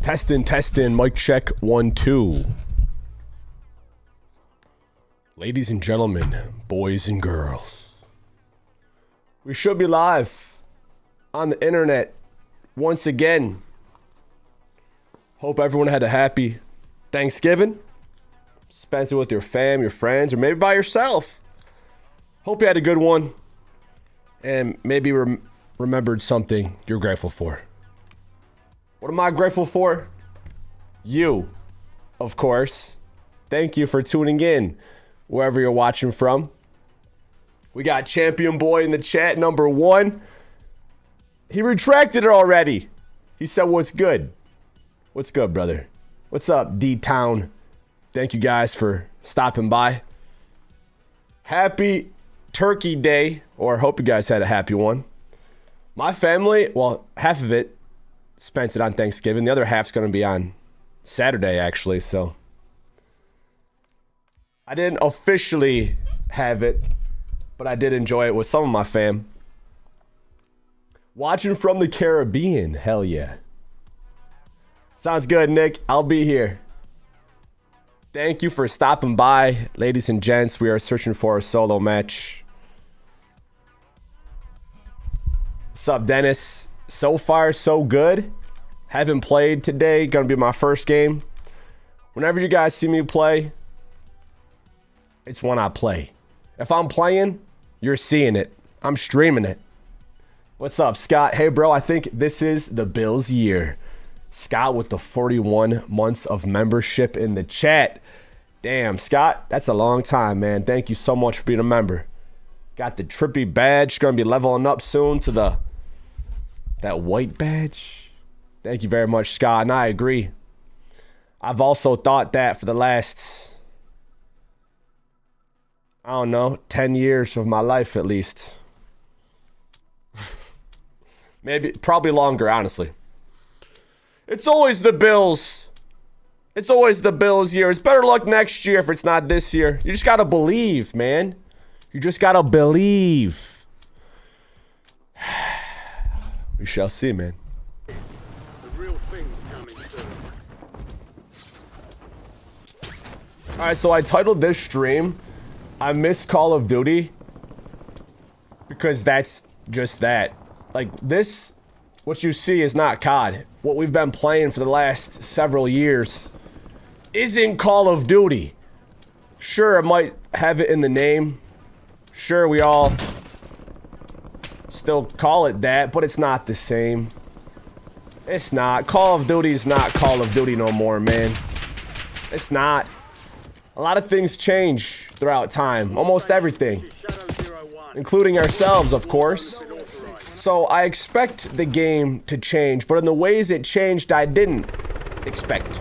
Testing, mic check, 1, 2. Ladies and gentlemen, boys and girls, we should be live on the internet once again. Hope everyone had a happy Thanksgiving. Spent it with your fam, your friends, or maybe by yourself. Hope you had a good one and maybe remembered something you're grateful for. What am I grateful for? You, of course. Thank you for tuning in wherever you're watching from. We got Champion Boy in the chat, number 1. He retracted it already. He said, what's good? What's good, brother? What's up, D-Town? Thank you guys for stopping by. Happy Turkey Day, or hope you guys had a happy one. My family, well, half of it spent it on Thanksgiving. The other half's going to be on Saturday, actually, so I didn't officially have it, but I did enjoy it with some of my fam. Watching from the Caribbean, hell yeah. Sounds good, Nick. I'll be here. Thank you for stopping by, ladies and gents. We are searching for a solo match. What's up, Dennis? So far, so good. Haven't played today. Gonna be my first game. Whenever you guys see me play, it's when I play. If I'm playing, you're seeing it. I'm streaming it. What's up, Scott? Hey, bro, I think this is the Bills' year. Scott with the 41 months of membership in the chat. Damn, Scott, that's a long time, man. Thank you so much for being a member. Got the trippy badge. Gonna be leveling up soon to that white badge. Thank you very much, Scott, and I agree. I've also thought that for the last, I don't know, 10 years of my life at least. Maybe, probably longer, honestly. It's always the Bills. It's always the Bills' year. It's better luck next year if it's not this year. You just gotta believe, man. You just gotta believe. We shall see, man. The real thing's coming soon. Alright, so I titled this stream, I miss Call of Duty, because that's just that. Like, this, what you see is not COD. What we've been playing for the last several years isn't Call of Duty. Sure, it might have it in the name. Sure, we all still call it that, but it's not the same. It's not. Call of Duty is not Call of Duty no more, man. It's not. A lot of things change throughout time. Almost everything. Including ourselves, of course. So I expect the game to change, but in the ways it changed, I didn't expect.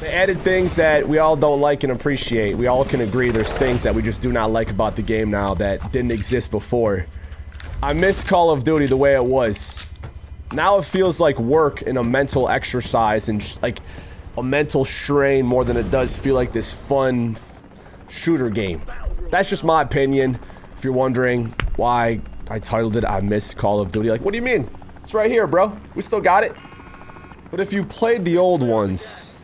They added things that we all don't like and appreciate. We all can agree there's things that we just do not like about the game now that didn't exist before. I miss Call of Duty the way it was. Now it feels like work and a mental exercise and like a mental strain more than it does feel like this fun shooter game. That's just my opinion. If you're wondering why I titled it, I miss Call of Duty. Like, what do you mean? It's right here, bro. We still got it. But if you played the old ones,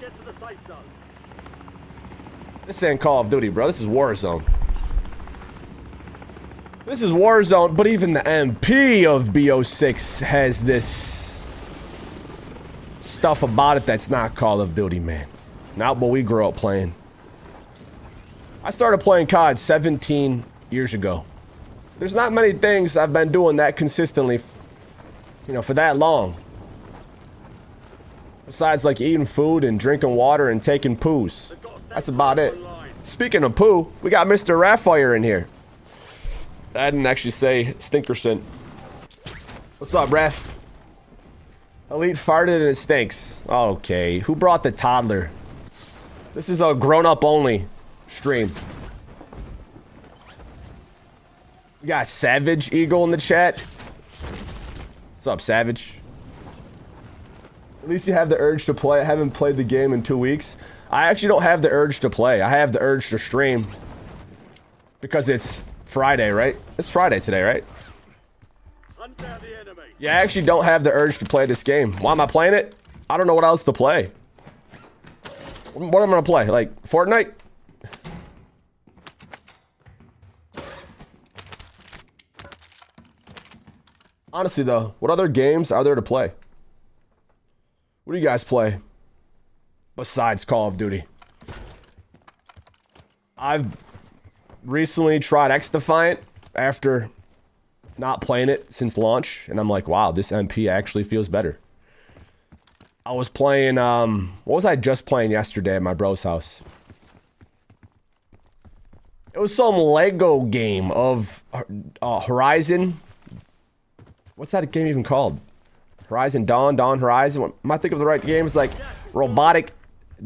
this ain't Call of Duty, bro. This is Warzone. This is Warzone, but even the MP of BO6 has this stuff about it that's not Call of Duty, man. Not what we grew up playing. I started playing COD 17 years ago. There's not many things I've been doing that consistently, you know, for that long. Besides, like, eating food and drinking water and taking poos. That's about it. Speaking of poo, we got Mr. Raffire in here. I didn't actually say Stinkerson. What's up, Raff? Elite farted and it stinks. Okay, who brought the toddler? This is a grown-up only stream. We got Savage Eagle in the chat. What's up, Savage? At least you have the urge to play. I haven't played the game in 2 weeks. I actually don't have the urge to play. I have the urge to stream. Because it's Friday, right? It's Friday today, right? Yeah, I actually don't have the urge to play this game. Why am I playing it? I don't know what else to play. What am I gonna play? Like Fortnite? Honestly though, what other games are there to play? What do you guys play besides Call of Duty? I've recently tried X-Defiant after not playing it since launch, and I'm like, wow, this MP actually feels better. I was playing, what was I just playing yesterday at my bro's house? It was some Lego game of Horizon. What's that game even called? Horizon Dawn Horizon. What, am I thinking of the right game? It's like robotic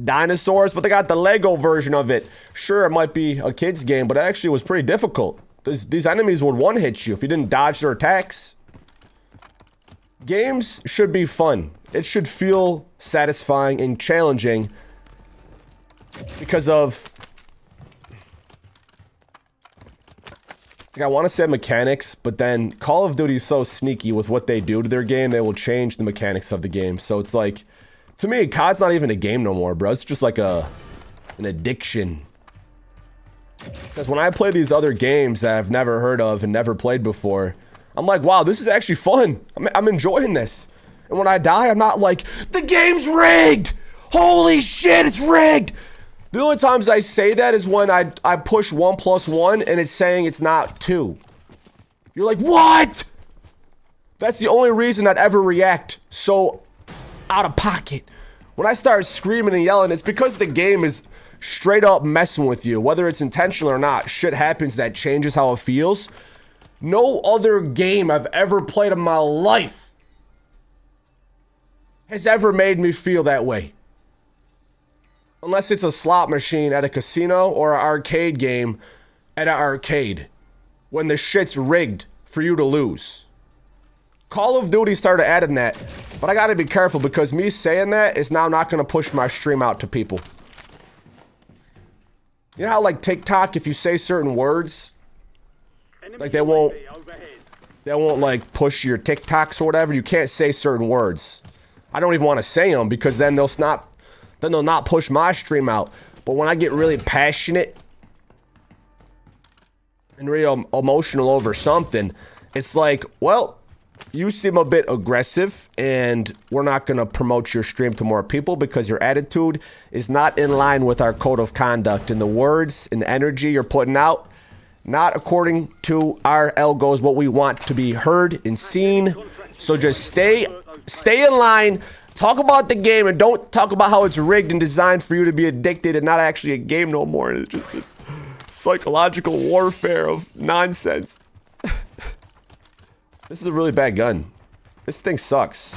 dinosaurs, but they got the Lego version of it. Sure, it might be a kid's game, but it actually was pretty difficult. These enemies would one-hit you if you didn't dodge their attacks. Games should be fun. It should feel satisfying and challenging because of... It's like I want to say mechanics, but then Call of Duty is so sneaky with what they do to their game, they will change the mechanics of the game. So it's like, to me, COD's not even a game no more, bro. It's just like an addiction. Because when I play these other games that I've never heard of and never played before, I'm like, wow, this is actually fun. I'm enjoying this. And when I die, I'm not like, the game's rigged! Holy shit, it's rigged! The only times I say that is when I push 1 + 1 and it's saying it's not 2. You're like, what? That's the only reason I'd ever react so out of pocket. When I start screaming and yelling, it's because the game is straight up messing with you. Whether it's intentional or not, shit happens that changes how it feels. No other game I've ever played in my life has ever made me feel that way. Unless it's a slot machine at a casino or an arcade game at an arcade. When the shit's rigged for you to lose. Call of Duty started adding that. But I gotta be careful because me saying that is now not gonna push my stream out to people. You know how like TikTok, if you say certain words, like they won't like push your TikToks or whatever. You can't say certain words. I don't even want to say them because then they'll not push my stream out. But when I get really passionate and real emotional over something, it's like, well, you seem a bit aggressive and we're not going to promote your stream to more people because your attitude is not in line with our code of conduct, and the words and energy you're putting out, not according to our algos, what we want to be heard and seen. So just stay in line. Talk about the game and don't talk about how it's rigged and designed for you to be addicted and not actually a game no more. It's just this psychological warfare of nonsense. This is a really bad gun. This thing sucks.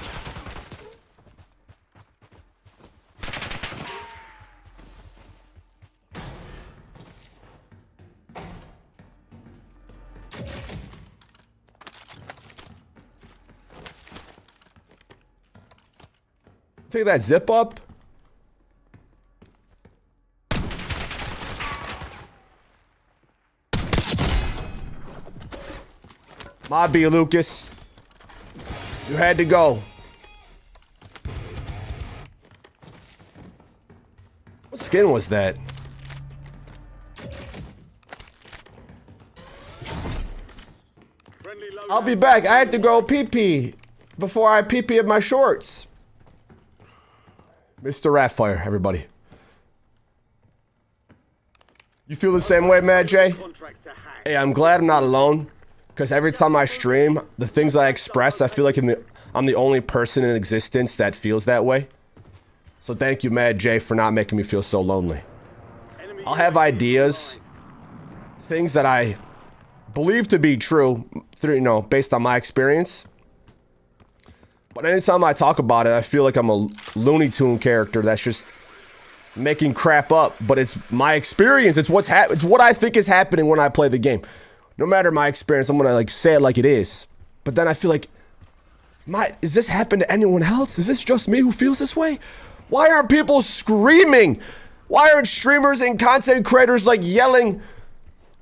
Take that zip up. My B, Lucas. You had to go. What skin was that? I'll be back. I had to go pee-pee before I pee-pee in my shorts. Mr. Ratfire, everybody. You feel the same way, Mad J? Hey, I'm glad I'm not alone. Because every time I stream, the things I express, I feel like I'm the only person in existence that feels that way. So thank you, Mad J, for not making me feel so lonely. I'll have ideas, things that I believe to be true, you know, based on my experience. But anytime I talk about it, I feel like I'm a Looney Tune character that's just making crap up. But it's my experience. It's what I think is happening when I play the game. No matter my experience, I'm gonna like say it like it is. But then I feel like, is this happen to anyone else? Is this just me who feels this way? Why aren't people screaming? Why aren't streamers and content creators like yelling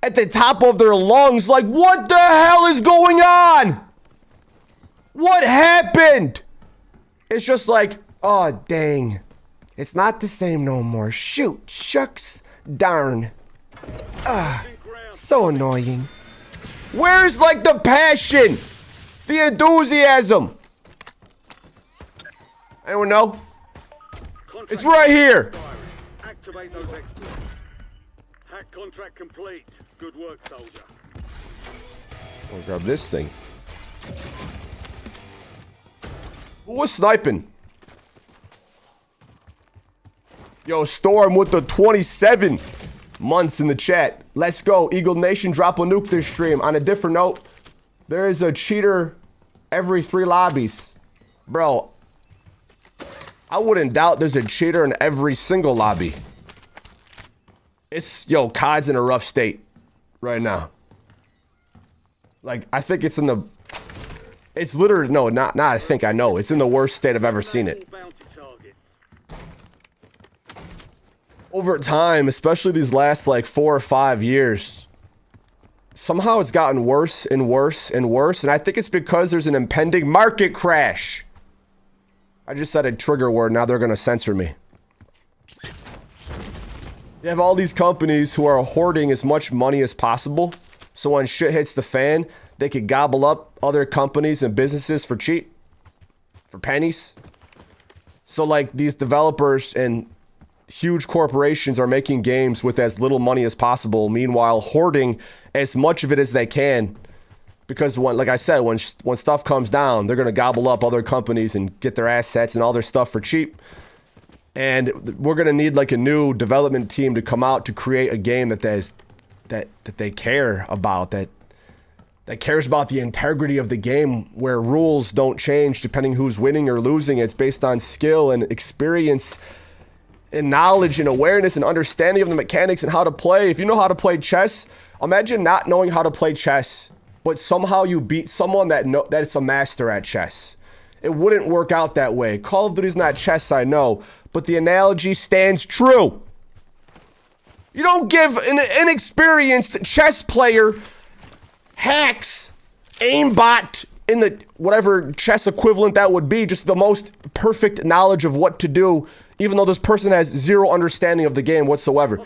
at the top of their lungs like, what the hell is going on? What happened? It's just like, Oh, dang. It's not the same no more. Shoot. Shucks. Darn. So annoying. Where's, like, the passion? The enthusiasm? Anyone know? It's right here. Activate those exploits. Hack contract complete. Good work, soldier. I'll grab this thing. Who was sniping? Yo, Storm with the 27 months in the chat. Let's go. Eagle Nation, drop a nuke this stream. On a different note, there is a cheater every 3 lobbies. Bro, I wouldn't doubt there's a cheater in every single lobby. Yo, COD's in a rough state right now. Like, I think it's in the... It's literally... No, not I think, I know. It's in the worst state I've ever seen it. Over time, especially these last, like, 4 or 5 years, somehow it's gotten worse and worse and worse, and I think it's because there's an impending market crash. I just said a trigger word, now they're gonna censor me. You have all these companies who are hoarding as much money as possible, so when shit hits the fan, they could gobble up other companies and businesses for cheap. For pennies. So, like, these developers and huge corporations are making games with as little money as possible, meanwhile hoarding as much of it as they can. Because, like I said, when stuff comes down, they're going to gobble up other companies and get their assets and all their stuff for cheap. And we're going to need, like, a new development team to come out to create a game that they care about, that cares about the integrity of the game, where rules don't change depending who's winning or losing. It's based on skill and experience and knowledge and awareness and understanding of the mechanics and how to play. If you know how to play chess, imagine not knowing how to play chess, but somehow you beat someone that's a master at chess. It wouldn't work out that way. Call of Duty's not chess, I know, but the analogy stands true. You don't give an inexperienced chess player hacks, aimbot, in the whatever chess equivalent that would be, just the most perfect knowledge of what to do, even though this person has zero understanding of the game whatsoever.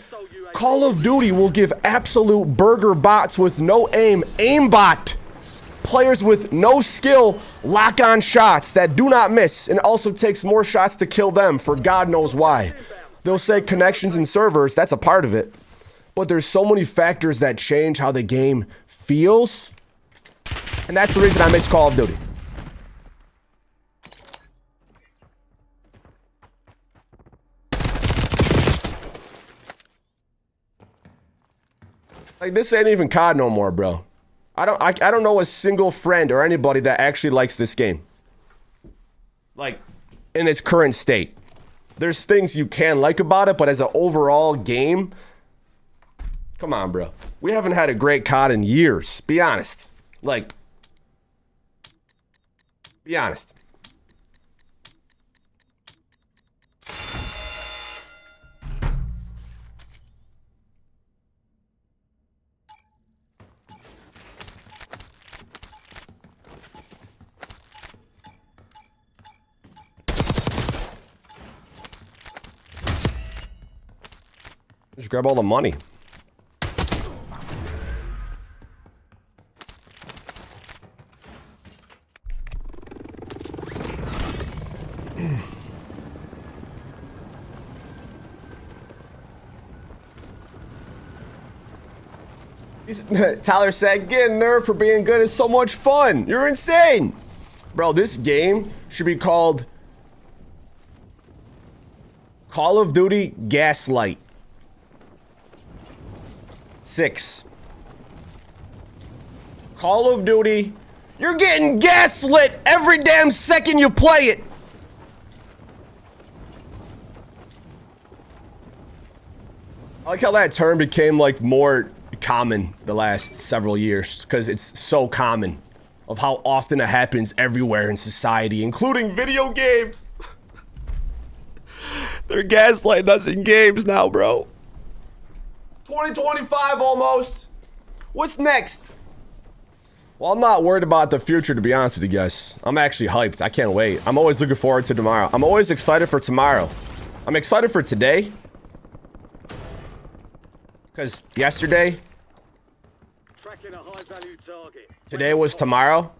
Call of Duty will give absolute burger bots with no aim, aimbot, players with no skill, lock-on shots that do not miss, and also takes more shots to kill them for God knows why. They'll say connections and servers, that's a part of it. But there's so many factors that change how the game feels, and that's the reason I miss Call of Duty. Like, this ain't even COD no more, bro. I don't know a single friend or anybody that actually likes this game, like, in its current state. There's things you can like about it, but as an overall game, come on, bro. We haven't had a great COD in years. Be honest. Like, be honest. Just grab all the money. Tyler said, getting nerfed for being good is so much fun. You're insane. Bro, this game should be called Call of Duty Gaslight 6. Call of Duty, you're getting gaslit every damn second you play it. I like how that term became, like, more common the last several years, because it's so common of how often it happens everywhere in society, including video games. They're gaslighting us in games now, bro. 2025 almost. What's next? Well, I'm not worried about the future, to be honest with you guys. I'm actually hyped. I can't wait. I'm always looking forward to tomorrow. I'm always excited for tomorrow. I'm excited for today. Because yesterday, Tracking a high-value target. today was tomorrow.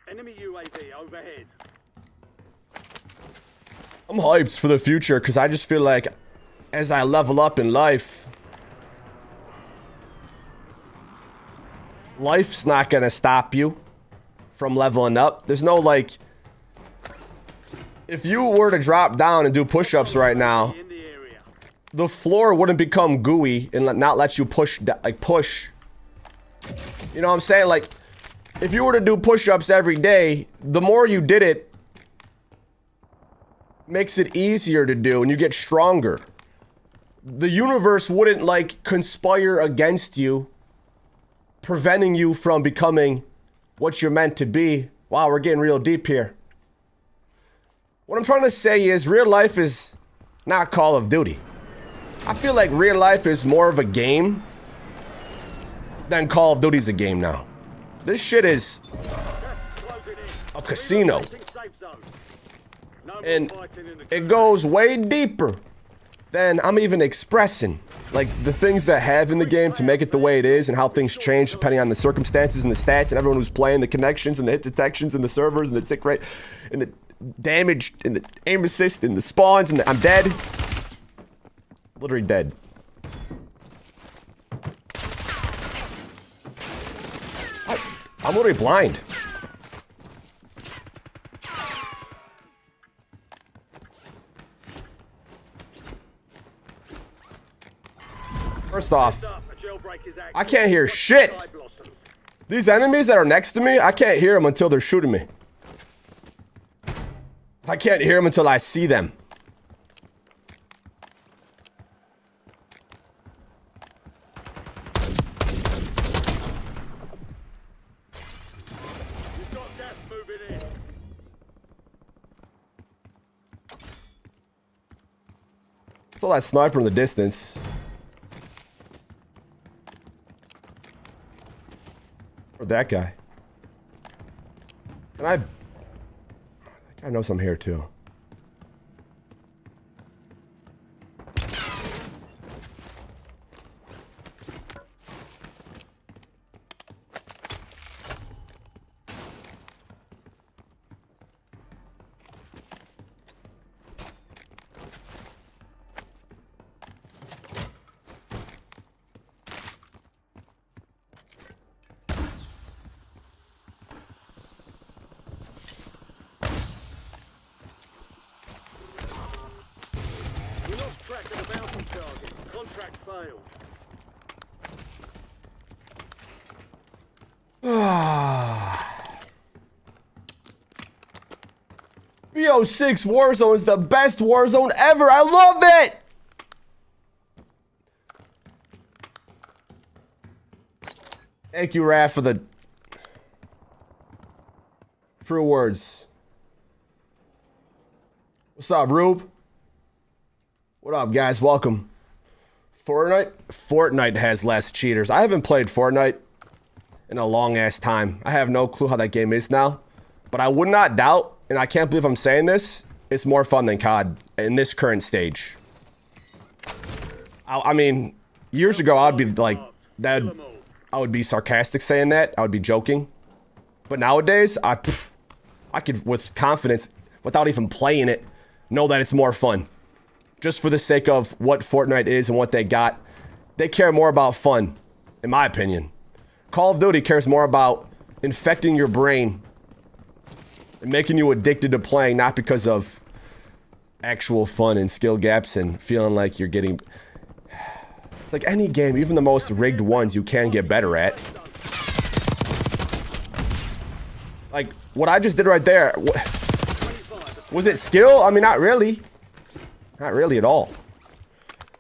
Enemy UAV overhead. I'm hyped for the future because I just feel like as I level up in life, life's not going to stop you from leveling up. There's no like, if you were to drop down and do push-ups right now, In the area. the floor wouldn't become gooey and not let you push. You know what I'm saying? Like, if you were to do push-ups every day, the more you did it, makes it easier to do and you get stronger. The universe wouldn't like conspire against you, preventing you from becoming what you're meant to be. Wow, we're getting real deep here. What I'm trying to say is real life is not Call of Duty. I feel like real life is more of a game than Call of Duty's a game now. This shit is a casino. And it goes way deeper than I'm even expressing. Like the things that have in the game to make it the way it is and how things change depending on the circumstances and the stats and everyone who's playing, the connections and the hit detections and the servers and the tick rate and the damage and the aim assist and the spawns and I'm dead. Literally dead. I'm literally blind. First off, I can't hear shit. These enemies that are next to me, I can't hear them until they're shooting me. I can't hear them until I see them. Saw that sniper in the distance. Or that guy. Can I... That guy knows I'm here too. Contract failed. BO6 Warzone is the best Warzone ever. I love it. Thank you, Raph, for the true words. What's up, Rube? What up, guys? Welcome. Fortnite has less cheaters. I haven't played Fortnite in a long ass time. I have no clue how that game is now. But I would not doubt, and I can't believe I'm saying this, it's more fun than COD in this current stage. I mean, years ago I would be like that. I would be sarcastic saying that. I would be joking. But nowadays, I could with confidence, without even playing it, know that it's more fun. Just for the sake of what Fortnite is and what they got. They care more about fun, in my opinion. Call of Duty cares more about infecting your brain and making you addicted to playing, not because of actual fun and skill gaps and feeling like you're getting... It's like any game, even the most rigged ones, you can get better at. Like, what I just did right there, was it skill? I mean, not really. Not really at all.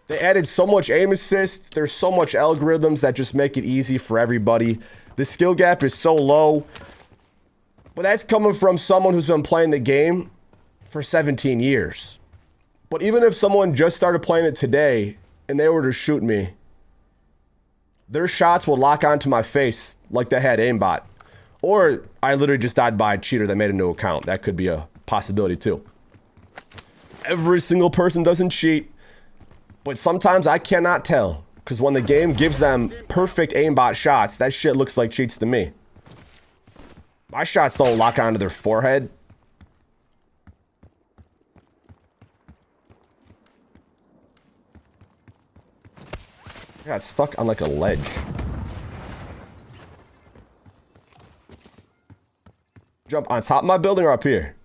They added so much aim assist. There's so much algorithms that just make it easy for everybody. The skill gap is so low. But that's coming from someone who's been playing the game for 17 years. But even if someone just started playing it today, and they were to shoot me, their shots would lock onto my face like they had aimbot. Or I literally just died by a cheater that made a new account. That could be a possibility too. Every single person doesn't cheat, but sometimes I cannot tell. Because when the game gives them perfect aimbot shots, that shit looks like cheats to me. My shots don't lock onto their forehead. I got stuck on like a ledge. Jump on top of my building or up here?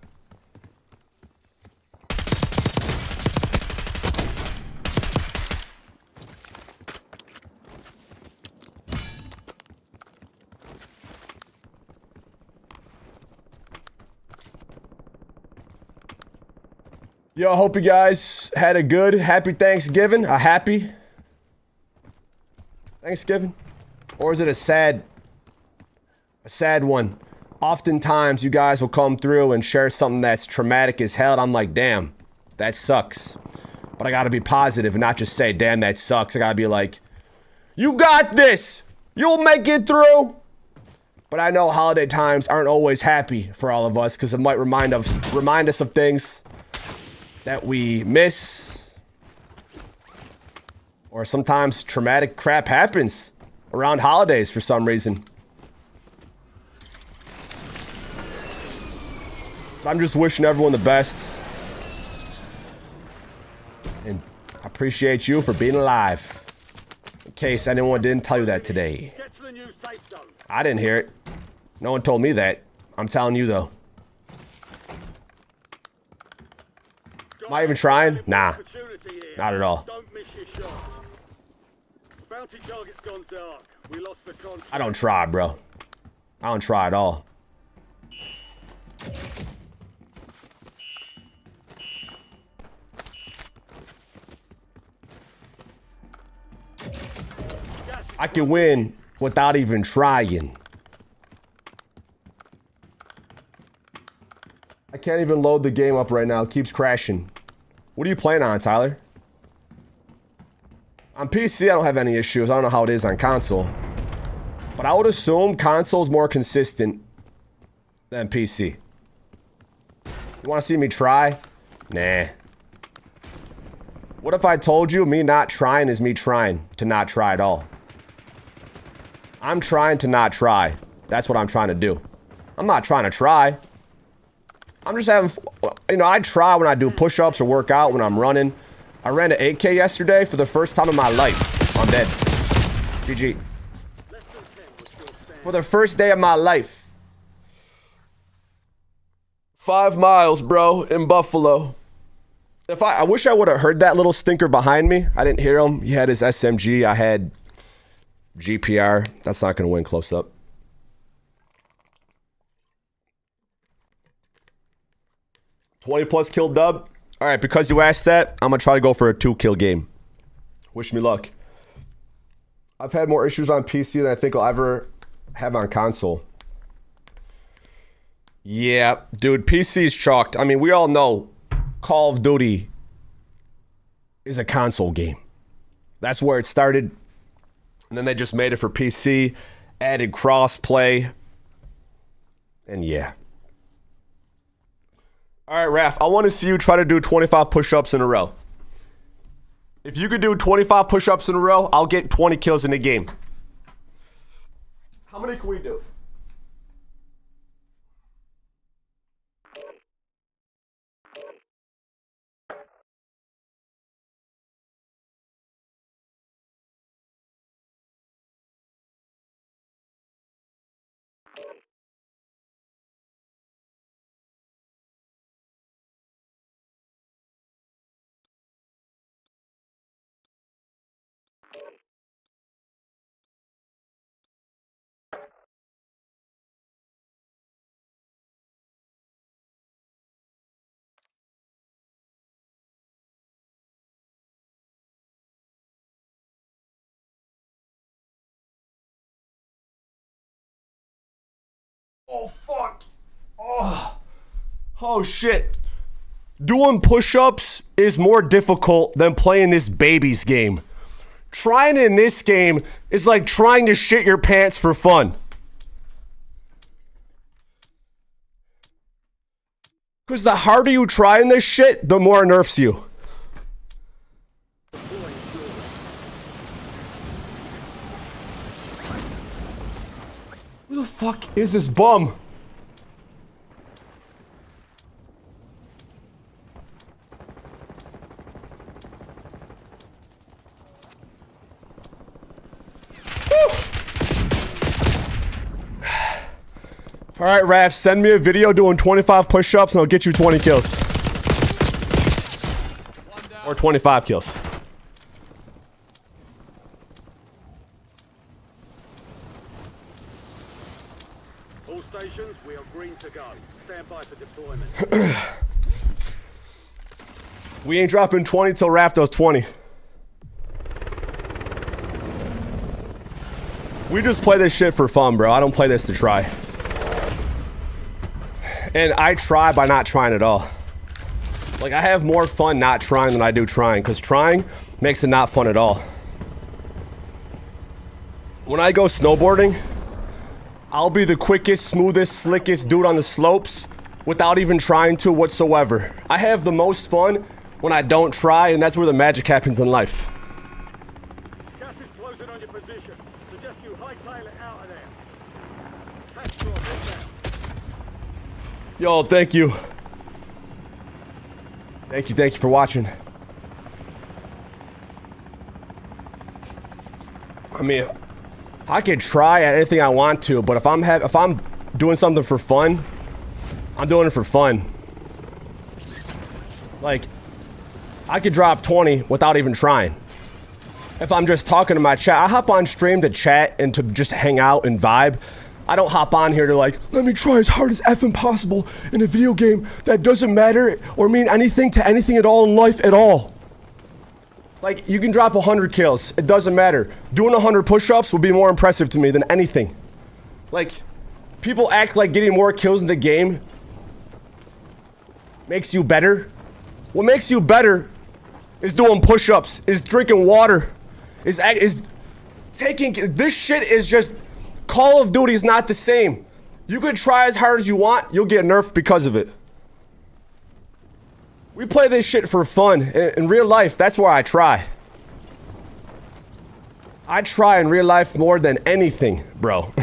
Yo, I hope you guys had a good, happy Thanksgiving. A happy Thanksgiving? Or is it a sad one? Oftentimes, you guys will come through and share something that's traumatic as hell. And I'm like, damn, that sucks. But I gotta be positive and not just say, damn, that sucks. I gotta be like, you got this. You'll make it through. But I know holiday times aren't always happy for all of us because it might remind us of things that we miss. Or sometimes traumatic crap happens around holidays for some reason. I'm just wishing everyone the best. And I appreciate you for being alive. In case anyone didn't tell you that today. Get to the new safe zone. I didn't hear it. No one told me that. I'm telling you though. Am I even trying? Nah. Not at all. Don't miss your shot. Bounty target's gone dark. We lost the contract. I don't try, bro. I don't try at all. I can win without even trying. I can't even load the game up right now. It keeps crashing. What are you playing on, Tyler? On PC, I don't have any issues. I don't know how it is on console. But I would assume console's more consistent than PC. You want to see me try? Nah. What if I told you me not trying is me trying to not try at all? I'm trying to not try. That's what I'm trying to do. I'm not trying to try. I'm just having, you know, I try when I do push-ups or work out when I'm running. I ran to 8K yesterday for the first time in my life. I'm dead. GG. For the first day of my life. 5 miles, bro, in Buffalo. I wish I would have heard that little stinker behind me. I didn't hear him. He had his SMG. I had GPR. That's not going to win close up. +20 kill dub. All right, because you asked that, I'm going to try to go for a 2-kill game. Wish me luck. I've had more issues on PC than I think I'll ever have on console. Yeah, dude, PC's chalked. I mean, we all know Call of Duty is a console game. That's where it started. And then they just made it for PC, added cross-play. And yeah. All right, Raph, I want to see you try to do 25 push-ups in a row. If you could do 25 push-ups in a row, I'll get 20 kills in the game. How many can we do? Oh, fuck. Oh, shit. Doing push-ups is more difficult than playing this baby's game. Trying in this game is like trying to shit your pants for fun. Because the harder you try in this shit, the more it nerfs you. Who the fuck is this bum? All right, Raph, send me a video doing 25 push-ups and I'll get you 20 kills. Or 25 kills. All stations, we are green to go. Stand by for deployment. We ain't dropping 20 till Raph does 20. We just play this shit for fun, bro. I don't play this to try. And I try by not trying at all. Like, I have more fun not trying than I do trying, because trying makes it not fun at all. When I go snowboarding, I'll be the quickest, smoothest, slickest dude on the slopes without even trying to whatsoever. I have the most fun when I don't try, and that's where the magic happens in life. Gas is closing on your position. Suggest you hightail it out of there. Hatch door inbound. Yo, thank you. Thank you for watching. I mean, I could try at anything I want to, but if I'm doing something for fun, I'm doing it for fun. Like, I could drop 20 without even trying. If I'm just talking to my chat, I hop on stream to chat and to just hang out and vibe. I don't hop on here to like, let me try as hard as effing possible in a video game that doesn't matter or mean anything to anything at all in life at all. Like, you can drop 100 kills. It doesn't matter. Doing 100 push-ups would be more impressive to me than anything. Like, people act like getting more kills in the game makes you better. What makes you better is doing push-ups, is drinking water, is taking... This shit is just... Call of Duty is not the same. You could try as hard as you want, you'll get nerfed because of it. We play this shit for fun. In real life, that's where I try. I try in real life more than anything, bro.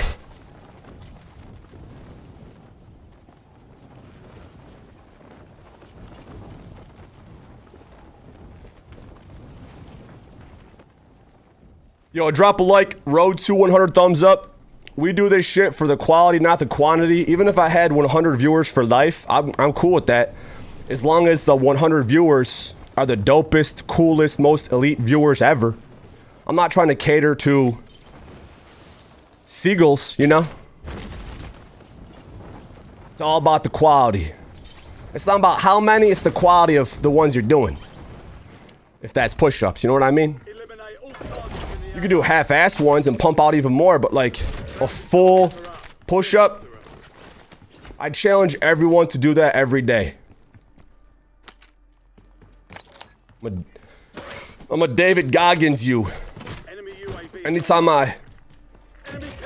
Yo, drop a like, road to 100 thumbs up. We do this shit for the quality, not the quantity. Even if I had 100 viewers for life, I'm cool with that. As long as the 100 viewers are the dopest, coolest, most elite viewers ever. I'm not trying to cater to seagulls, you know? It's all about the quality. It's not about how many, it's the quality of the ones you're doing. If that's push-ups, you know what I mean? You can do half-assed ones and pump out even more, but like a full push-up, I challenge everyone to do that every day. I'm a David Goggins you. Anytime I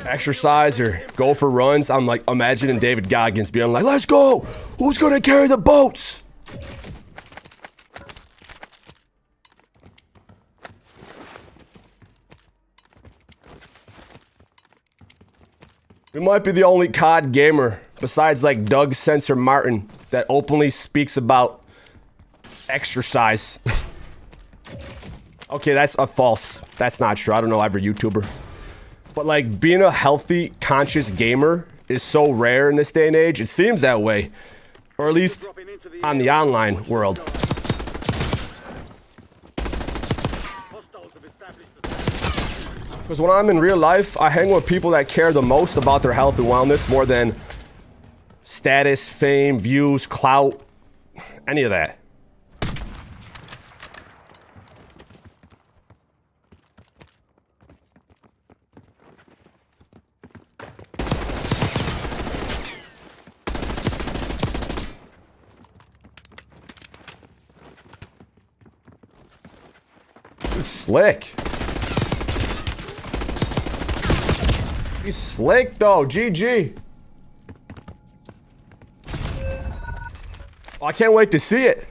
exercise or go for runs, I'm like imagining David Goggins being like, let's go! Who's gonna carry the boats? We might be the only COD gamer, besides like Doug Sensor Martin, that openly speaks about exercise. Okay, that's a false. That's not true. I don't know every YouTuber. But like being a healthy, conscious gamer is so rare in this day and age. It seems that way. Or at least on the online world. Because when I'm in real life, I hang with people that care the most about their health and wellness more than status, fame, views, clout, any of that. Slick. He's slick though. GG. Oh, I can't wait to see it.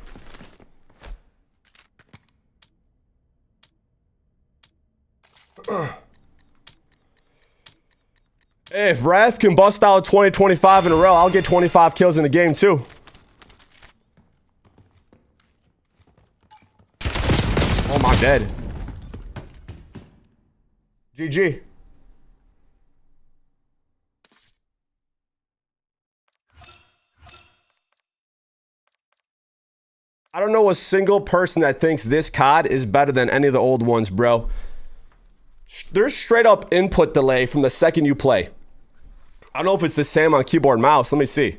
Hey, if Wrath can bust out 20-25 in a row, I'll get 25 kills in the game too. Oh, my dead. GG. I don't know a single person that thinks this COD is better than any of the old ones, bro. There's straight up input delay from the second you play. I don't know if it's the same on keyboard and mouse. Let me see.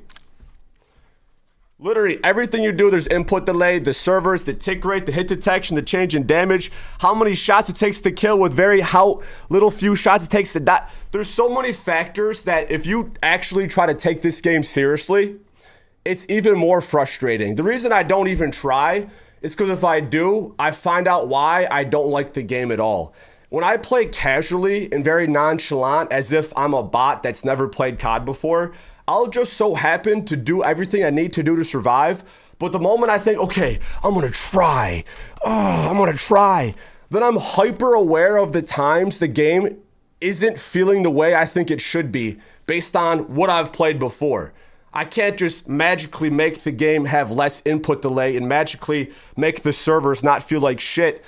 Literally everything you do, there's input delay, the servers, the tick rate, the hit detection, the change in damage, how many shots it takes to kill with how little few shots it takes to die. There's so many factors that if you actually try to take this game seriously, it's even more frustrating. The reason I don't even try is because if I do, I find out why I don't like the game at all. When I play casually and very nonchalant, as if I'm a bot that's never played COD before, I'll just so happen to do everything I need to do to survive. But the moment I think, okay, I'm gonna try, then I'm hyper aware of the times the game isn't feeling the way I think it should be based on what I've played before. I can't just magically make the game have less input delay and magically make the servers not feel like shit.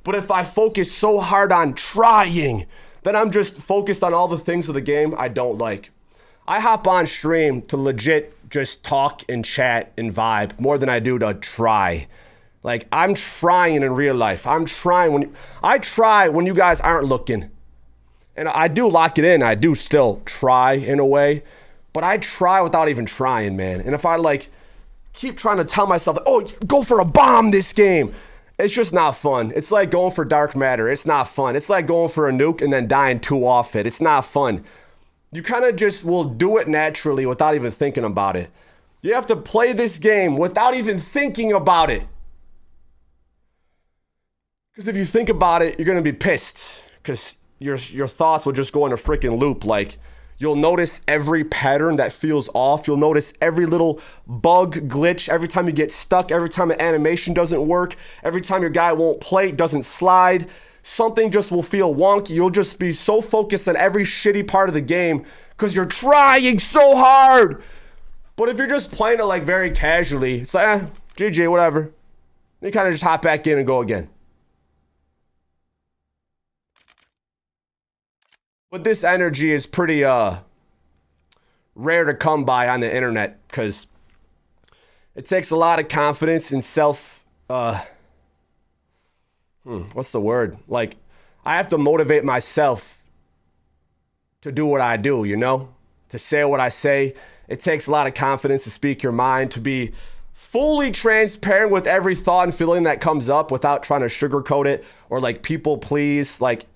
But if I focus so hard on trying, then I'm just focused on all the things of the game I don't like. I hop on stream to legit just talk and chat and vibe more than I do to try. Like, I'm trying in real life. I try when you guys aren't looking. And I do lock it in. I do still try in a way. But I try without even trying, man. And if I like keep trying to tell myself, oh, go for a bomb this game, it's just not fun. It's like going for dark matter. It's not fun. It's like going for a nuke and then dying 2 off it. It's not fun. You kind of just will do it naturally without even thinking about it. You have to play this game without even thinking about it. Because if you think about it, you're going to be pissed. Because your thoughts will just go in a freaking loop. Like, you'll notice every pattern that feels off. You'll notice every little bug, glitch, every time you get stuck, every time an animation doesn't work, every time your guy won't play, doesn't slide. Something just will feel wonky. You'll just be so focused on every shitty part of the game because you're trying so hard. But if you're just playing it like very casually, it's like, GG, whatever. You kind of just hop back in and go again. But this energy is pretty rare to come by on the internet because it takes a lot of confidence and what's the word? Like, I have to motivate myself to do what I do, you know? To say what I say. It takes a lot of confidence to speak your mind, to be fully transparent with every thought and feeling that comes up without trying to sugarcoat it or like people please. Like,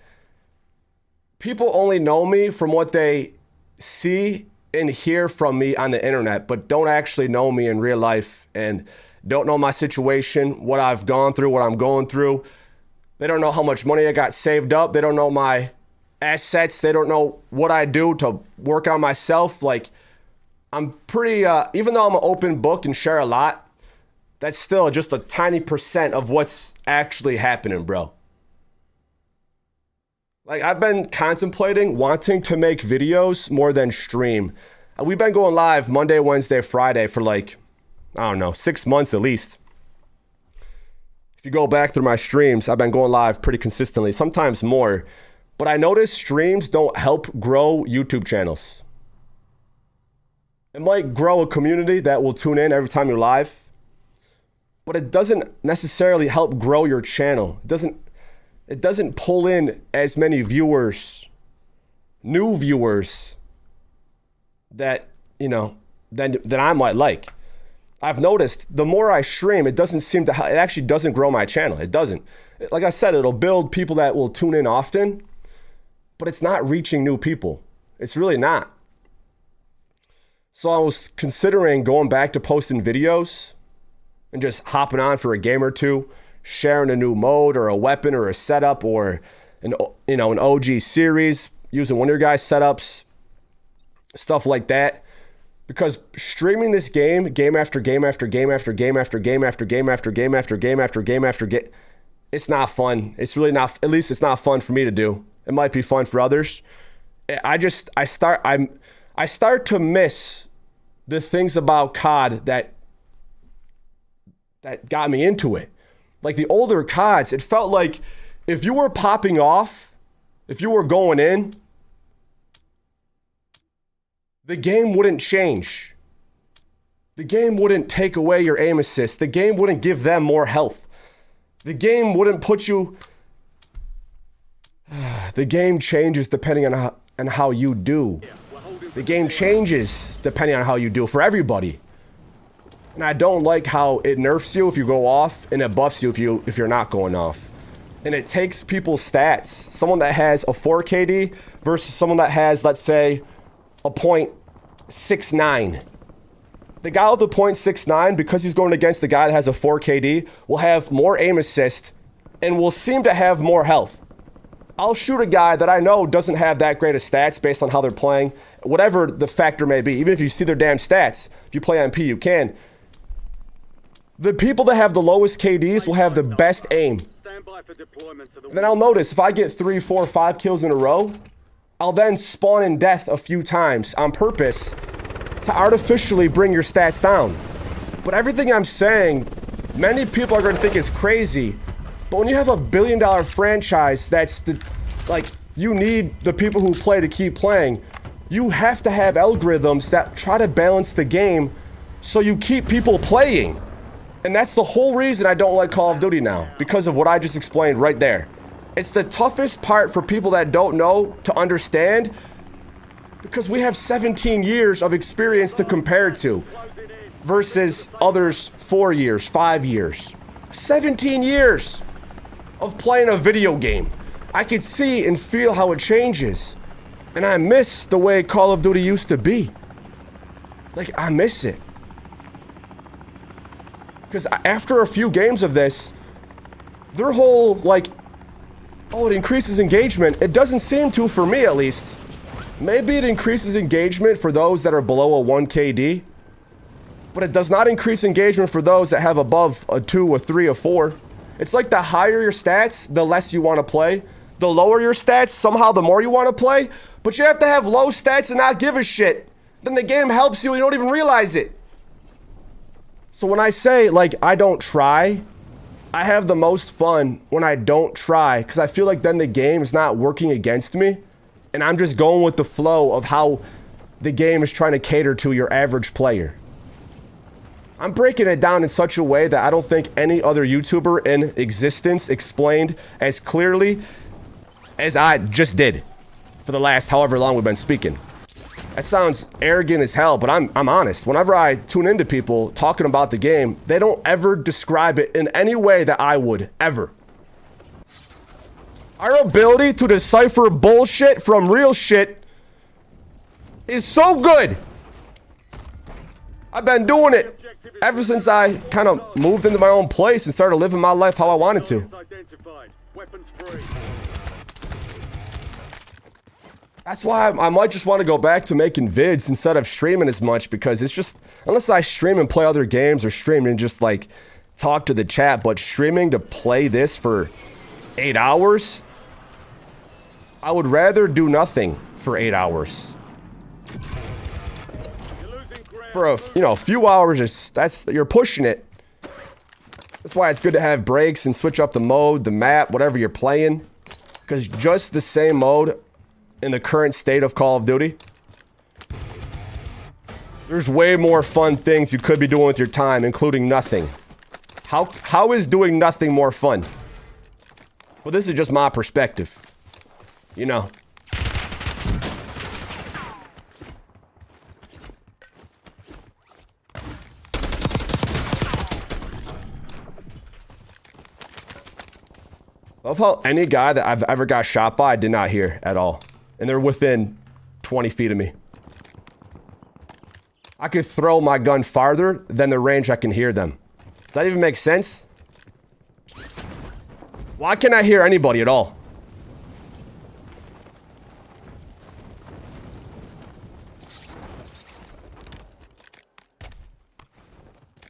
people only know me from what they see and hear from me on the internet, but don't actually know me in real life and don't know my situation, what I've gone through, what I'm going through. They don't know how much money I got saved up. They don't know my assets. They don't know what I do to work on myself. Like, I'm pretty, even though I'm an open book and share a lot, that's still just a tiny percent of what's actually happening, bro. Like, I've been contemplating wanting to make videos more than stream. We've been going live Monday, Wednesday, Friday for like, I don't know, 6 months at least. If you go back through my streams, I've been going live pretty consistently, sometimes more. But I notice streams don't help grow YouTube channels. It might grow a community that will tune in every time you're live, but it doesn't necessarily help grow your channel. It doesn't pull in as many viewers, new viewers that, you know, that I might like. I've noticed the more I stream, it actually doesn't grow my channel. It doesn't. Like I said, it'll build people that will tune in often, but it's not reaching new people. It's really not. So I was considering going back to posting videos and just hopping on for a game or two, sharing a new mode or a weapon or a setup or an OG series, using one of your guys' setups, stuff like that. Because streaming this game after game after game after game after game after game after game after game after game after game, it's not fun. It's really not, at least it's not fun for me to do. It might be fun for others. I start to miss the things about COD that got me into it. Like the older CODs, it felt like if you were popping off, if you were going in, the game wouldn't change. The game wouldn't take away your aim assist. The game wouldn't give them more health. The game wouldn't put you... The game changes depending on how you do. The game changes depending on how you do for everybody. And I don't like how it nerfs you if you go off and it buffs you if you're not going off. And it takes people's stats. Someone that has a 4 KD versus someone that has, let's say, a .69. The guy with the .69, because he's going against the guy that has a 4 KD, will have more aim assist and will seem to have more health. I'll shoot a guy that I know doesn't have that great of stats based on how they're playing, whatever the factor may be. Even if you see their damn stats, if you play MP, you can. The people that have the lowest KDs will have the best aim. And then I'll notice if I get 3, 4, 5 kills in a row, I'll then spawn in death a few times on purpose to artificially bring your stats down. But everything I'm saying, many people are going to think is crazy. But when you have $1 billion franchise that's like, you need the people who play to keep playing, you have to have algorithms that try to balance the game so you keep people playing. And that's the whole reason I don't like Call of Duty now, because of what I just explained right there. It's the toughest part for people that don't know to understand, because we have 17 years of experience to compare to versus others 4 years, 5 years. 17 years of playing a video game. I could see and feel how it changes. And I miss the way Call of Duty used to be. Like, I miss it. Because after a few games of this, their whole, like, oh, it increases engagement. It doesn't seem to, for me at least. Maybe it increases engagement for those that are below a 1 KD. But it does not increase engagement for those that have above a 2, a 3, a 4. It's like the higher your stats, the less you want to play. The lower your stats, somehow the more you want to play. But you have to have low stats and not give a shit. Then the game helps you and you don't even realize it. So when I say, like, I don't try, I have the most fun when I don't try, because I feel like then the game is not working against me, and I'm just going with the flow of how the game is trying to cater to your average player. I'm breaking it down in such a way that I don't think any other YouTuber in existence explained as clearly as I just did for the last however long we've been speaking. That sounds arrogant as hell, but I'm honest. Whenever I tune into people talking about the game, they don't ever describe it in any way that I would, ever. Our ability to decipher bullshit from real shit is so good. I've been doing it ever since I kind of moved into my own place and started living my life how I wanted to. That's why I might just want to go back to making vids instead of streaming as much, because it's just, unless I stream and play other games or stream and just like talk to the chat, but streaming to play this for 8 hours, I would rather do nothing for 8 hours. For a few hours, you're pushing it. That's why it's good to have breaks and switch up the mode, the map, whatever you're playing, because just the same mode in the current state of Call of Duty, there's way more fun things you could be doing with your time, including nothing. How is doing nothing more fun? Well, this is just my perspective. You know. I love how any guy that I've ever got shot by I did not hear at all. And they're within 20 feet of me. I could throw my gun farther than the range I can hear them. Does that even make sense? Why can't I hear anybody at all?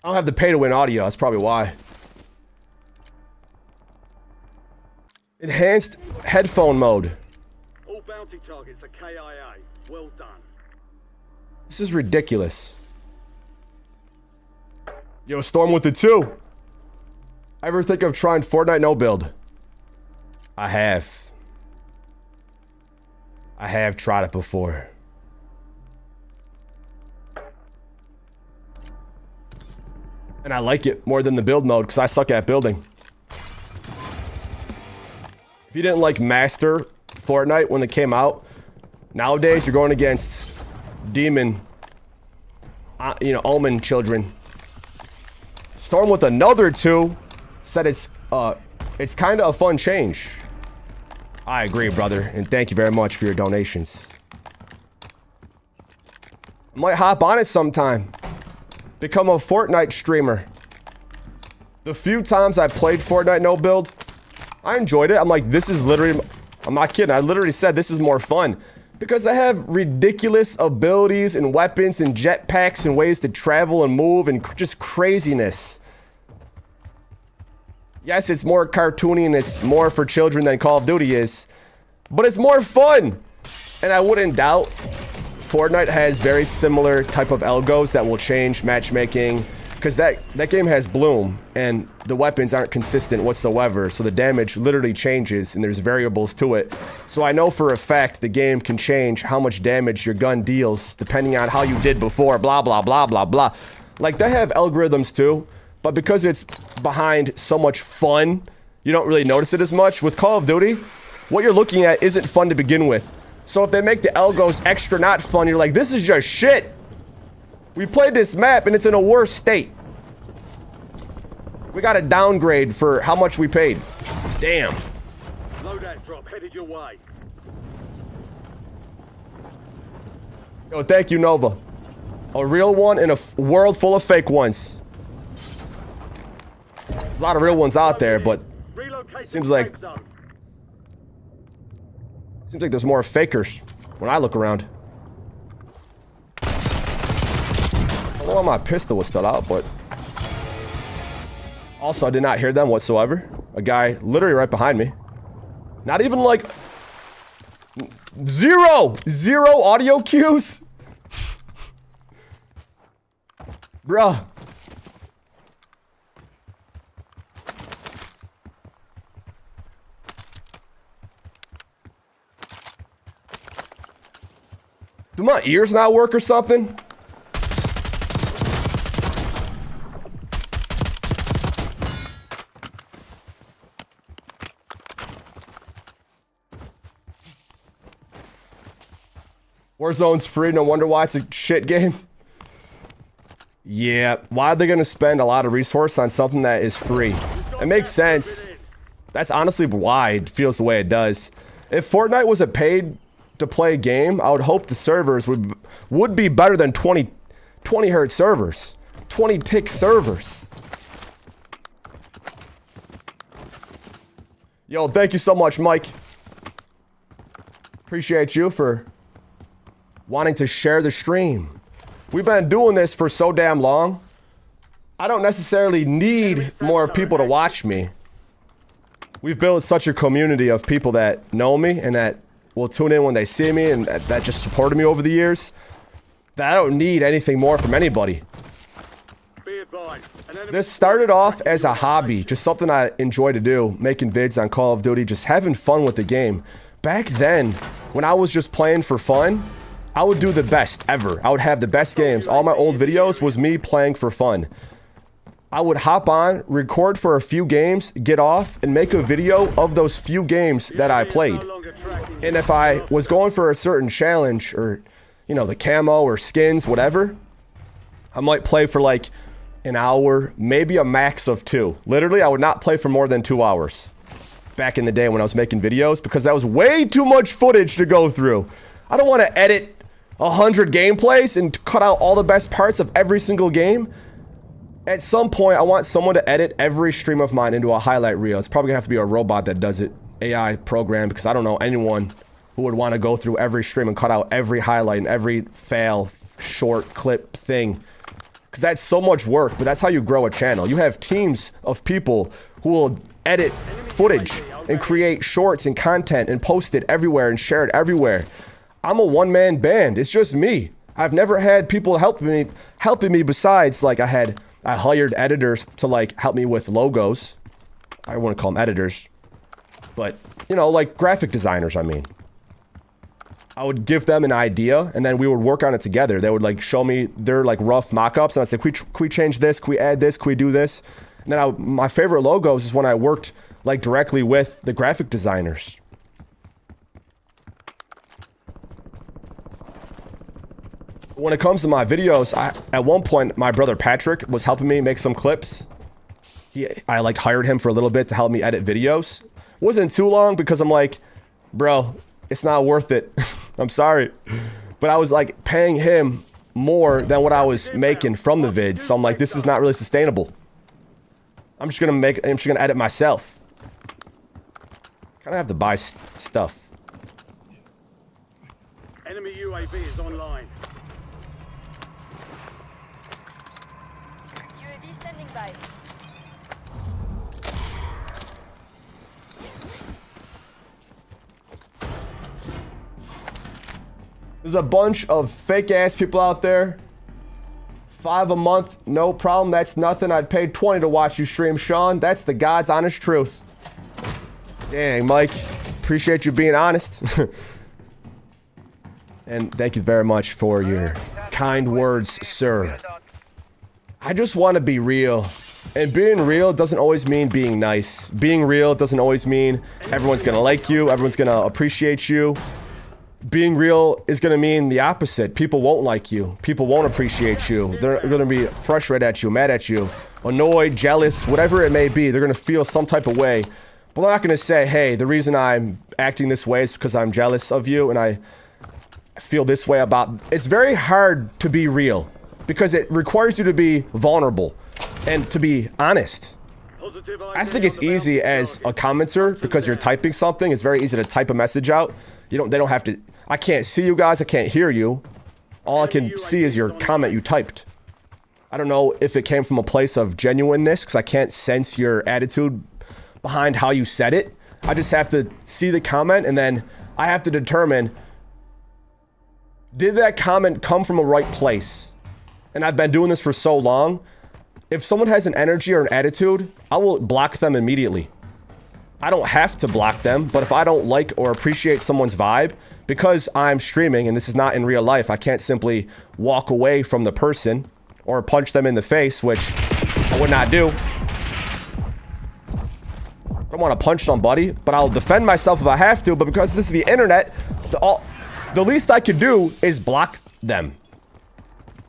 don't have the pay to win audio. That's probably why. Enhanced headphone mode. All bounty targets are KIA. Well done. This is ridiculous. Yo, Storm with the 2. Ever think of trying Fortnite no build? I have. I have tried it before. And I like it more than the build mode because I suck at building. If you didn't like Master Fortnite when it came out, nowadays you're going against demon, omen children. Storm with another 2 said it's kind of a fun change. I agree, brother, and thank you very much for your donations. I might hop on it sometime. Become a Fortnite streamer. The few times I played Fortnite no build, I enjoyed it. I'm like, this is literally, I'm not kidding. I literally said this is more fun because they have ridiculous abilities and weapons and jetpacks and ways to travel and move and just craziness. Yes, it's more cartoony and it's more for children than Call of Duty is, but it's more fun. And I wouldn't doubt Fortnite has very similar type of algos that will change matchmaking because that game has bloom and the weapons aren't consistent whatsoever. So the damage literally changes and there's variables to it. So I know for a fact the game can change how much damage your gun deals depending on how you did before, blah, blah, blah, blah, blah. Like they have algorithms too. But because it's behind so much fun, you don't really notice it as much. With Call of Duty, what you're looking at isn't fun to begin with. So if they make the algos extra not fun, you're like, this is just shit. We played this map and it's in a worse state. We got a downgrade for how much we paid. Damn. Loadout drop headed your way. Yo, thank you, Nova. A real one in a world full of fake ones. There's a lot of real ones out there, but seems like there's more fakers when I look around. I don't know why my pistol was still out, but also I did not hear them whatsoever. A guy literally right behind me. Not even like zero audio cues. Bruh. Do my ears not work or something? Warzone's free, no wonder why it's a shit game. Yeah, why are they gonna spend a lot of resource on something that is free? It makes sense. That's honestly why it feels the way it does. If Fortnite was a paid to play game, I would hope the servers would be better than 20 hertz servers, 20 tick servers. Yo, thank you so much, Mike. Appreciate you for wanting to share the stream. We've been doing this for so damn long. I don't necessarily need more people to watch me. We've built such a community of people that know me and that will tune in when they see me and that just supported me over the years, that I don't need anything more from anybody. This started off as a hobby, just something I enjoy to do, making vids on Call of Duty, just having fun with the game. Back then, when I was just playing for fun, I would do the best ever. I would have the best games. All my old videos was me playing for fun. I would hop on, record for a few games, get off, and make a video of those few games that I played. And if I was going for a certain challenge, or, you know, the camo or skins, whatever, I might play for like an hour, maybe a max of 2. Literally, I would not play for more than 2 hours back in the day when I was making videos, because that was way too much footage to go through. I don't want to edit 100 gameplays and cut out all the best parts of every single game. At some point, I want someone to edit every stream of mine into a highlight reel. It's probably gonna have to be a robot that does it, AI program, because I don't know anyone who would want to go through every stream and cut out every highlight and every fail, short clip thing. because that's so much work, but that's how you grow a channel. You have teams of people who will edit footage and create shorts and content and post it everywhere and share it everywhere. I'm a one-man band. It's just me. I've never had people helping me besides, like, I hired editors to, like, help me with logos. I want to call them editors, but, you know, like graphic designers, I mean. I would give them an idea, and then we would work on it together. They would, like, show me their, like, rough mock-ups, and I'd say, can we change this? Can we add this? Can we do this? And then my favorite logos is when I worked, like, directly with the graphic designers. When it comes to my videos, at one point, my brother Patrick was helping me make some clips. I like hired him for a little bit to help me edit videos. Wasn't too long because I'm like, bro, it's not worth it. I'm sorry. But I was like paying him more than what I was making from the vids. So I'm like, this is not really sustainable. I'm just gonna edit myself. Kind of have to buy stuff. Enemy UAV is online. UAV standing by. There's a bunch of fake ass people out there. $5 a month, no problem. That's nothing. I'd pay $20 to watch you stream, Sean. That's the God's honest truth. Dang, Mike. Appreciate you being honest. And thank you very much for your kind words, sir. I just want to be real. And being real doesn't always mean being nice. Being real doesn't always mean everyone's going to like you. Everyone's going to appreciate you. Being real is going to mean the opposite. People won't like you. People won't appreciate you. They're going to be frustrated at you, mad at you, annoyed, jealous, whatever it may be. They're going to feel some type of way. But they're not going to say, hey, the reason I'm acting this way is because I'm jealous of you and I feel this way about... It's very hard to be real because it requires you to be vulnerable and to be honest. I think it's easy as a commenter because you're typing something. It's very easy to type a message out. They don't have to... I can't see you guys. I can't hear you. All I can see is your comment you typed. I don't know if it came from a place of genuineness because I can't sense your attitude behind how you said it. I just have to see the comment and then I have to determine, did that comment come from a right place? And I've been doing this for so long. If someone has an energy or an attitude, I will block them immediately. I don't have to block them, but if I don't like or appreciate someone's vibe, because I'm streaming and this is not in real life, I can't simply walk away from the person or punch them in the face, which I would not do. I don't want to punch somebody, but I'll defend myself if I have to, but because this is the internet, the least I could do is block them.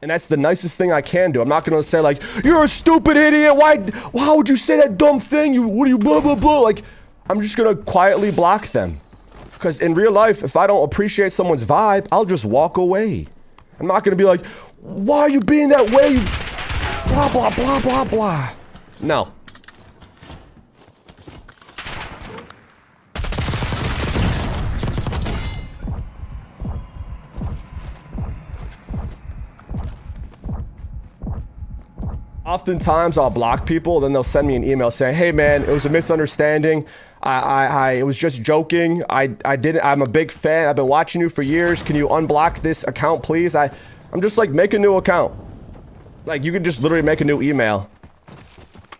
And that's the nicest thing I can do. I'm not going to say like, you're a stupid idiot. Why would you say that dumb thing? What are you blah, blah, blah. Like, I'm just going to quietly block them. Because in real life, if I don't appreciate someone's vibe, I'll just walk away. I'm not going to be like, why are you being that way? Blah, blah, blah, blah, blah. No. Oftentimes I'll block people, then they'll send me an email saying, hey man, it was a misunderstanding. It was just joking. I'm a big fan. I've been watching you for years. Can you unblock this account, please? I'm just like, make a new account. Like, you can just literally make a new email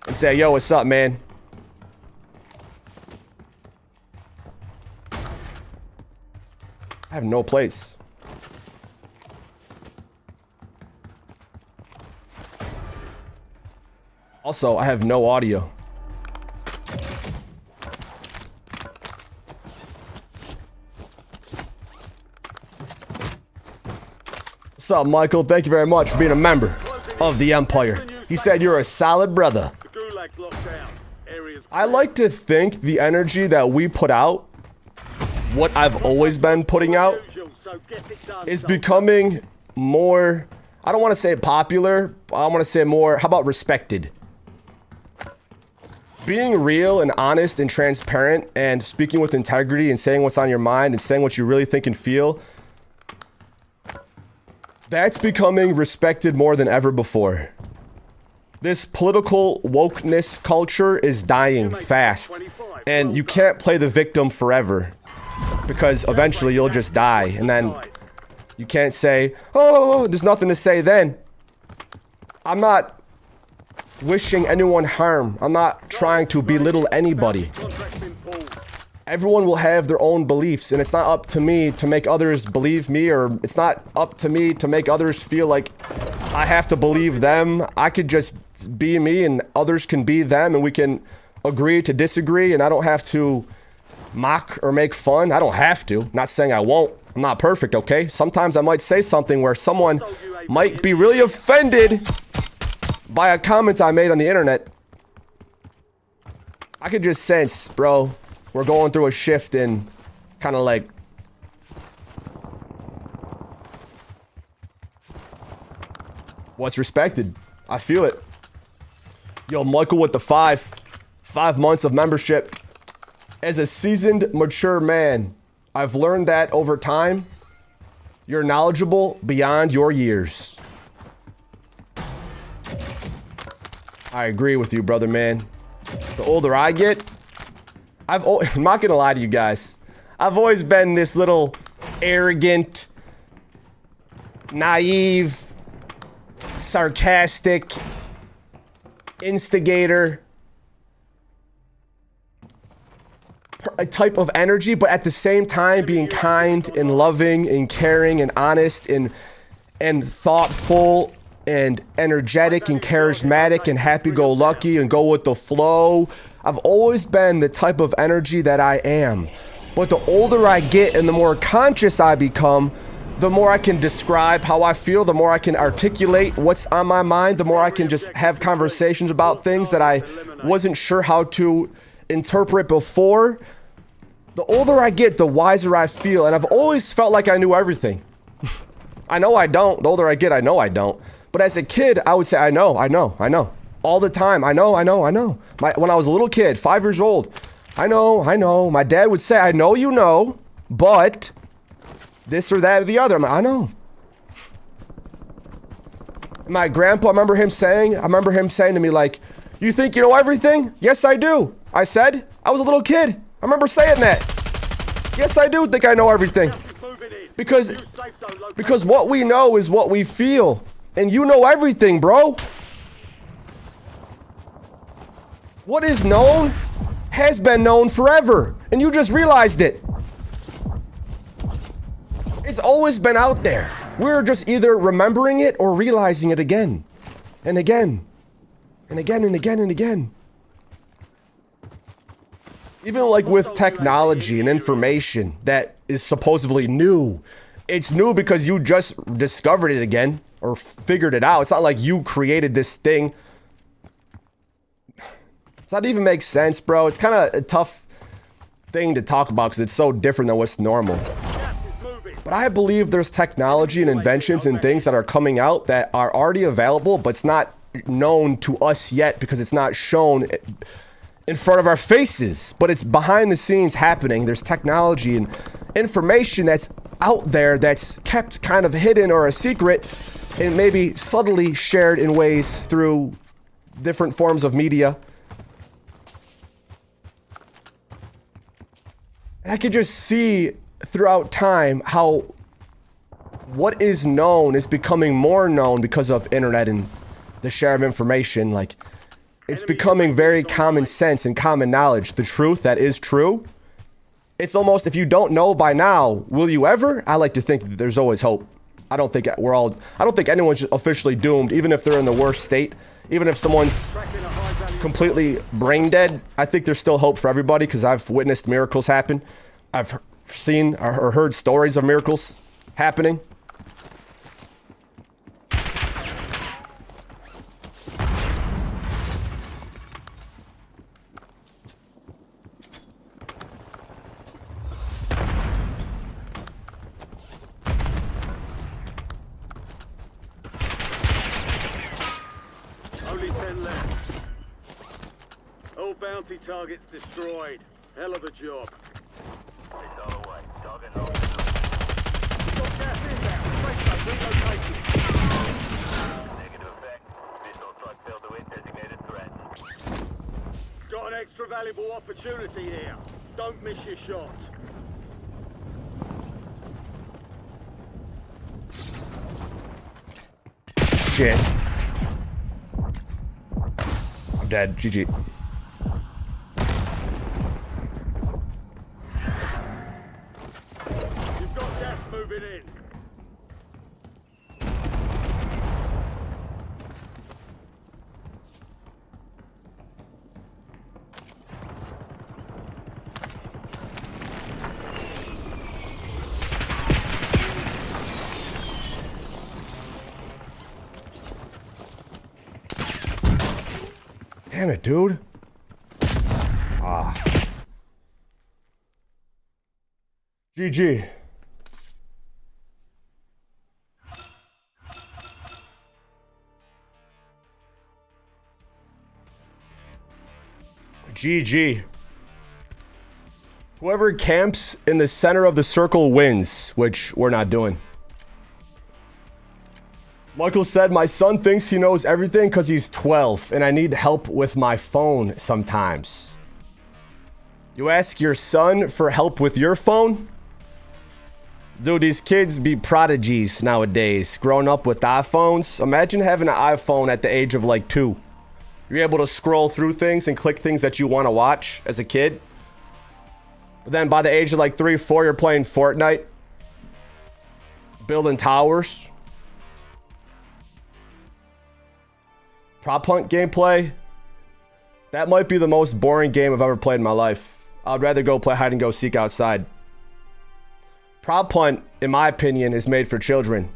and say, yo, what's up, man? I have no place. Also, I have no audio. What's up, Michael? Thank you very much for being a member of the Empire. He said you're a solid brother. I like to think the energy that we put out, what I've always been putting out, is becoming more, I don't want to say popular, I want to say more, how about respected? Being real and honest and transparent and speaking with integrity and saying what's on your mind and saying what you really think and feel That's becoming respected more than ever before. This political wokeness culture is dying fast. And you can't play the victim forever. Because eventually you'll just die. And then you can't say, oh, there's nothing to say then. I'm not wishing anyone harm. I'm not trying to belittle anybody. Everyone will have their own beliefs, and it's not up to me to make others believe me, or it's not up to me to make others feel like I have to believe them. I could just be me, and others can be them, and we can agree to disagree, and I don't have to mock or make fun. I don't have to. I'm not saying I won't. I'm not perfect, okay? Sometimes I might say something where someone might be really offended by a comment I made on the internet. I could just sense, bro, we're going through a shift in kind of like what's respected. I feel it. Yo, Michael with the 5 months of membership. As a seasoned, mature man, I've learned that over time, you're knowledgeable beyond your years. I agree with you, brother, man. The older I get, I'm not gonna lie to you guys. I've always been this little arrogant, naive, sarcastic instigator, a type of energy, but at the same time being kind and loving and caring and honest and thoughtful and energetic and charismatic and happy-go-lucky and go with the flow. I've always been the type of energy that I am. But the older I get and the more conscious I become, the more I can describe how I feel, the more I can articulate what's on my mind, the more I can just have conversations about things that I wasn't sure how to interpret before. The older I get, the wiser I feel, and I've always felt like I knew everything. I know I don't. The older I get, I know I don't. But as a kid, I would say, I know. All the time, I know. When I was a little kid, 5 years old, I know. My dad would say, I know you know, but this or that or the other. I'm like, I know. My grandpa, I remember him saying to me, like, you think you know everything? Yes, I do. I said, I was a little kid. I remember saying that. Yes, I do think I know everything. Because what we know is what we feel. And you know everything, bro. What is known has been known forever. And you just realized it. It's always been out there. We're just either remembering it or realizing it again. And again. And again and again and again. Even like with technology and information that is supposedly new. It's new because you just discovered it again. Or figured it out. It's not like you created this thing. It's not even make sense, bro. It's kind of a tough thing to talk about because it's so different than what's normal. But I believe there's technology and inventions and things that are coming out that are already available, but it's not known to us yet because it's not shown in front of our faces, but it's behind the scenes happening. There's technology and information that's out there that's kept kind of hidden or a secret and maybe subtly shared in ways through different forms of media. I could just see throughout time how what is known is becoming more known because of internet and the share of information. Like, it's becoming very common sense and common knowledge. The truth that is true. It's almost, if you don't know by now, will you ever? I like to think that there's always hope. I don't think anyone's officially doomed, even if they're in the worst state. Even if someone's completely brain dead, I think there's still hope for everybody because I've witnessed miracles happen. I've seen or heard stories of miracles happening. Only 10 left. All bounty targets destroyed. Hell of a job. Got gas inbound. Safe zone relocated. valuable opportunity here. Don't miss your shot. Shit. I'm dead. GG. You've got gas moving in. Damn it, dude. Ah. GG. GG. Whoever camps in the center of the circle wins, which we're not doing. Michael said, my son thinks he knows everything because he's 12 and I need help with my phone sometimes. You ask your son for help with your phone? Dude, these kids be prodigies nowadays. Growing up with iPhones. Imagine having an iPhone at the age of like 2. You're able to scroll through things and click things that you want to watch as a kid. But then by the age of like 3, 4, you're playing Fortnite. Building towers. Prop hunt gameplay. That might be the most boring game I've ever played in my life. I'd rather go play hide and go seek outside. Prop hunt, in my opinion, is made for children.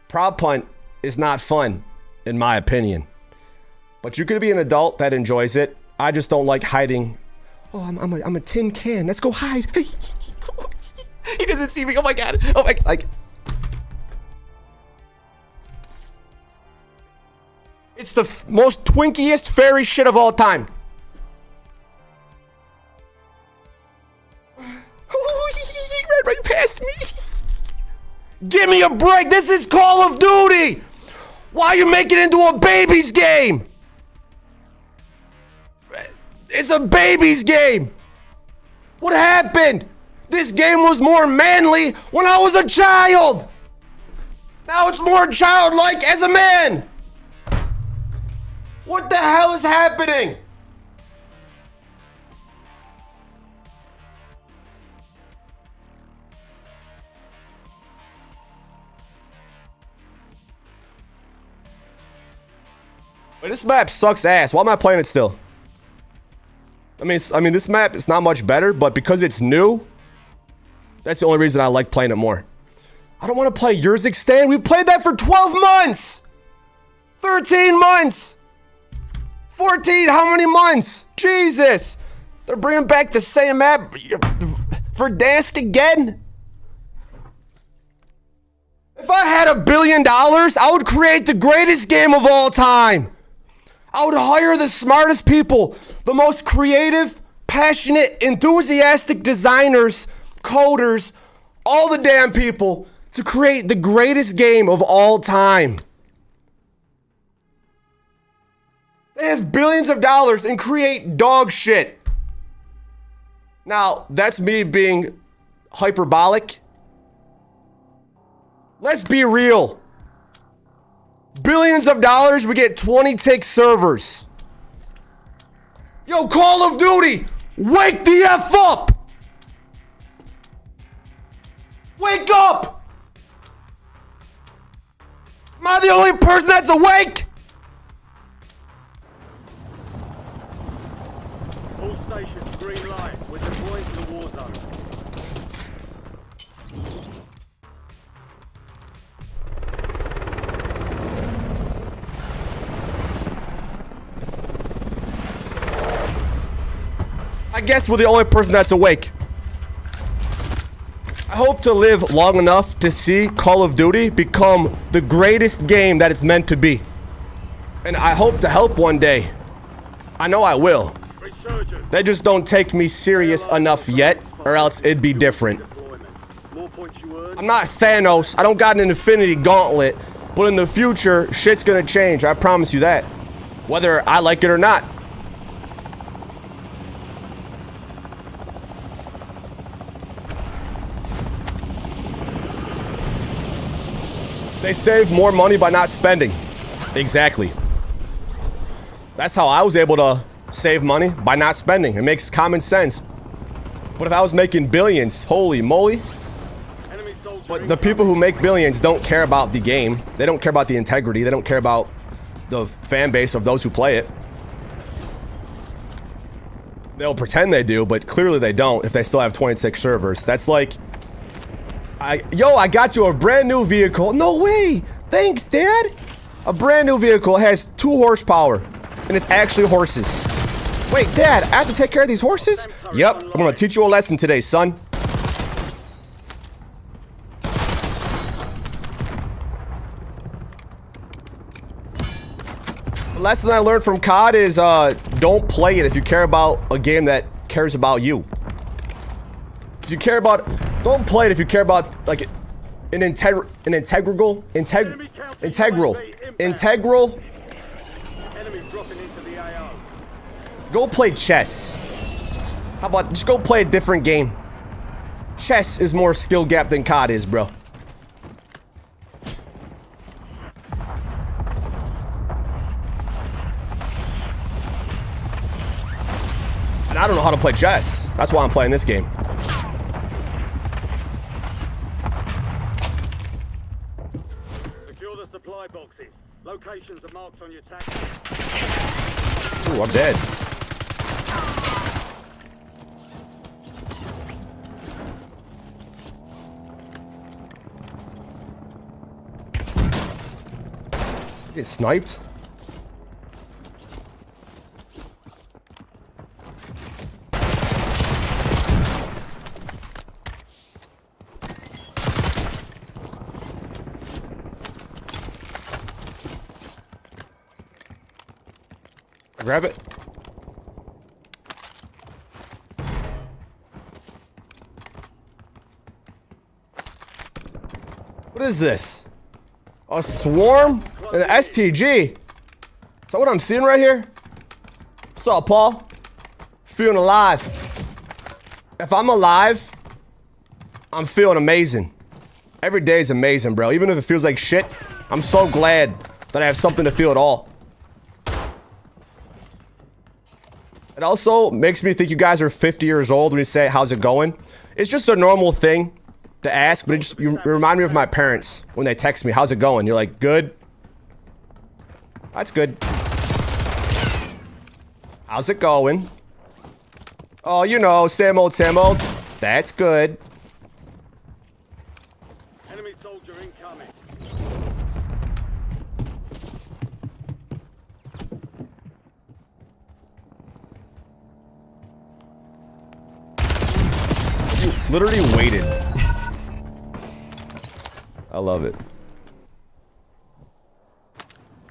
Prop hunt is not fun, in my opinion. But you could be an adult that enjoys it. I just don't like hiding. Oh, I'm a tin can. Let's go hide. He doesn't see me. Oh my god. Oh my, like. It's the most twinkiest fairy shit of all time. He ran right past me. Give me a break. This is Call of Duty. Why are you making it into a baby's game? It's a baby's game. What happened? This game was more manly when I was a child. Now it's more childlike as a man. What the hell is happening? Wait, this map sucks ass. Why am I playing it still? I mean, this map is not much better, but because it's new, that's the only reason I like playing it more. I don't want to play Yours Extend. We played that for 12 months. 13 months. 14, how many months? Jesus. They're bringing back the same map for Dansk again? If I had $1 billion, I would create the greatest game of all time. I would hire the smartest people, the most creative, passionate, enthusiastic designers, coders, all the damn people to create the greatest game of all time. They have billions of dollars and create dog shit. Now, that's me being hyperbolic. Let's be real. Billions of dollars, we get 20-tick servers. Yo, Call of Duty, wake the F up! Wake up! Am I the only person that's awake? All stations, green light. We're deploying to the war zone. I guess we're the only person that's awake. I hope to live long enough to see Call of Duty become the greatest game that it's meant to be. And I hope to help one day. I know I will. They just don't take me serious enough yet, or else it'd be different. I'm not Thanos. I don't got an infinity gauntlet. But in the future, shit's gonna change. I promise you that. Whether I like it or not. They save more money by not spending. Exactly. That's how I was able to save money, by not spending. It makes common sense. But if I was making billions, holy moly. But the people who make billions don't care about the game. They don't care about the integrity. They don't care about the fan base of those who play it. They'll pretend they do, but clearly they don't if they still have 26 servers. That's like, yo, I got you a brand new vehicle. No way. Thanks, Dad. A brand new vehicle has 2 horsepower, and it's actually horses. Wait, Dad, I have to take care of these horses? Yep, I'm gonna teach you a lesson today, son. The lesson I learned from COD is don't play it if you care about a game that cares about you. If you care about, don't play it if you care about like an integral. Go play chess. How about just go play a different game? Chess is more skill gap than COD is, bro. And I don't know how to play chess. That's why I'm playing this game. Secure the supply boxes. Locations are marked on your tag. Ooh, I'm dead. Get sniped. Grab it. What is this? A swarm? An STG? Is that what I'm seeing right here? What's up, Paul? Feeling alive. If I'm alive, I'm feeling amazing. Every day is amazing, bro. Even if it feels like shit, I'm so glad that I have something to feel at all. It also makes me think you guys are 50 years old when you say, how's it going? It's just a normal thing to ask, but you remind me of my parents when they text me, how's it going? You're like, good. That's good. How's it going? Oh, you know, same old, same old. That's good. Enemy soldier incoming. Literally waited. I love it.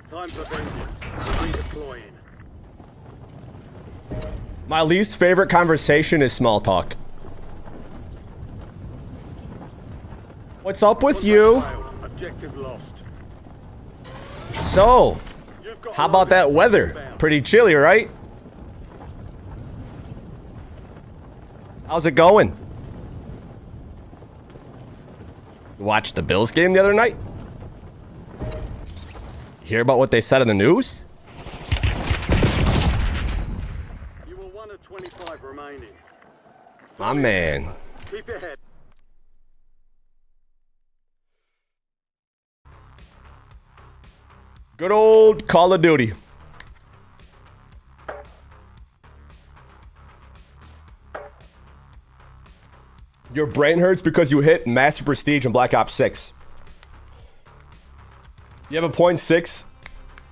Time for vengeance. Redeploying. My least favorite conversation is small talk. What's up with you? Objective lost. So, how about that weather? Pretty chilly, right? How's it going? Watched the Bills game the other night? Hear about what they said in the news? You were 1 of 25 remaining. My man. Keep your head. Good old Call of Duty. Your brain hurts because you hit Master Prestige in Black Ops 6. You have a .6?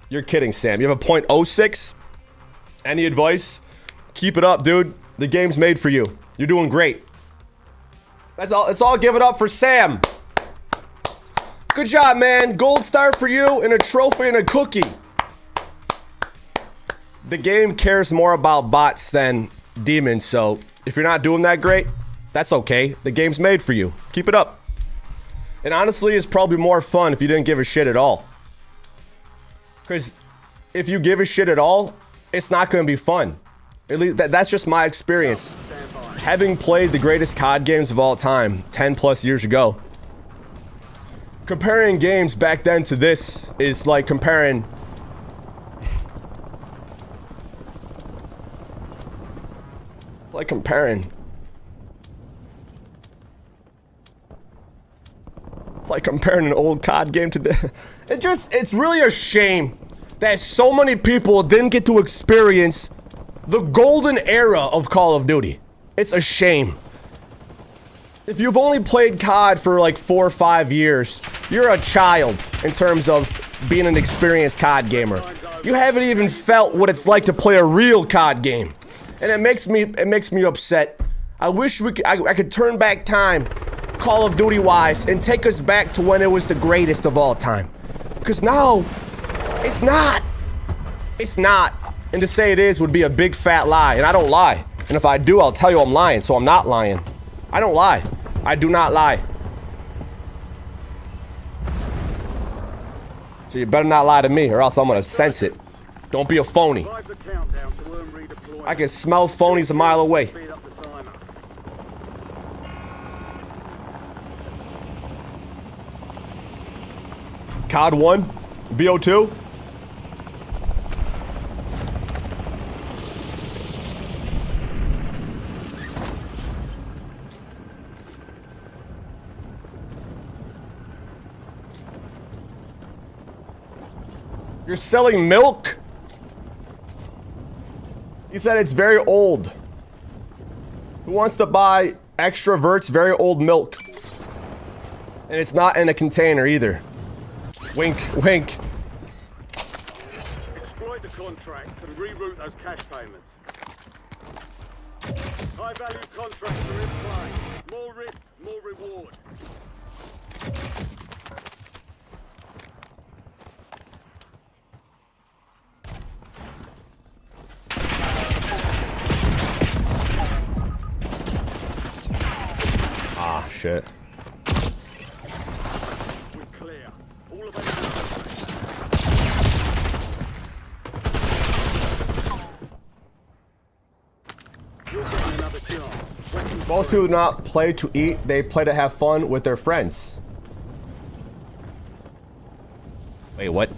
You're kidding, Sam. You have a .06? Any advice? Keep it up, dude. The game's made for you. You're doing great. Let's all give it up for Sam. Good job, man. Gold star for you and a trophy and a cookie. The game cares more about bots than demons, so if you're not doing that great, that's okay. The game's made for you. Keep it up. And honestly, it's probably more fun if you didn't give a shit at all. Because if you give a shit at all, it's not going to be fun. At least that's just my experience. Having played the greatest COD games of all time 10 plus years ago. Comparing games back then to this is like comparing... Like comparing... It's like comparing an old COD game to this. It's really a shame that so many people didn't get to experience the golden era of Call of Duty. It's a shame. If you've only played COD for like 4 or 5 years, you're a child in terms of being an experienced COD gamer. You haven't even felt what it's like to play a real COD game. And it makes me upset. I wish I could turn back time, Call of Duty wise, and take us back to when it was the greatest of all time. Because now, it's not. It's not. And to say it is would be a big fat lie, and I don't lie. And if I do, I'll tell you I'm lying, so I'm not lying. I don't lie. I do not lie. So you better not lie to me, or else I'm gonna sense it. Don't be a phony. I can smell phonies a mile away. COD 1? BO2? You're selling milk? He said it's very old. Who wants to buy Extravert's very old milk? And it's not in a container either. Wink, wink. Exploit the contracts and reroute those cash payments. High value contracts are in play. More risk, more reward. Ah, shit. We're clear. All of You're getting another chance. Most people do not play to eat, they play to have fun with their friends. Wait, what?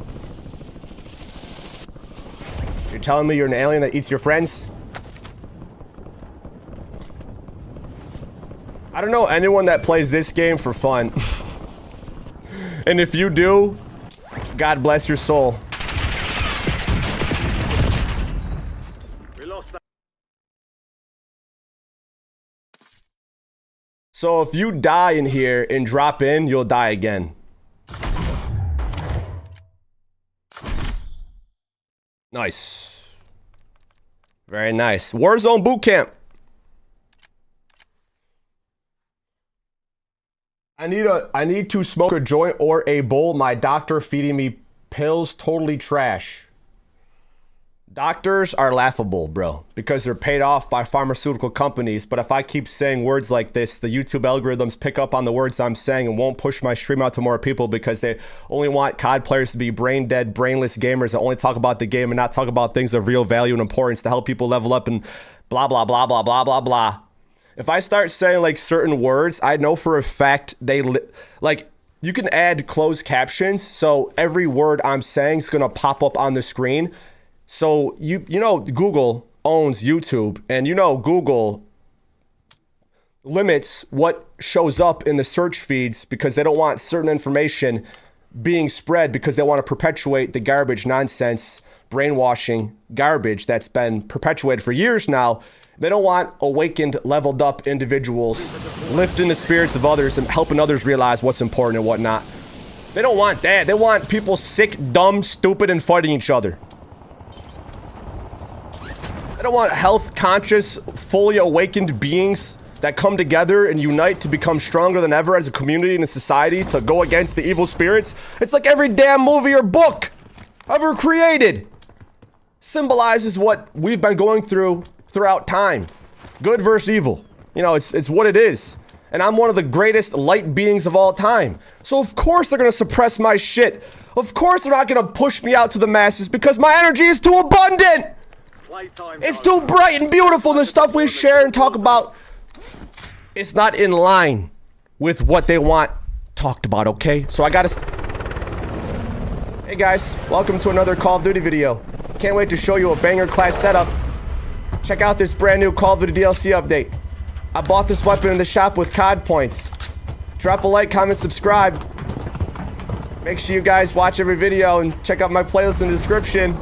You're telling me you're an alien that eats your friends? I don't know anyone that plays this game for fun. And if you do, God bless your soul. We lost that. So if you die in here and drop in, you'll die again. Nice. Very nice. Warzone boot camp. I need to smoke a joint or a bowl. My doctor feeding me pills, totally trash. Doctors are laughable, bro, because they're paid off by pharmaceutical companies. But if I keep saying words like this, the YouTube algorithms pick up on the words I'm saying and won't push my stream out to more people because they only want COD players to be brain dead, brainless gamers that only talk about the game and not talk about things of real value and importance to help people level up and blah, blah, blah, blah, blah, blah, blah. If I start saying like certain words, I know for a fact like you can add closed captions. So every word I'm saying is going to pop up on the screen. So you know, Google owns YouTube, and you know, Google limits what shows up in the search feeds because they don't want certain information being spread because they want to perpetuate the garbage, nonsense, brainwashing garbage that's been perpetuated for years now. They don't want awakened, leveled up individuals lifting the spirits of others and helping others realize what's important and whatnot. They don't want that. They want people sick, dumb, stupid, and fighting each other. They don't want health conscious, fully awakened beings that come together and unite to become stronger than ever as a community and a society to go against the evil spirits. It's like every damn movie or book ever created symbolizes what we've been going through throughout time. Good versus evil. You know, it's what it is. And I'm one of the greatest light beings of all time. So of course they're gonna suppress my shit. Of course they're not gonna push me out to the masses because my energy is too abundant. It's too bright and beautiful. The stuff we share and talk about, it's not in line with what they want talked about, okay? So I gotta... Hey guys, welcome to another Call of Duty video. Can't wait to show you a banger class setup. Check out this brand new Call of Duty DLC update. I bought this weapon in the shop with COD points. Drop a like, comment, subscribe. Make sure you guys watch every video and check out my playlist in the description.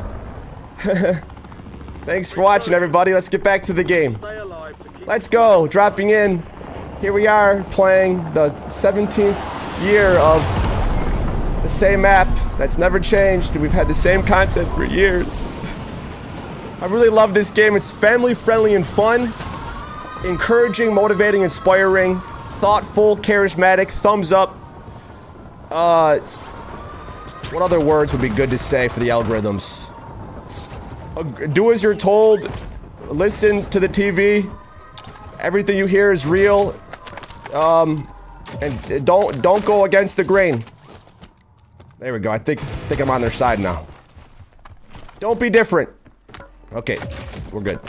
Thanks for watching, everybody. Let's get back to the game. Let's go. Dropping in. Here we are playing the 17th year of the same map that's never changed. We've had the same content for years. I really love this game. It's family friendly and fun. Encouraging, motivating, inspiring, thoughtful, charismatic, thumbs up. What other words would be good to say for the algorithms? Do as you're told. Listen to the TV. Everything you hear is real. And don't go against the grain. There we go. I think I'm on their side now. Don't be different. Okay, we're good.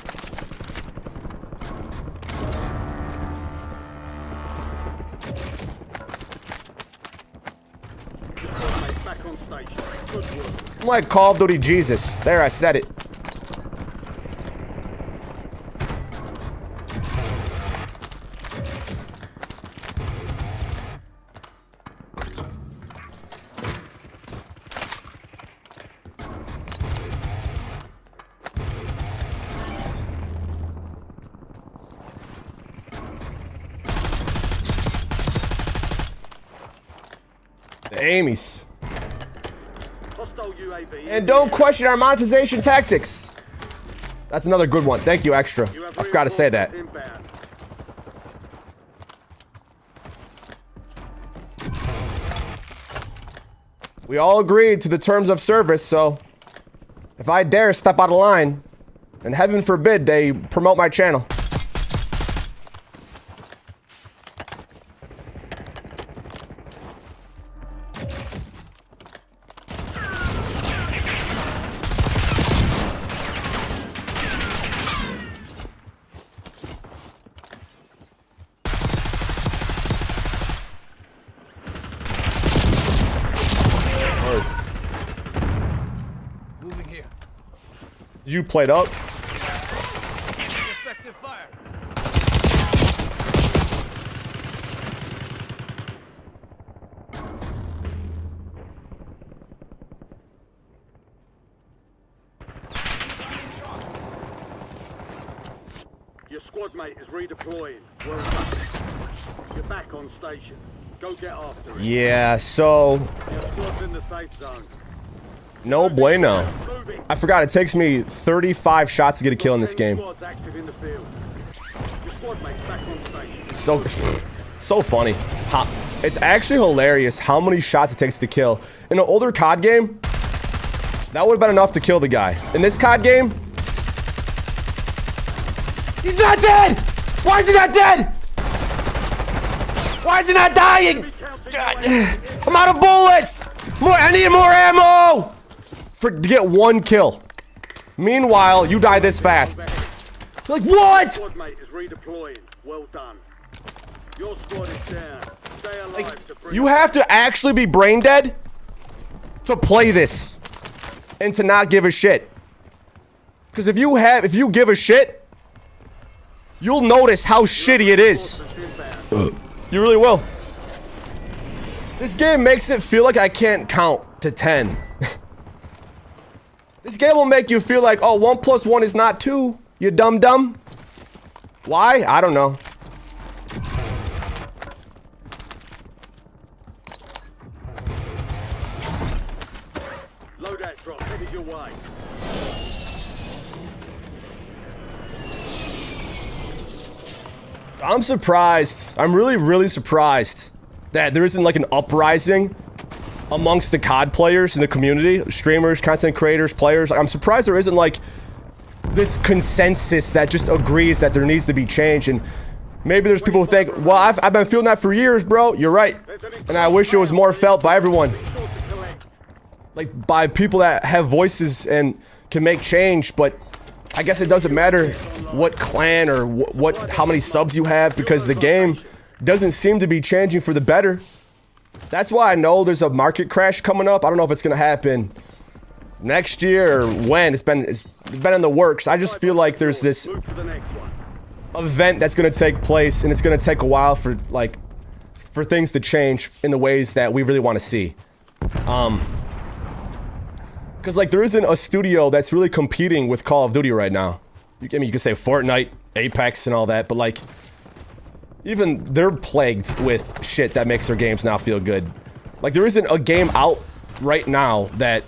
I'm like Call of Duty Jesus. There, I said it. The Amy's. And don't question our monetization tactics. That's another good one. Thank you, Extra. I forgot to say that. We all agreed to the terms of service, so if I dare step out of line, and heaven forbid they promote my channel. You played up. Effective fire. Your squad mate is redeploying. Well done. You're back on station. Go get after it. Yeah, so Your squad's in the safe zone. no bueno. I forgot it takes me 35 shots to get a kill in this game. So funny. It's actually hilarious how many shots it takes to kill. In an older COD game, that would have been enough to kill the guy. In this COD game, he's not dead! Why is he not dead? Why is he not dying? God, I'm out of bullets! I need more ammo! To get one kill. Meanwhile, you die this fast. Like, what? Squad mate is redeploying. Well done. Your squad is down. Stay alive to bring. You have to actually be brain dead to play this and to not give a shit. Because if you give a shit, you'll notice how shitty it is. You really will. This game makes it feel like I can't count to 10. This game will make you feel like, oh, 1 + 1 is not 2. You dumb. Why? I don't know. Loadout drop headed your way. I'm surprised. I'm really surprised that there isn't like an uprising amongst the COD players in the community, streamers, content creators, players. I'm surprised there isn't like this consensus that just agrees that there needs to be change. And maybe there's people who think, well, I've been feeling that for years, bro. You're right. And I wish it was more felt by everyone. Like by people that have voices and can make change. But I guess it doesn't matter what clan or how many subs you have, because the game doesn't seem to be changing for the better. That's why I know there's a market crash coming up. I don't know if it's gonna happen next year or when. It's been in the works. I just feel like there's this event that's gonna take place, and it's gonna take a while for things to change in the ways that we really want to see. Because like there isn't a studio that's really competing with Call of Duty right now. I mean, you could say Fortnite, Apex, and all that, but like even they're plagued with shit that makes their games now feel good. Like there isn't a game out right now that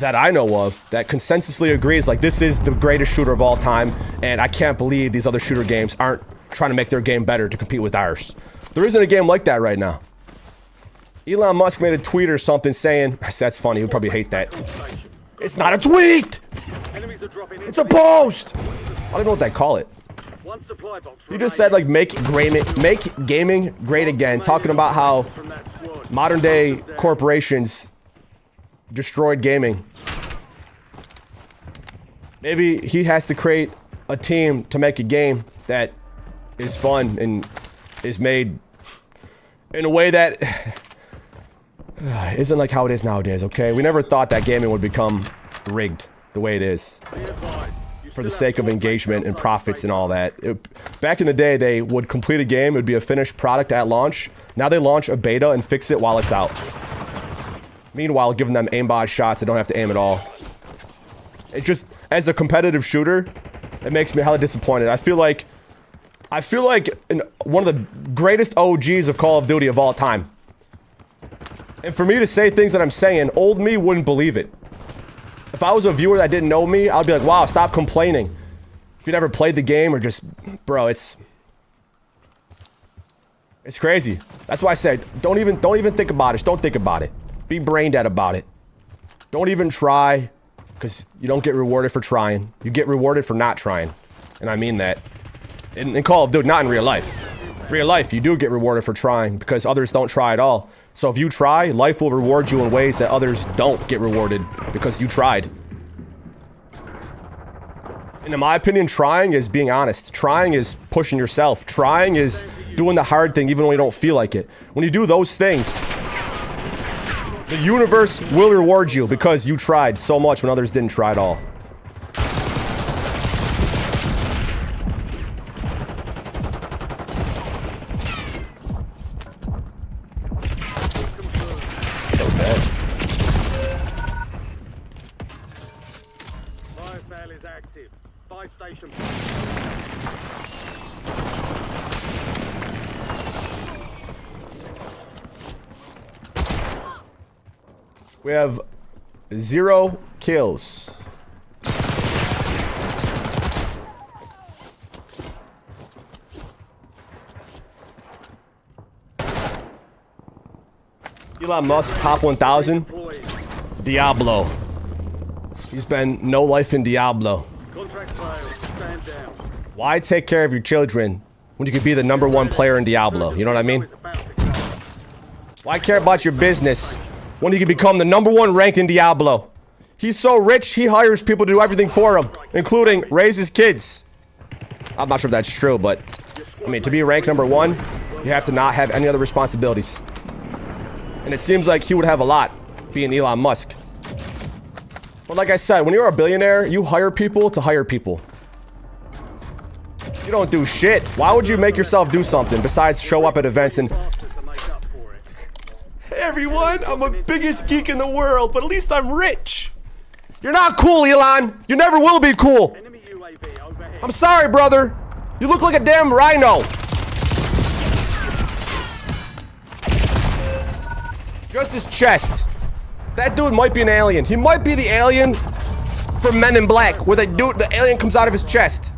I know of that consensusly agrees like this is the greatest shooter of all time, and I can't believe these other shooter games aren't trying to make their game better to compete with ours. There isn't a game like that right now. Elon Musk made a tweet or something saying, that's funny, he would probably hate that. It's not a tweet! It's a post! I don't know what they call it. He just said like make gaming great again, talking about how modern day corporations destroyed gaming. Maybe he has to create a team to make a game that is fun and is made in a way that isn't like how it is nowadays, okay? We never thought that gaming would become rigged the way it is for the sake of engagement and profits and all that. Back in the day, they would complete a game, it would be a finished product at launch. Now they launch a beta and fix it while it's out. Meanwhile, giving them aimbot shots, they don't have to aim at all. It just, as a competitive shooter, it makes me hella disappointed. I feel like one of the greatest OGs of Call of Duty of all time. And for me to say things that I'm saying, old me wouldn't believe it. If I was a viewer that didn't know me, I'd be like, wow, stop complaining. If you never played the game or just, bro, it's crazy. That's why I said, don't even think about it. Just don't think about it. Be brain dead about it. Don't even try, because you don't get rewarded for trying. You get rewarded for not trying. And I mean that. In Call of Duty, not in real life. Real life, you do get rewarded for trying because others don't try at all. So if you try, life will reward you in ways that others don't get rewarded because you tried. And in my opinion, trying is being honest. Trying is pushing yourself. Trying is doing the hard thing even when you don't feel like it. When you do those things, the universe will reward you because you tried so much when others didn't try at all. We have 0 kills. Elon Musk, top 1,000. Diablo. He's been no life in Diablo. Why take care of your children when you could be the #1 player in Diablo? You know what I mean? Why care about your business when he can become the #1 ranked in Diablo? He's so rich, he hires people to do everything for him, including raise his kids. I'm not sure if that's true, but I mean, to be ranked #1, you have to not have any other responsibilities. And it seems like he would have a lot, being Elon Musk. But like I said, when you're a billionaire, you hire people to hire people. You don't do shit. Why would you make yourself do something besides show up at events and... Hey everyone, I'm the biggest geek in the world, but at least I'm rich. You're not cool, Elon. You never will be cool. I'm sorry, brother. You look like a damn rhino. Just his chest. That dude might be an alien. He might be the alien from Men in Black, where the alien comes out of his chest.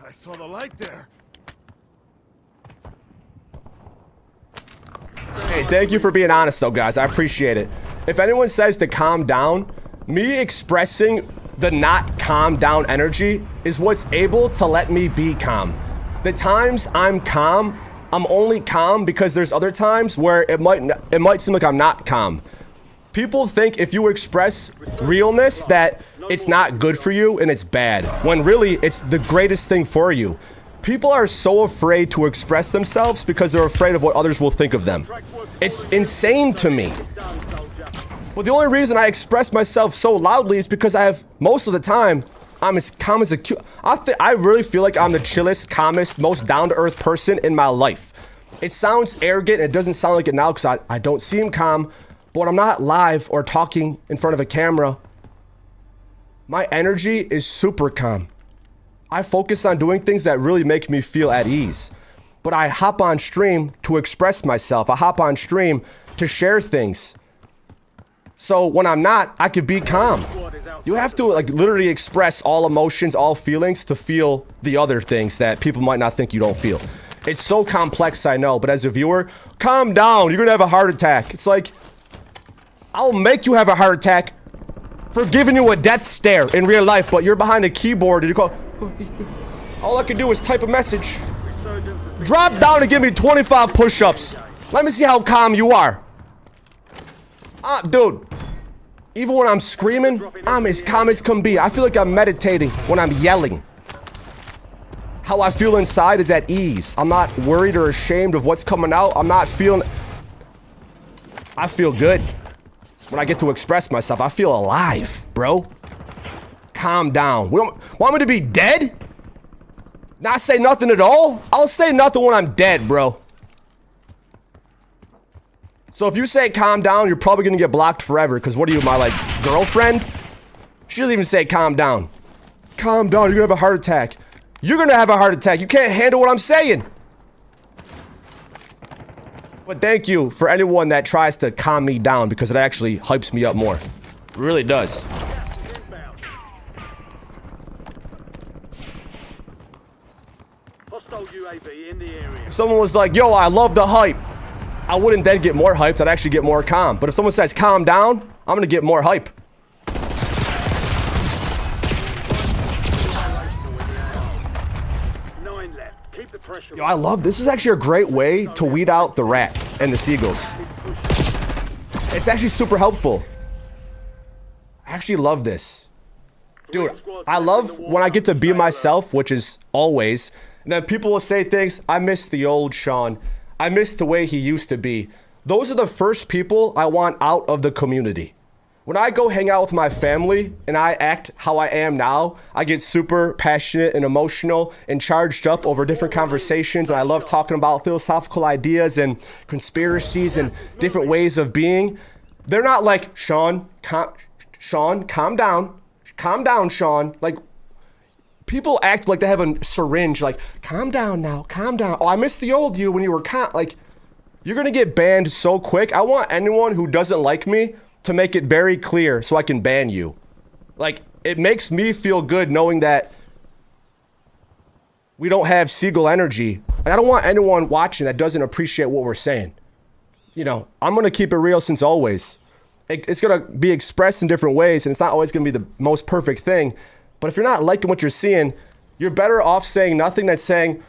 I saw the light there. Hey, thank you for being honest though, guys. I appreciate it. If anyone says to calm down, me expressing the not calm down energy is what's able to let me be calm. The times I'm calm, I'm only calm because there's other times where it might seem like I'm not calm. People think if you express realness that it's not good for you and it's bad, when really it's the greatest thing for you. People are so afraid to express themselves because they're afraid of what others will think of them. It's insane to me. But the only reason I express myself so loudly is because most of the time, I'm as calm as a I really feel like I'm the chillest, calmest, most down-to-earth person in my life. It sounds arrogant, it doesn't sound like it now because I don't seem calm, but when I'm not live or talking in front of a camera, my energy is super calm. I focus on doing things that really make me feel at ease. But I hop on stream to express myself. I hop on stream to share things. So when I'm not, I could be calm. You have to like literally express all emotions, all feelings to feel the other things that people might not think you don't feel. It's so complex, I know, but as a viewer, calm down, you're gonna have a heart attack. It's like, I'll make you have a heart attack for giving you a death stare in real life, but you're behind a keyboard and you call, all I can do is type a message. Drop down and give me 25 push-ups. Let me see how calm you are. Dude, even when I'm screaming, I'm as calm as can be. I feel like I'm meditating when I'm yelling. How I feel inside is at ease. I'm not worried or ashamed of what's coming out. I feel good when I get to express myself. I feel alive, bro. Calm down. Want me to be dead? Not say nothing at all? I'll say nothing when I'm dead, bro. So if you say calm down, you're probably gonna get blocked forever. Because what are you, my like girlfriend? She doesn't even say calm down. Calm down, you're gonna have a heart attack. You're gonna have a heart attack. You can't handle what I'm saying. But thank you for anyone that tries to calm me down because it actually hypes me up more. It really does. If someone was like, yo, I love the hype, I wouldn't then get more hyped. I'd actually get more calm. But if someone says calm down, I'm gonna get more hype. Yo, I love this. Is actually a great way to weed out the rats and the seagulls. It's actually super helpful. I actually love this. Dude, I love when I get to be myself, which is always, and then people will say things, I miss the old Sean. I miss the way he used to be. Those are the first people I want out of the community. When I go hang out with my family and I act how I am now, I get super passionate and emotional and charged up over different conversations. And I love talking about philosophical ideas and conspiracies and different ways of being. They're not like, Sean, calm down. Calm down, Sean. Like, people act like they have a syringe, like, calm down now, calm down. Oh, I miss the old you when you were calm. Like, you're gonna get banned so quick. I want anyone who doesn't like me to make it very clear so I can ban you. Like, it makes me feel good knowing that we don't have seagull energy. I don't want anyone watching that doesn't appreciate what we're saying. You know, I'm gonna keep it real since always. It's gonna be expressed in different ways and it's not always gonna be the most perfect thing. But if you're not liking what you're seeing, you're better off saying nothing than saying,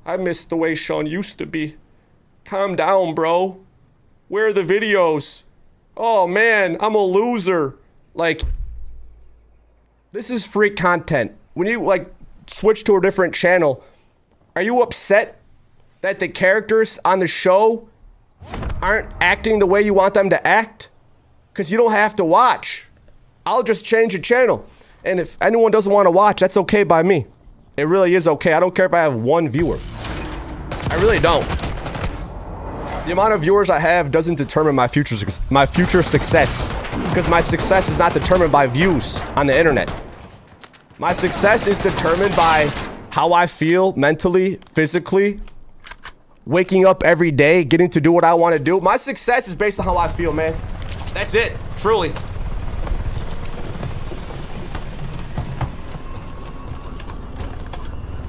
I miss the way Sean used to be. Calm down, bro. Where are the videos? Oh man, I'm a loser. Like, this is free content. When you like switch to a different channel, are you upset that the characters on the show aren't acting the way you want them to act? Because you don't have to watch. I'll just change the channel. And if anyone doesn't want to watch, that's okay by me. It really is okay. I don't care if I have one viewer. I really don't. The amount of viewers I have doesn't determine my future success. Because my success is not determined by views on the internet. My success is determined by how I feel mentally, physically, waking up every day, getting to do what I want to do. My success is based on how I feel, man. That's it, truly.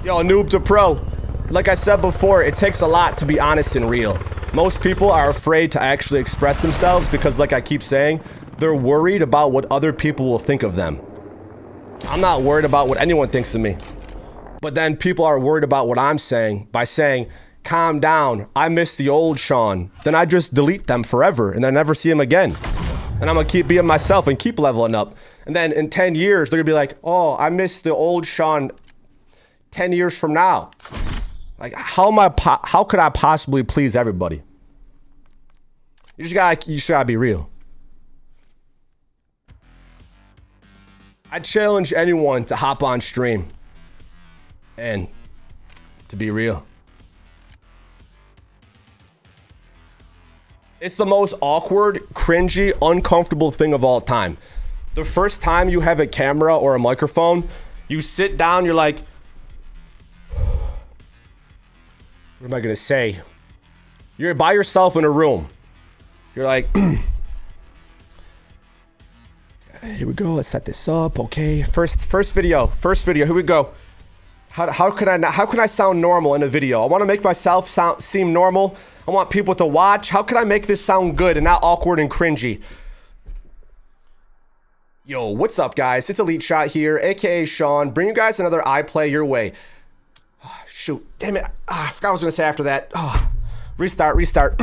Yo, noob to pro. Like I said before, it takes a lot to be honest and real. Most people are afraid to actually express themselves because, like I keep saying, they're worried about what other people will think of them. I'm not worried about what anyone thinks of me. But then people are worried about what I'm saying by saying, calm down, I miss the old Sean. Then I just delete them forever and I never see them again. And I'm gonna keep being myself and keep leveling up. And And then in 10 years, they're gonna be like, oh, I miss the old Sean 10 years from now. Like, how could I possibly please everybody? You just gotta be real. I challenge anyone to hop on stream and to be real. It's the most awkward, cringy, uncomfortable thing of all time. The first time you have a camera or a microphone, you sit down, you're like, what am I gonna say? You're by yourself in a room. You're like, here we go, let's set this up, okay. First video, here we go. How can I sound normal in a video? I wanna make myself seem normal. I want people to watch. How can I make this sound good and not awkward and cringy? Yo, what's up, guys? It's EliteShot here, aka Sean. Bring you guys another iPlay your way. Oh, shoot, damn it. I forgot what I was gonna say after that. Oh, restart.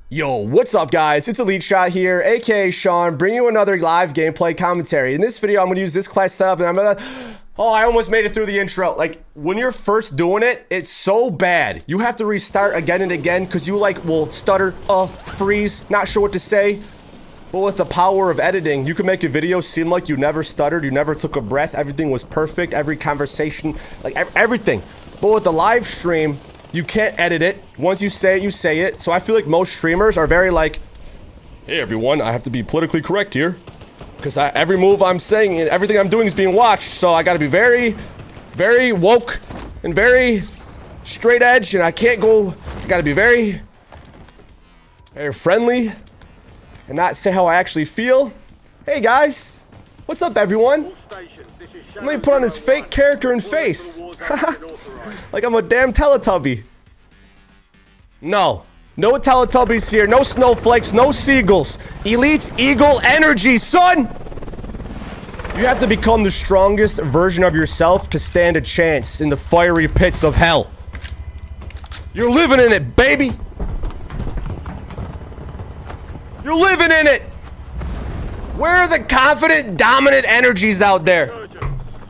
Yo, what's up, guys? It's EliteShot here, aka Sean. Bring you another live gameplay commentary. In this video, I'm gonna use this class setup, and I'm gonna... Oh, I almost made it through the intro. Like, when you're first doing it, it's so bad. You have to restart again and again because you, like, will stutter, freeze, not sure what to say. But with the power of editing, you can make a video seem like you never stuttered, you never took a breath, everything was perfect, every conversation, like, everything. But with the live stream, you can't edit it. Once you say it, you say it. So I feel like most streamers are very like, hey, everyone, I have to be politically correct here. Because every move I'm saying and everything I'm doing is being watched. So I got to be very, very woke and very straight edge. And I can't go, I got to be very, very friendly and not say how I actually feel. Hey guys, what's up everyone? Let me put on this fake character and face. Like I'm a damn Teletubby. No Teletubbies here, no snowflakes, no seagulls. Elite Eagle energy, son! You have to become the strongest version of yourself to stand a chance in the fiery pits of hell. You're living in it, baby! You're living in it! Where are the confident, dominant energies out there?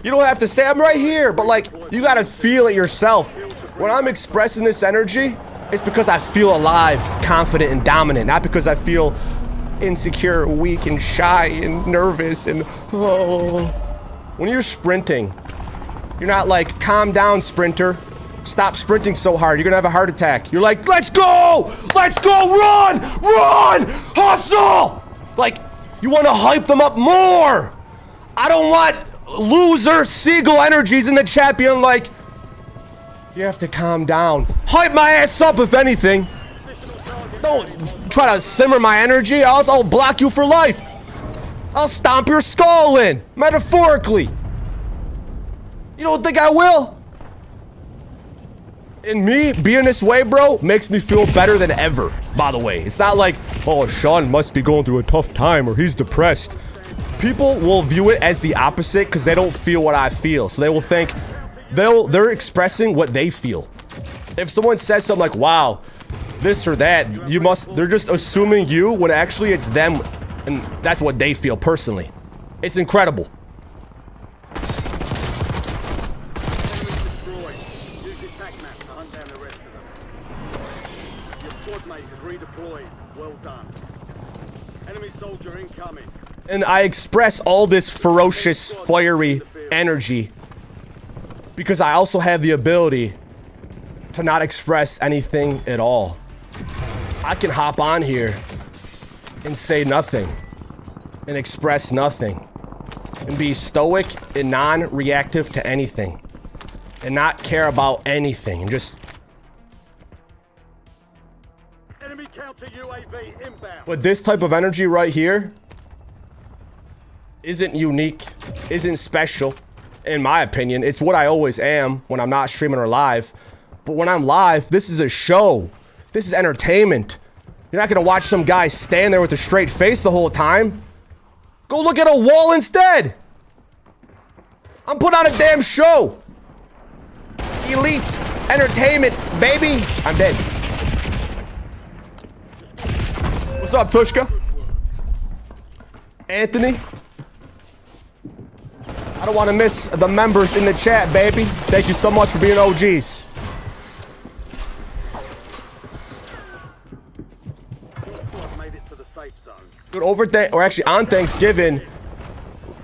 You don't have to say, I'm right here, but like, you gotta feel it yourself. When I'm expressing this energy, it's because I feel alive, confident, and dominant, not because I feel insecure, weak, and shy, and nervous, and oh. When you're sprinting, you're not like, calm down, sprinter. Stop sprinting so hard, you're gonna have a heart attack. You're like, let's go! Let's go! Run! Run! Hustle! Like, you wanna hype them up more! I don't want loser seagull energies in the chat being like, you have to calm down. Hype my ass up, if anything. Don't try to simmer my energy. I'll block you for life. I'll stomp your skull in, metaphorically. You don't think I will? And me being this way, bro, makes me feel better than ever, by the way. It's not like, oh, Sean must be going through a tough time or he's depressed. People will view it as the opposite because they don't feel what I feel. So they will think they're expressing what they feel. If someone says something like, wow, this or that, they're just assuming you when actually it's them and that's what they feel personally. It's incredible. And I express all this ferocious, fiery energy because I also have the ability to not express anything at all. I can hop on here and say nothing and express nothing and be stoic and non-reactive to anything and not care about anything and just... Enemy counter UAV inbound. But this type of energy right here isn't unique, isn't special, in my opinion. It's what I always am when I'm not streaming or live. But when I'm live, this is a show. This is entertainment. You're not gonna watch some guy stand there with a straight face the whole time. Go look at a wall instead. I'm putting on a damn show. Elite entertainment, baby. I'm dead. What's up, Tushka? Anthony? I don't want to miss the members in the chat, baby. Thank you so much for being OGs. Made it to the safe zone. Dude, or actually on Thanksgiving,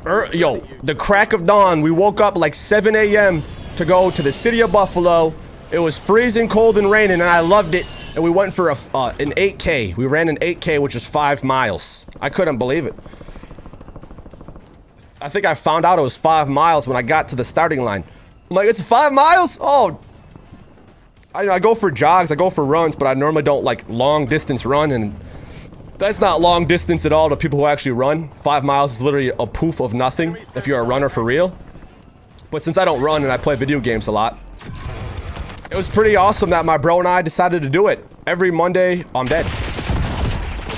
the crack of dawn, we woke up like 7 a.m. to go to the city of Buffalo. It was freezing cold and raining, and I loved it. And we went for an 8K. We ran an 8K, which is 5 miles. I couldn't believe it. I think I found out it was 5 miles when I got to the starting line. I'm like, it's 5 miles? Oh. I go for jogs, I go for runs, but I normally don't like long distance run, and that's not long distance at all to people who actually run. 5 miles is literally a poof of nothing if you're a runner for real. But since I don't run and I play video games a lot, it was pretty awesome that my bro and I decided to do it. Every Monday, I'm dead.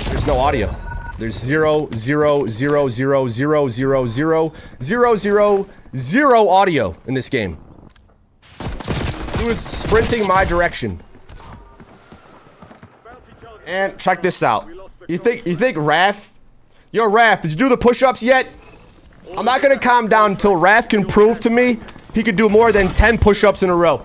There's no audio. There's 0, 0, 0, 0, 0, 0, 0, 0, 0, 0 audio in this game. He was sprinting my direction. And check this out. You think Raph? Yo, Raph, did you do the push-ups yet? I'm not gonna calm down until Raph can prove to me he could do more than 10 push-ups in a row.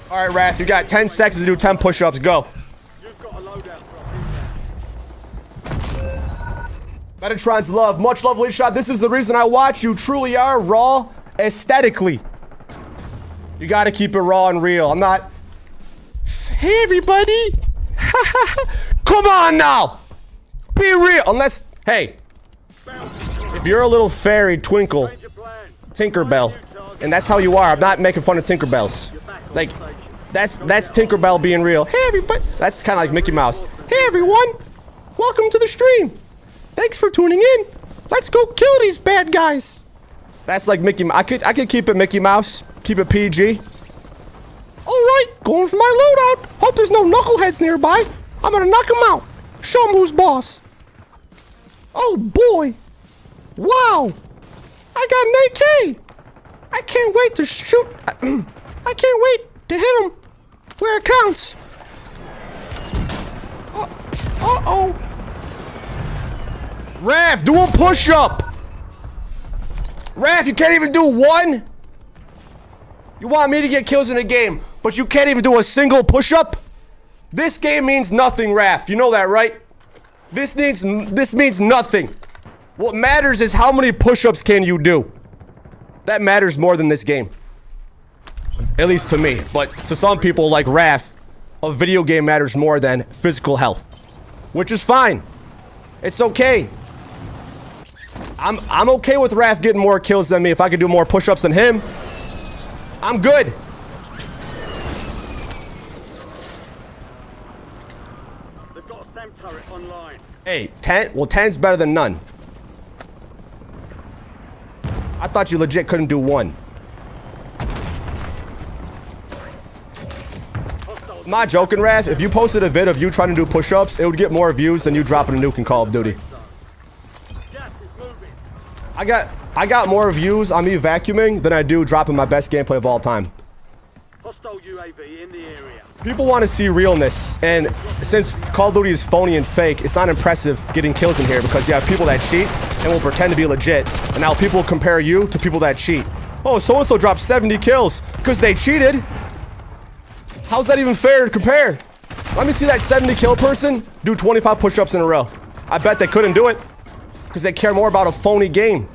All right, Raph, you got 10 seconds to do 10 push-ups. Go. Metatron's love. Much love, EliteShot. This is the reason I watch. You truly are raw aesthetically. You got to keep it raw and real. I'm not... Hey, everybody. Come on now. Be real. Unless... Hey. If you're a little fairy twinkle, Tinkerbell, and that's how you are. I'm not making fun of Tinkerbells. Like, that's Tinkerbell being real. Hey, everybody. That's kind of like Mickey Mouse. Hey, everyone. Welcome to the stream. Thanks for tuning in. Let's go kill these bad guys. That's like Mickey Mouse. I could keep it Mickey Mouse. Keep it PG. All right, going for my loadout. Hope there's no knuckleheads nearby. I'm gonna knock them out. Show them who's boss. Oh boy. Wow. I got an AK. I can't wait to shoot. I can't wait to hit him where it counts. Uh-oh. Raph, do a push-up. Raph, you can't even do one? You want me to get kills in a game, but you can't even do a single push-up? This game means nothing, Raph. You know that, right? This means nothing. What matters is how many push-ups can you do. That matters more than this game. At least to me. But to some people like Raph, a video game matters more than physical health. Which is fine. It's okay. I'm okay with Raph getting more kills than me. If I could do more push-ups than him, I'm good. They've got a SAM turret online. Hey, 10? Well, 10's better than none. I thought you legit couldn't do one. I'm not joking, Raph. If you posted a vid of you trying to do push-ups, it would get more views than you dropping a nuke in Call of Duty. I got more views on me vacuuming than I do dropping my best gameplay of all time. Hostile UAV in the area. People want to see realness, and since Call of Duty is phony and fake, it's not impressive getting kills in here because you have people that cheat and will pretend to be legit, and now people compare you to people that cheat. Oh, so-and-so dropped 70 kills because they cheated. How's that even fair to compare? Let me see that 70 kill person do 25 push-ups in a row. I bet they couldn't do it because they care more about a phony game.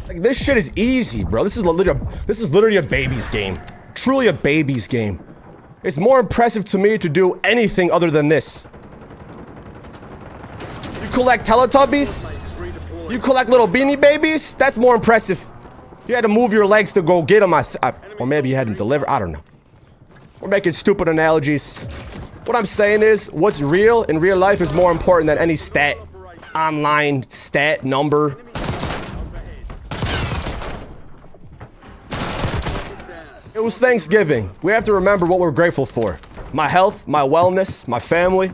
Like, this shit is easy, bro. This is literally a baby's game. Truly a baby's game. It's more impressive to me to do anything other than this. You collect Teletubbies? You collect little Beanie Babies? That's more impressive. You had to move your legs to go get them, or maybe you had them deliver. I don't know. We're making stupid analogies. What I'm saying is, what's real in real life is more important than any stat, online stat number. It was Thanksgiving. We have to remember what we're grateful for. My health, my wellness, my family.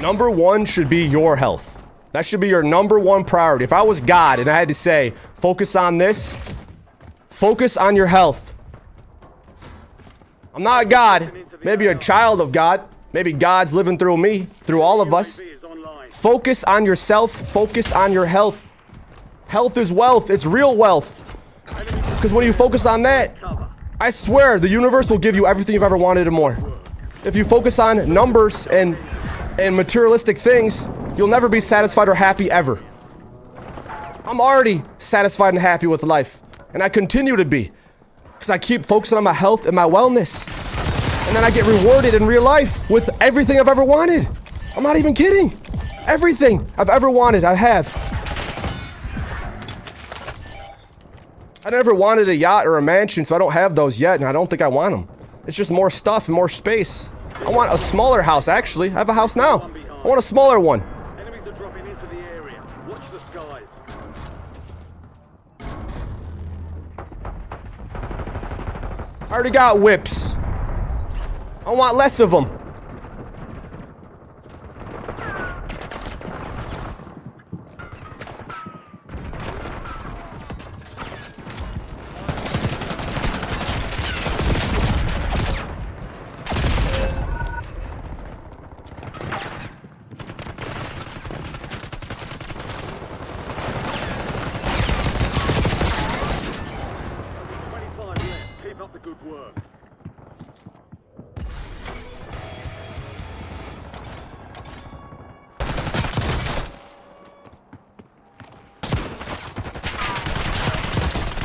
Number one should be your health. That should be your number one priority. If I was God and I had to say, focus on this, focus on your health. I'm not God. Maybe a child of God. Maybe God's living through me, through all of us. Focus on yourself. Focus on your health. Health is wealth. It's real wealth. Because when you focus on that, I swear the universe will give you everything you've ever wanted and more. If you focus on numbers and materialistic things, you'll never be satisfied or happy ever. I'm already satisfied and happy with life. And I continue to be. Because I keep focusing on my health and my wellness. And then I get rewarded in real life with everything I've ever wanted. I'm not even kidding. Everything I've ever wanted, I have. I never wanted a yacht or a mansion, so I don't have those yet, and I don't think I want them. It's just more stuff and more space. I want a smaller house, actually. I have a house now. I want a smaller one. Enemies are dropping into the area. Watch the skies. I already got whips. I want less of them.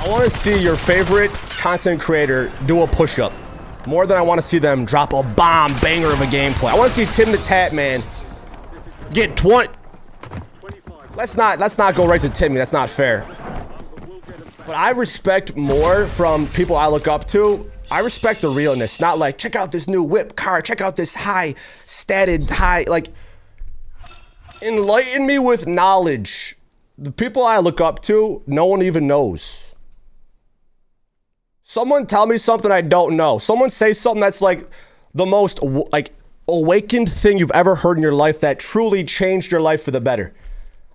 I want to see your favorite content creator do a push-up more than I want to see them drop a bomb banger of a gameplay. I want to see Tim the Tat Man get 20. Let's not go right to Timmy. That's not fair. But I respect more from people I look up to. I respect the realness, not like, check out this new whip car, check out this high statted high, like, enlighten me with knowledge. The people I look up to, no one even knows. Someone tell me something I don't know. Someone say something that's like the most like awakened thing you've ever heard in your life that truly changed your life for the better.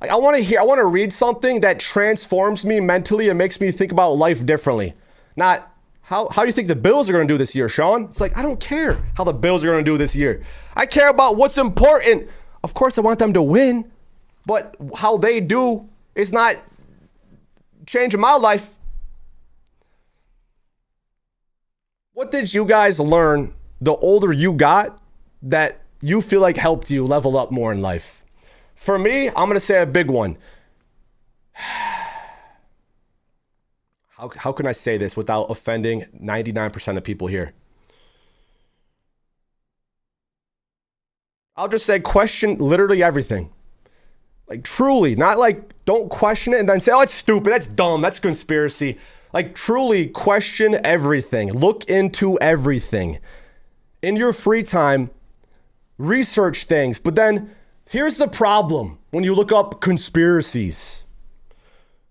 Like, I want to read something that transforms me mentally and makes me think about life differently. Not how do you think the Bills are going to do this year, Sean? It's like, I don't care how the Bills are going to do this year. I care about what's important. Of course, I want them to win, but how they do is not changing my life. What did you guys learn the older you got that you feel like helped you level up more in life? For me, I'm going to say a big one. How can I say this without offending 99% of people here? I'll just say question literally everything. Like truly, not like don't question it and then say, oh, it's stupid, that's dumb, that's conspiracy. Like truly question everything. Look into everything. In your free time, research things. But then here's the problem when you look up conspiracies.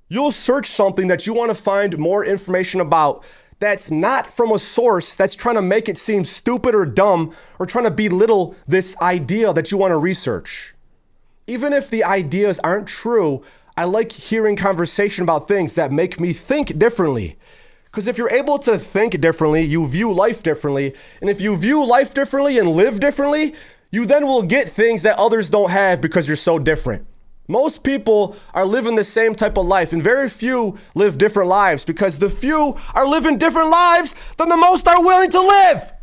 You'll search something that you want to find more information about that's not from a source that's trying to make it seem stupid or dumb or trying to belittle this idea that you want to research. Even if the ideas aren't true, I like hearing conversation about things that make me think differently. Because if you're able to think differently, you view life differently. And if you view life differently and live differently, you then will get things that others don't have because you're so different. Most people are living the same type of life, and very few live different lives because the few are living different lives than the most are willing to live.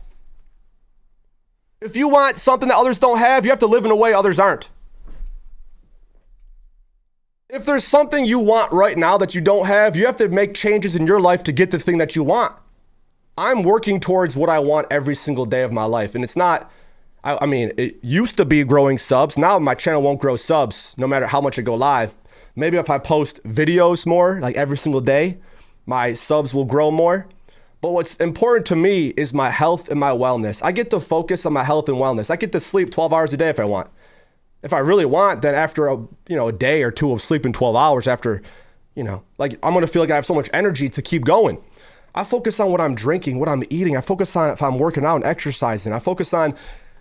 If you want something that others don't have, you have to live in a way others aren't. If there's something you want right now that you don't have, you have to make changes in your life to get the thing that you want. I'm working towards what I want every single day of my life. And it's not, I mean, it used to be growing subs. Now my channel won't grow subs no matter how much I go live. Maybe if I post videos more, like every single day, my subs will grow more. But what's important to me is my health and my wellness. I get to focus on my health and wellness. I get to sleep 12 hours a day if I want. If I really want, then after a day or two of sleeping 12 hours after, like I'm going to feel like I have so much energy to keep going. I focus on what I'm drinking, what I'm eating. I focus on if I'm working out and exercising. I focus on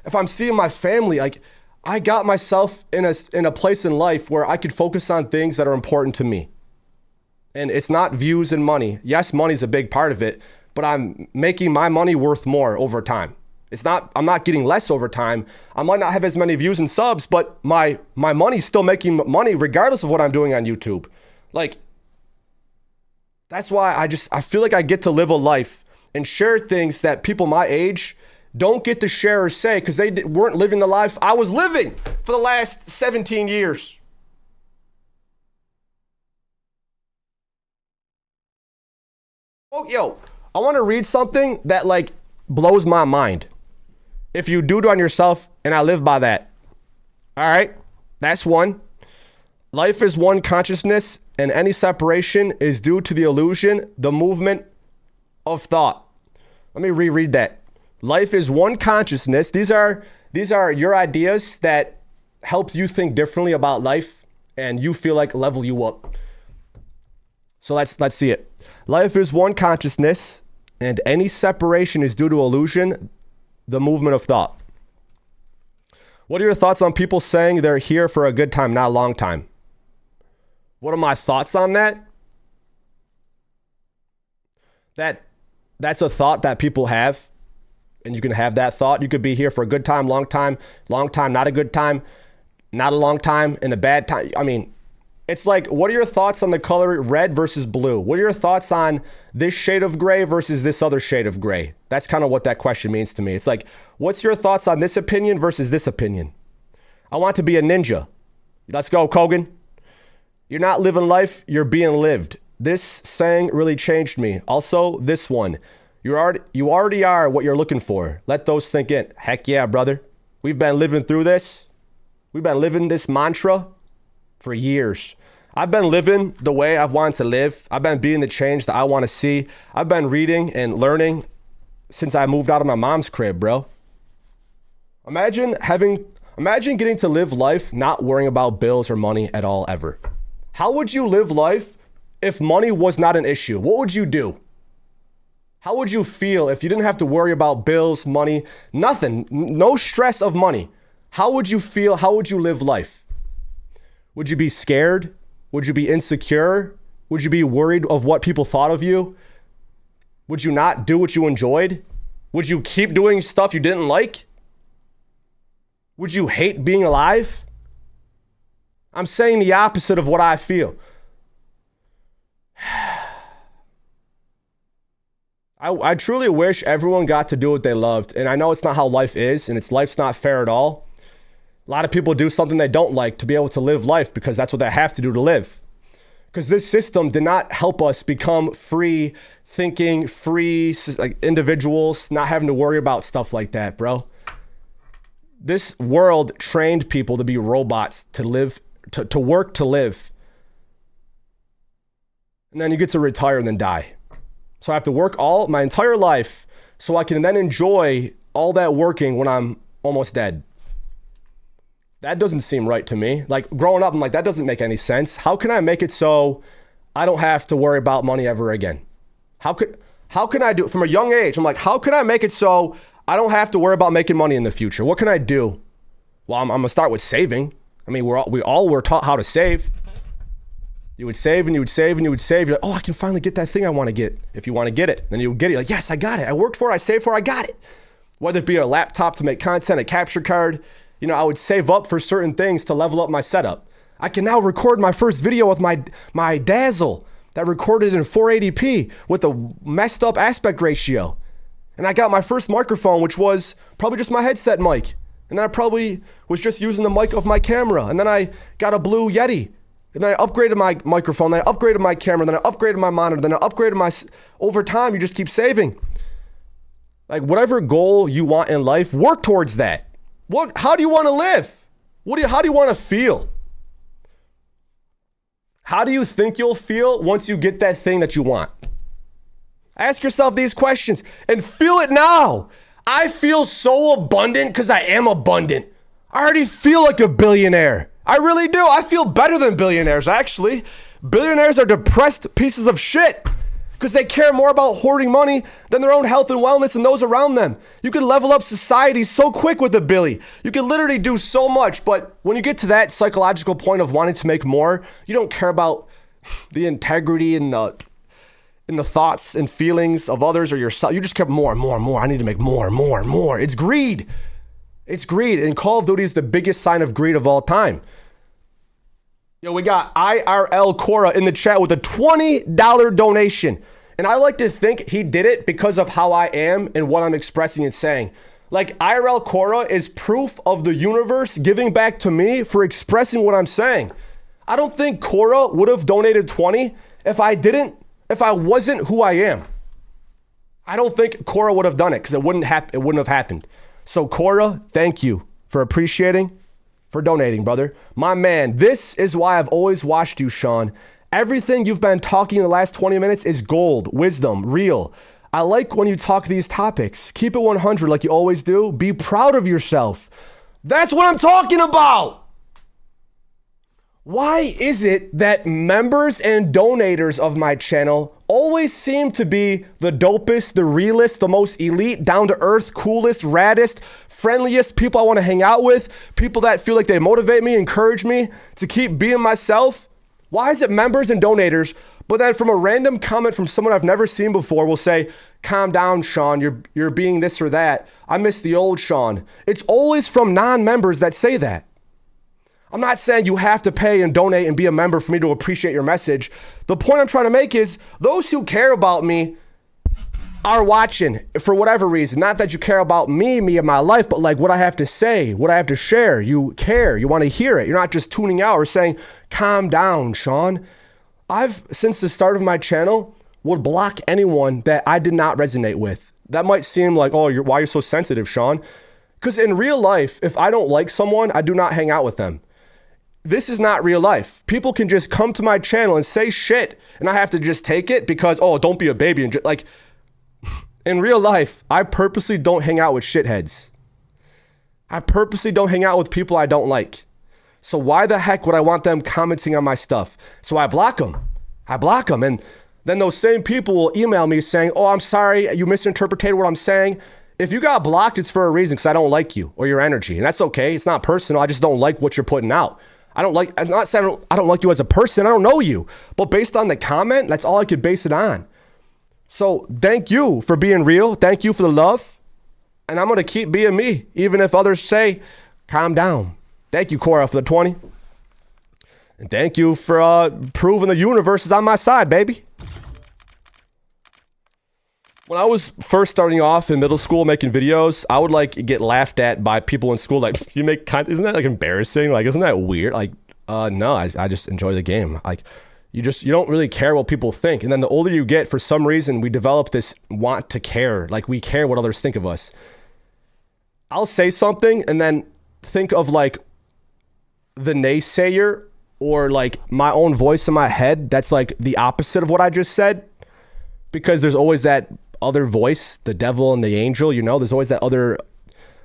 if I'm seeing my family. Like I got myself in a place in life where I could focus on things that are important to me. And it's not views and money. Yes, money's a big part of it, but I'm making my money worth more over time. I'm not getting less over time. I might not have as many views and subs, but my money's still making money regardless of what I'm doing on YouTube. Like, that's why I feel like I get to live a life and share things that people my age don't get to share or say because they weren't living the life I was living for the last 17 years. Oh, yo, I want to read something that like blows my mind. If you do it on yourself, and I live by that. All right, that's one. Life is one consciousness, and any separation is due to the illusion, the movement of thought. Let me reread that. Life is one consciousness. These are your ideas that helps you think differently about life, and you feel like level you up. So let's see it. Life is one consciousness, and any separation is due to illusion, the movement of thought. What are your thoughts on people saying they're here for a good time, not a long time? What are my thoughts on that? That's a thought that people have, and you can have that thought. You could be here for a good time, long time, not a good time, not a long time, and a bad time. I mean, it's like, what are your thoughts on the color red versus blue? What are your thoughts on this shade of gray versus this other shade of gray? That's kind of what that question means to me. It's like, what's your thoughts on this opinion versus this opinion? I want to be a ninja. Let's go, Kogan. You're not living life, you're being lived. This saying really changed me. Also, this one. You already are what you're looking for. Let those sink in. Heck yeah, brother. We've been living through this. We've been living this mantra for years. I've been living the way I've wanted to live. I've been being the change that I want to see. I've been reading and learning since I moved out of my mom's crib, bro. Imagine getting to live life not worrying about bills or money at all ever. How would you live life if money was not an issue? What would you do? How would you feel if you didn't have to worry about bills, money, nothing, no stress of money? How would you feel? How would you live life? Would you be scared? Would you be insecure? Would you be worried of what people thought of you? Would you not do what you enjoyed? Would you keep doing stuff you didn't like? Would you hate being alive? I'm saying the opposite of what I feel. I truly wish everyone got to do what they loved. And I know it's not how life is, and life's not fair at all. A lot of people do something they don't like to be able to live life because that's what they have to do to live. Because this system did not help us become free thinking, free individuals, not having to worry about stuff like that, bro. This world trained people to be robots, to live, to work to live. And then you get to retire and then die. So I have to work my entire life so I can then enjoy all that working when I'm almost dead. That doesn't seem right to me. Like growing up, I'm like, that doesn't make any sense. How can I make it so I don't have to worry about money ever again? How can I do it from a young age? I'm like, how can I make it so I don't have to worry about making money in the future? What can I do? Well, I'm gonna start with saving. I mean, we all were taught how to save. You would save and you would save and you would save. You're like, oh, I can finally get that thing I want to get. If you want to get it, then you would get it. You're like, yes, I got it. I worked for it. I saved for it. I got it. Whether it be a laptop to make content, a capture card, I would save up for certain things to level up my setup. I can now record my first video with my Dazzle that recorded in 480p with a messed up aspect ratio. And I got my first microphone, which was probably just my headset mic. And then I probably was just using the mic of my camera. And then I got a Blue Yeti. And then I upgraded my microphone, then I upgraded my camera, then I upgraded my monitor, then I upgraded over time, you just keep saving. Like whatever goal you want in life, work towards that. How do you want to live? How do you want to feel? How do you think you'll feel once you get that thing that you want? Ask yourself these questions and feel it now. I feel so abundant because I am abundant. I already feel like a billionaire. I really do. I feel better than billionaires, actually. Billionaires are depressed pieces of shit. because they care more about hoarding money than their own health and wellness and those around them. You can level up society so quick with a Billy. You can literally do so much, but when you get to that psychological point of wanting to make more, you don't care about the integrity and the thoughts and feelings of others or yourself. You just care more and more and more. I need to make more and more and more. It's greed. It's greed, and Call of Duty is the biggest sign of greed of all time. Yo, we got IRL Cora in the chat with a $20 donation. And I like to think he did it because of how I am and what I'm expressing and saying. Like, IRL Cora is proof of the universe giving back to me for expressing what I'm saying. I don't think Cora would have donated 20 if I wasn't who I am. I don't think Cora would have done it because it wouldn't have happened. So Cora, thank you for appreciating. For donating, brother. My man, this is why I've always watched you, Sean. Everything you've been talking in the last 20 minutes is gold, wisdom, real. I like when you talk these topics. Keep it 100 like you always do. Be proud of yourself. That's what I'm talking about. Why is it that members and donators of my channel always seem to be the dopest, the realest, the most elite, down-to-earth, coolest, raddest, friendliest people I want to hang out with, people that feel like they motivate me, encourage me to keep being myself? Why is it members and donators, but then from a random comment from someone I've never seen before will say, calm down, Sean, you're being this or that. I miss the old Sean. It's always from non-members that say that. I'm not saying you have to pay and donate and be a member for me to appreciate your message. The point I'm trying to make is those who care about me are watching for whatever reason. Not that you care about me and my life, but like what I have to say, what I have to share. You care. You want to hear it. You're not just tuning out or saying, calm down, Sean. I've, since the start of my channel, would block anyone that I did not resonate with. That might seem like, oh, why you're so sensitive, Sean? Because in real life, if I don't like someone, I do not hang out with them. This is not real life. People can just come to my channel and say shit, and I have to just take it because, oh, don't be a baby. And like, in real life, I purposely don't hang out with shitheads. I purposely don't hang out with people I don't like. So why the heck would I want them commenting on my stuff? So I block them. And then those same people will email me saying, oh, I'm sorry, you misinterpreted what I'm saying. If you got blocked, it's for a reason, because I don't like you or your energy. And that's okay. It's not personal. I just don't like what you're putting out. I'm not saying I don't like you as a person. I don't know you. But based on the comment, that's all I could base it on. So thank you for being real. Thank you for the love. And I'm going to keep being me, even if others say, calm down. Thank you, Cora, for the 20. And thank you for proving the universe is on my side, baby. When I was first starting off in middle school making videos, I would like get laughed at by people in school. Like, you make content, isn't that like embarrassing? Like, isn't that weird? Like, no, I just enjoy the game. Like, you don't really care what people think. And then the older you get, for some reason, we develop this want to care. Like, we care what others think of us. I'll say something and then think of like the naysayer or like my own voice in my head that's like the opposite of what I just said, because there's always that other voice, the devil and the angel, you know, there's always that other.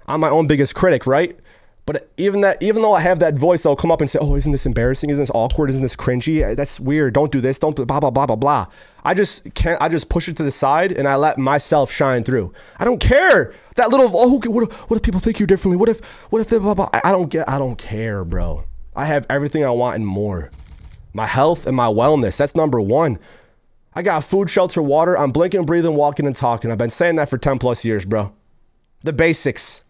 I'm my own biggest critic, right? But even though I have that voice, they'll come up and say, oh, isn't this embarrassing? Isn't this awkward? Isn't this cringy? That's weird. Don't do this. Don't blah, blah, blah, blah, blah. I just push it to the side and I let myself shine through. I don't care. That little, oh, what if people think you differently? What if they blah, blah, blah. I don't care, bro. I have everything I want and more. My health and my wellness, that's number one. I got food, shelter, water. I'm blinking, breathing, walking, and talking. I've been saying that for 10 plus years, bro. The basics.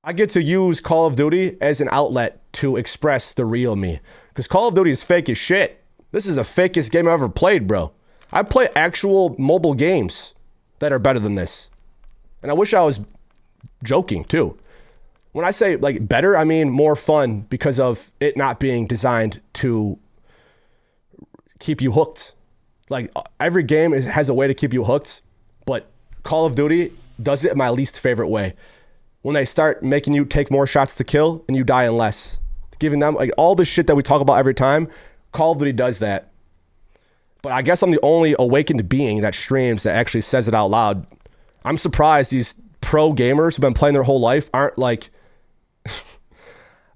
I get to use Call of Duty as an outlet to express the real me. Because Call of Duty is fake as shit. This is the fakest game I've ever played, bro. I play actual mobile games that are better than this. And I wish I was joking, too. When I say, like, better, I mean more fun because of it not being designed to keep you hooked. Like, every game has a way to keep you hooked, but Call of Duty does it in my least favorite way. When they start making you take more shots to kill and you die in less. Giving them like all the shit that we talk about every time, Call of Duty does that. But I guess I'm the only awakened being that streams that actually says it out loud. I'm surprised these pro gamers who've been playing their whole life aren't like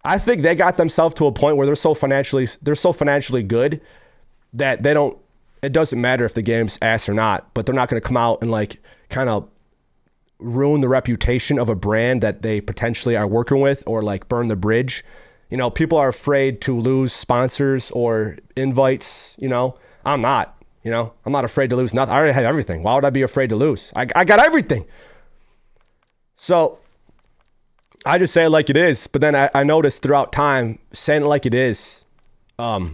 I think they got themselves to a point where they're so financially good that they don't it doesn't matter if the game's ass or not, but they're not going to come out and like kind of ruin the reputation of a brand that they potentially are working with, or like burn the bridge. You know, people are afraid to lose sponsors or invites. You know, I'm not. You know, I'm not afraid to lose nothing. I already have everything. Why would I be afraid to lose? I got everything. So I just say it like it is. But then I noticed throughout time, saying it like it is will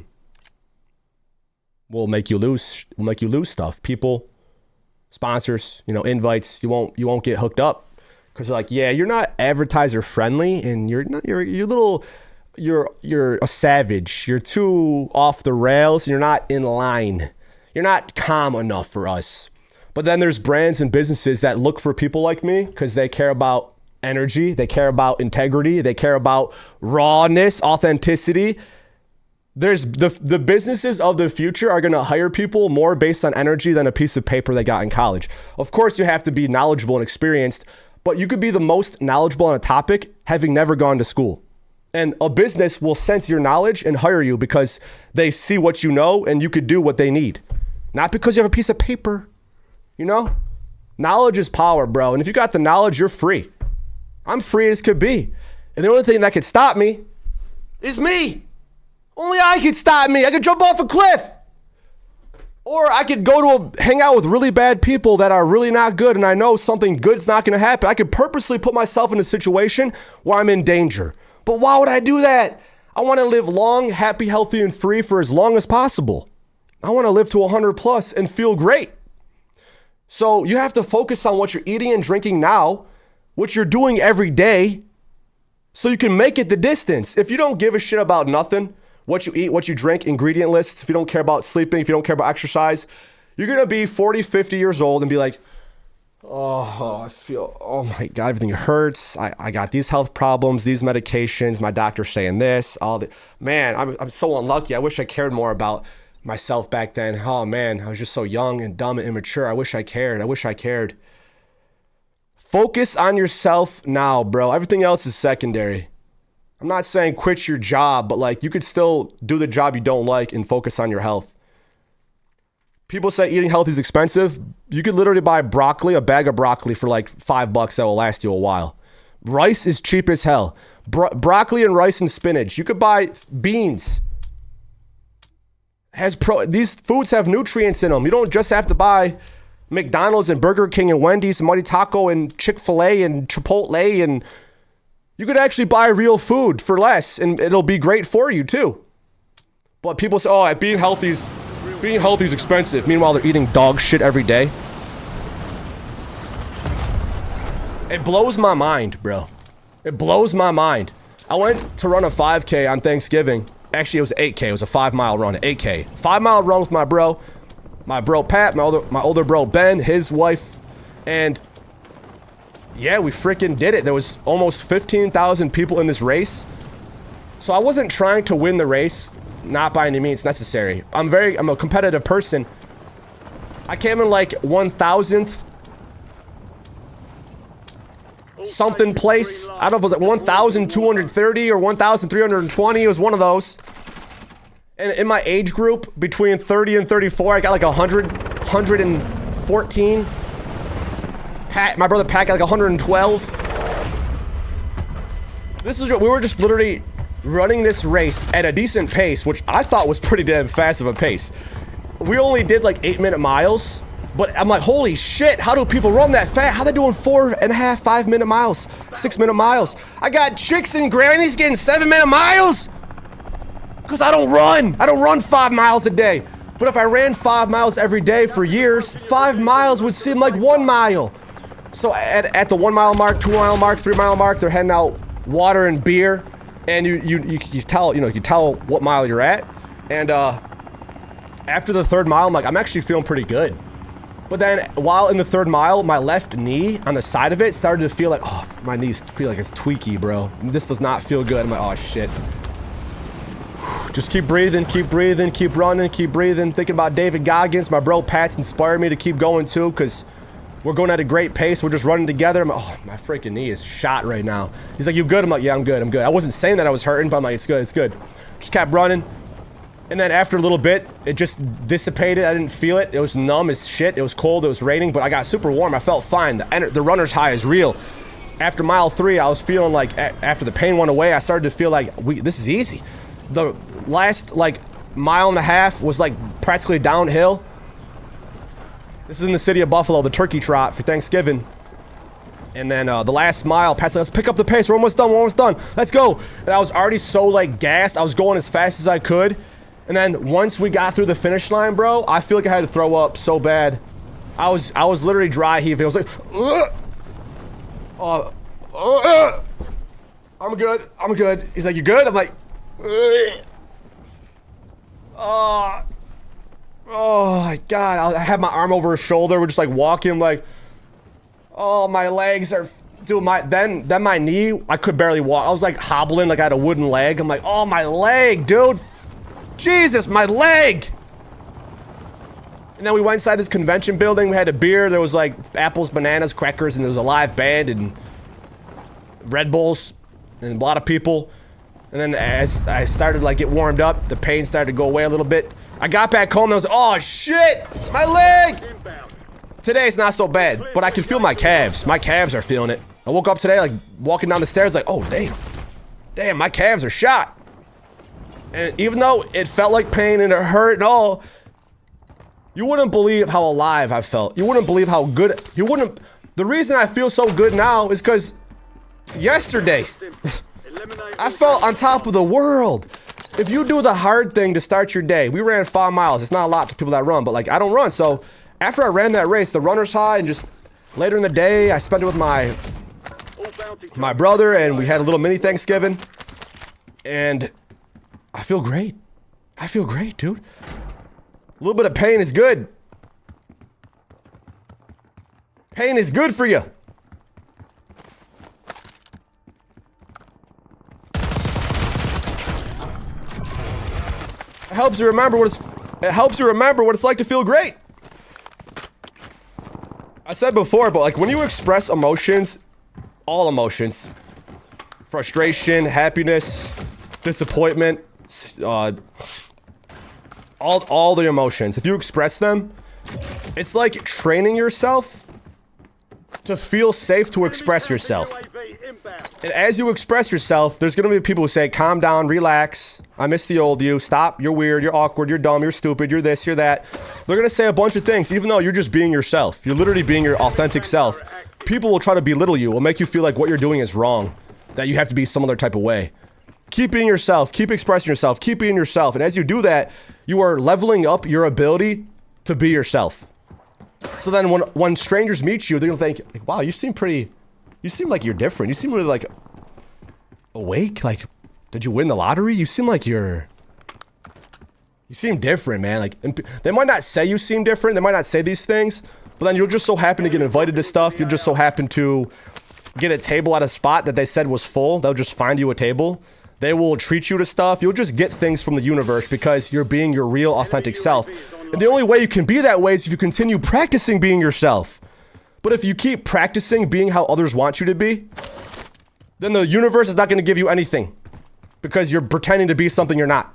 make you lose. Will make you lose stuff. People, sponsors, you know, invites. You won't get hooked up because they're like, yeah, you're not advertiser friendly, and you're a savage. You're too off the rails, and you're not in line. You're not calm enough for us. But then there's brands and businesses that look for people like me because they care about energy, they care about integrity, they care about rawness, authenticity. There's the businesses of the future are going to hire people more based on energy than a piece of paper they got in college. Of course, you have to be knowledgeable and experienced, but you could be the most knowledgeable on a topic having never gone to school. And a business will sense your knowledge and hire you because they see what you know and you could do what they need. Not because you have a piece of paper, you know? Knowledge is power, bro. And if you got the knowledge, you're free. I'm free as could be. And the only thing that could stop me is me. Only I could stop me. I could jump off a cliff. Or I could go to hang out with really bad people that are really not good, and I know something good's not going to happen. I could purposely put myself in a situation where I'm in danger. But why would I do that? I want to live long, happy, healthy, and free for as long as possible. I want to live to 100 plus and feel great. So you have to focus on what you're eating and drinking now, what you're doing every day, so you can make it the distance. If you don't give a shit about nothing, what you eat, what you drink, ingredient lists, if you don't care about sleeping, if you don't care about exercise, you're going to be 40, 50 years old and be like, oh, I feel, oh my God, everything hurts. I got these health problems, these medications, my doctor's saying this, all the, man, I'm so unlucky. I wish I cared more about myself back then. Oh man, I was just so young and dumb and immature. I wish I cared. Focus on yourself now, bro. Everything else is secondary. I'm not saying quit your job, but like you could still do the job you don't like and focus on your health. People say eating healthy is expensive. You could literally buy broccoli, a bag of broccoli for like $5 that will last you a while. Rice is cheap as hell. Broccoli and rice and spinach. You could buy beans. These foods have nutrients in them. You don't just have to buy McDonald's and Burger King and Wendy's and Mighty Taco and Chick-fil-A and Chipotle, and you could actually buy real food for less and it'll be great for you too. But people say, oh, being healthy is expensive. Meanwhile, they're eating dog shit every day. It blows my mind, bro. It blows my mind. I went to run a 5K on Thanksgiving. Actually, it was 8K. It was a 5-mile run, 8K. 5-mile run with my bro Pat, my older bro Ben, his wife, and yeah, we freaking did it. There was almost 15,000 people in this race. So I wasn't trying to win the race, not by any means necessary. I'm a competitive person. I came in like 1,000th something place. I don't know if it was like 1,230 or 1,320. It was one of those. And in my age group, between 30 and 34, I got like 114. My brother Pat got like 112. We were just literally running this race at a decent pace, which I thought was pretty damn fast of a pace. We only did like 8-minute miles, but I'm like, holy shit, how do people run that fast? How they doing 4.5, 5-minute miles, 6-minute miles? I got chicks and grannies getting 7-minute miles because I don't run 5 miles a day. But if I ran 5 miles every day for years, 5 miles would seem like 1 mile. So at the 1 mile mark, 2 mile mark, 3 mile mark, they're handing out water and beer, and you tell what mile you're at. And after the 3rd mile, I'm like, I'm actually feeling pretty good. But then while in the 3rd mile, my left knee on the side of it started to feel like, oh, my knees feel like it's tweaky, bro. This does not feel good. I'm like, oh shit. Just keep breathing, keep running, keep breathing. Thinking about David Goggins. My bro Pat's inspired me to keep going too, because we're going at a great pace. We're just running together. I'm like, oh, my freaking knee is shot right now. He's like, you good? I'm like, yeah, I'm good. I wasn't saying that I was hurting, but I'm like, it's good. Just kept running. And then after a little bit, it just dissipated. I didn't feel it. It was numb as shit. It was cold. It was raining, but I got super warm. I felt fine. The runner's high is real. After mile 3, I was feeling like, after the pain went away, I started to feel like, this is easy. The last, like, mile and a half was, like, practically downhill. This is in the city of Buffalo, the turkey trot for Thanksgiving. And then the last mile, Pat's like, let's pick up the pace. We're almost done. We're almost done. Let's go. And I was already so, like, gassed. I was going as fast as I could. And then once we got through the finish line, bro, I feel like I had to throw up so bad. I was literally dry heaving. I was like, I'm good. I'm good. He's like, you good? I'm like, oh my God. I had my arm over his shoulder. We're just like walking, like, oh, my legs are, dude, then my knee, I could barely walk. I was like hobbling, like I had a wooden leg. I'm like, oh, my leg, dude. Jesus, my leg. And then we went inside this convention building. We had a beer. There was like apples, bananas, crackers, and there was a live band and Red Bulls and a lot of people. And then as I started like get warmed up, the pain started to go away a little bit. I got back home and I was like, oh shit, my leg. Today it's not so bad, but I can feel my calves. My calves are feeling it. I woke up today like walking down the stairs like, oh damn, my calves are shot. And even though it felt like pain and it hurt and all, you wouldn't believe how alive I felt. You wouldn't believe how good, the reason I feel so good now is because yesterday, I felt on top of the world. If you do the hard thing to start your day, we ran 5 miles. It's not a lot to people that run, but like I don't run. So after I ran that race, the runner's high, and just later in the day, I spent it with my brother, and we had a little mini Thanksgiving, and I feel great. I feel great, dude. A little bit of pain is good. Pain is good for you. It helps you remember what it's like to feel great. I said before, but like when you express emotions, all emotions, frustration, happiness, disappointment, all the emotions, if you express them, it's like training yourself to feel safe to express yourself. And as you express yourself, there's gonna be people who say, calm down, relax, I miss the old you, stop, you're weird, you're awkward, you're dumb, you're stupid, you're this, you're that. They're gonna say a bunch of things, even though you're just being yourself. You're literally being your authentic self. People will try to belittle you, will make you feel like what you're doing is wrong, that you have to be some other type of way. Keep being yourself, keep expressing yourself, keep being yourself. And as you do that, you are leveling up your ability to be yourself. So then when strangers meet you, they're gonna think, like, wow, you seem like you're different. You seem really like awake. Like, did you win the lottery? You seem like you seem different, man. Like, and they might not say you seem different. They might not say these things, but then you'll just so happen to get invited to stuff. You'll just so happen to get a table at a spot that they said was full. They'll just find you a table. They will treat you to stuff. You'll just get things from the universe because you're being your real, authentic self. And the only way you can be that way is if you continue practicing being yourself. But if you keep practicing being how others want you to be, then the universe is not going to give you anything because you're pretending to be something you're not.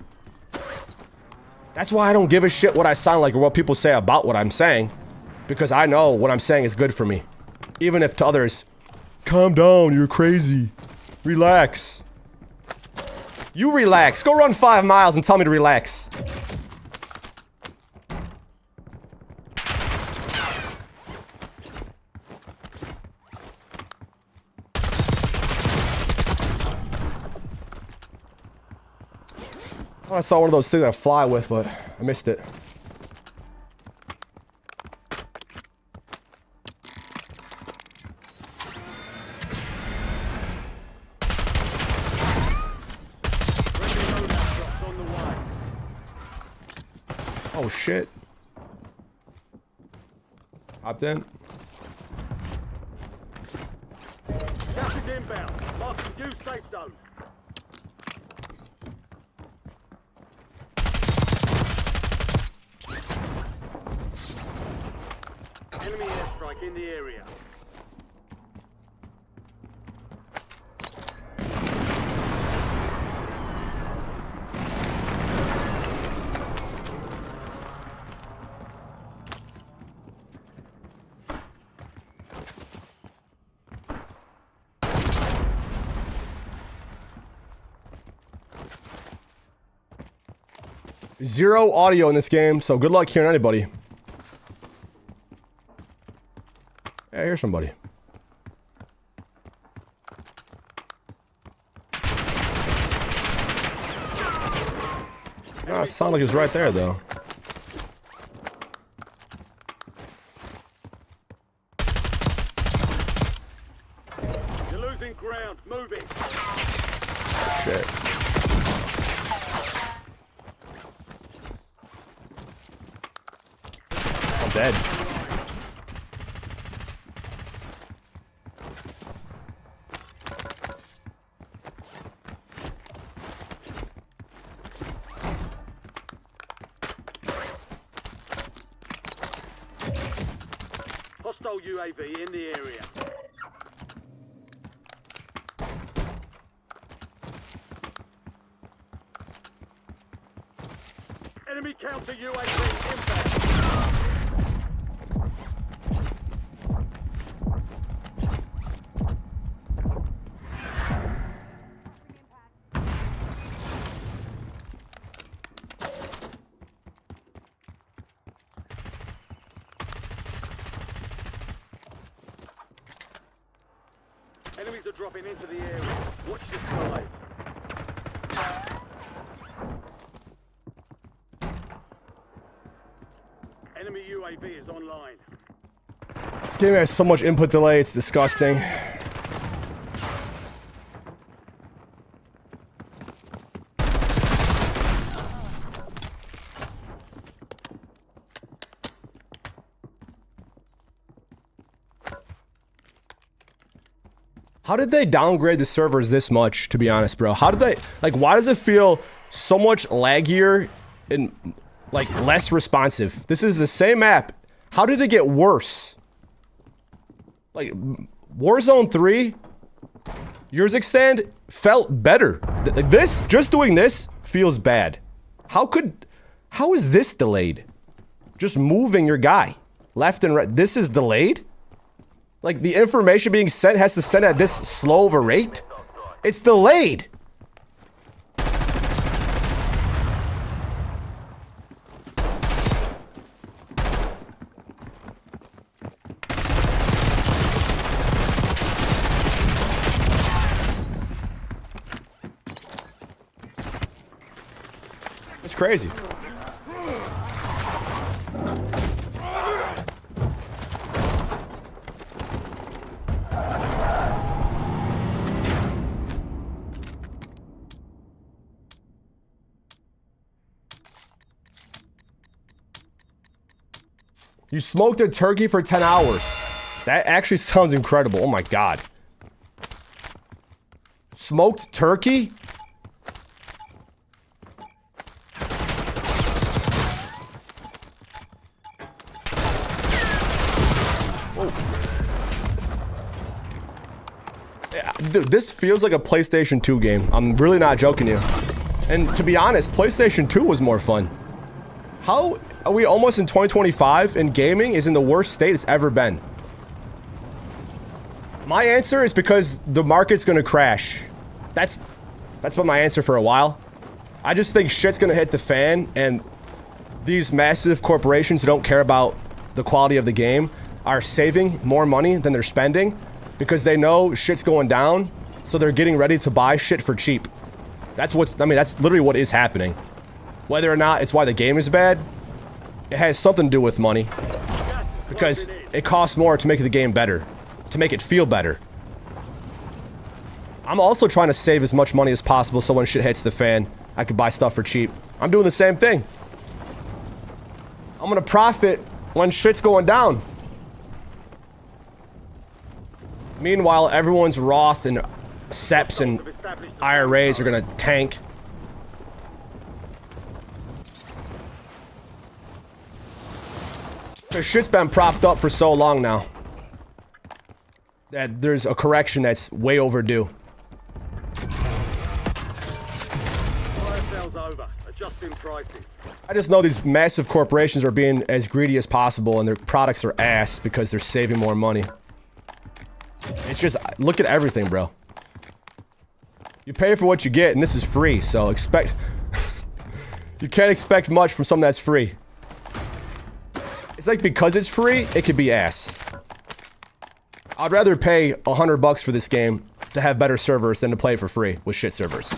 That's why I don't give a shit what I sound like or what people say about what I'm saying, because I know what I'm saying is good for me. Even if to others, calm down, you're crazy, relax. You relax. Go run 5 miles and tell me to relax. I saw one of those things I fly with, but I missed it. Oh shit. Hopped in. Gas is inbound. Marking new safe zone. Enemy airstrike in the area. Zero audio in this game, so good luck hearing anybody. Yeah, here's somebody. Ah, it sounded like he was right there, though. You're losing ground. Moving. Shit. I'm dead. Hostile UAV in the area. Enemy counter UAV inbound. Enemies are dropping into the area. Watch the skies. Enemy UAV is online. This game has so much input delay, it's disgusting. How did they downgrade the servers this much, to be honest, bro? How did they, like, why does it feel so much laggier and, like, less responsive? This is the same map. How did it get worse? Like, Warzone 3, Extend felt better. Like, this, just doing this feels bad. How is this delayed? Just moving your guy left and right. This is delayed? Like, the information being sent has to send at this slow of a rate? It's delayed. It's crazy. You smoked a turkey for 10 hours. That actually sounds incredible. Oh my god. Smoked turkey? Whoa. Yeah, dude, this feels like a PlayStation 2 game. I'm really not joking you. And to be honest, PlayStation 2 was more fun. How are we almost in 2025 and gaming is in the worst state it's ever been? My answer is because the market's gonna crash. That's been my answer for a while. I just think shit's gonna hit the fan, and these massive corporations who don't care about the quality of the game are saving more money than they're spending because they know shit's going down, so they're getting ready to buy shit for cheap. That's literally what is happening. Whether or not it's why the game is bad, it has something to do with money. Because it costs more to make the game better. To make it feel better. I'm also trying to save as much money as possible so when shit hits the fan, I can buy stuff for cheap. I'm doing the same thing. I'm gonna profit when shit's going down. Meanwhile, everyone's Roth and SEPs and IRAs are gonna tank. This shit's been propped up for so long now that there's a correction that's way overdue. I just know these massive corporations are being as greedy as possible and their products are ass because they're saving more money. It's just, look at everything, bro. You pay for what you get and this is free, so expect You can't expect much from something that's free. It's like because it's free, it could be ass. I'd rather pay $100 for this game to have better servers than to play it for free with shit servers. Do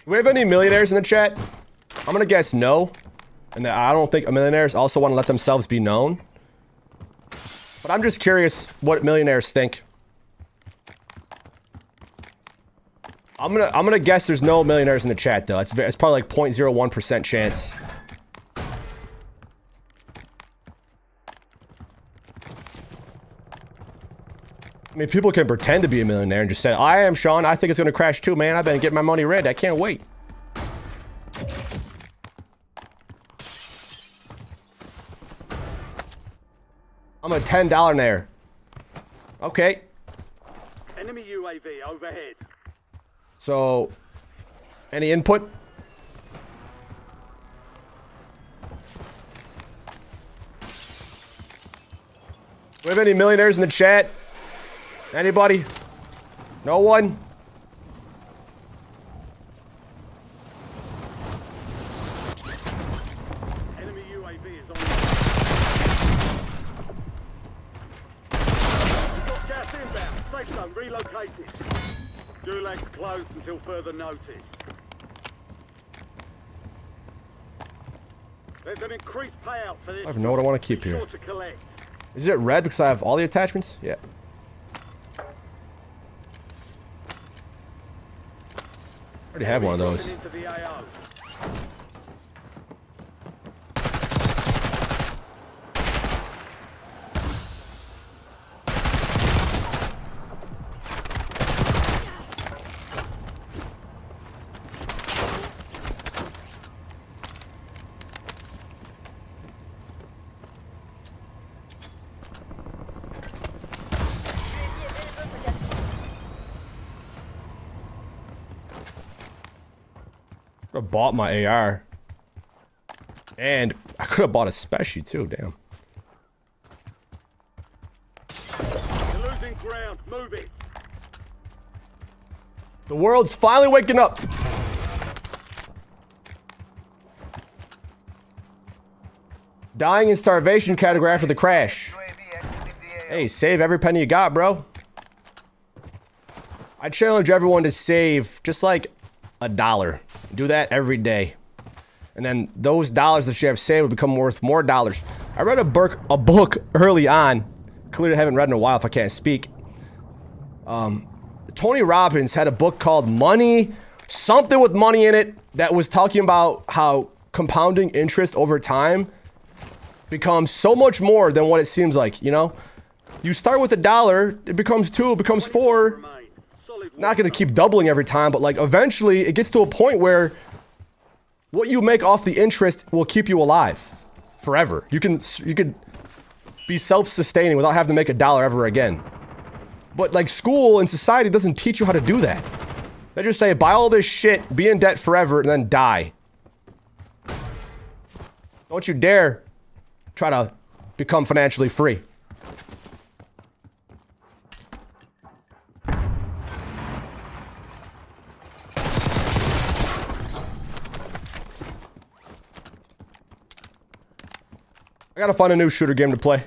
we have any millionaires in the chat? I'm gonna guess no. And I don't think millionaires also want to let themselves be known. But I'm just curious what millionaires think. I'm gonna guess there's no millionaires in the chat though. It's probably like 0.01% chance. I mean, people can pretend to be a millionaire and just say, I am Sean, I think it's gonna crash too, man. I've been getting my money ready. I can't wait. I'm a $10 nair. Okay. Enemy UAV overhead. So, any input? Do we have any millionaires in the chat? Anybody? No one? Enemy UAV is on. We've got gas inbound. Safe zone relocated. Gulag's closed until further notice. There's an increased payout for this. I have no what I want to keep Be here. sure to collect. Is it red because I have all the attachments? Yeah. I already have one of those. Into the AO. I could have bought my AR. And I could have bought a special too, damn. You're losing ground. Move it. The world's finally waking up. Dying in starvation category after the crash. Hey, save every penny you got, bro. I challenge everyone to save just like $1. Do that every day. And then those dollars that you have saved will become worth more dollars. I read a book early on. Clearly haven't read in a while if I can't speak. Tony Robbins had a book called Money, something with money in it, that was talking about how compounding interest over time becomes so much more than what it seems like, you know? You start with $1, it becomes 2, it becomes 4. Not going to keep doubling every time, but like eventually it gets to a point where what you make off the interest will keep you alive forever. You could be self-sustaining without having to make $1 ever again. But like school and society doesn't teach you how to do that. They just say buy all this shit, be in debt forever, and then die. Don't you dare try to become financially free. I gotta find a new shooter game to play.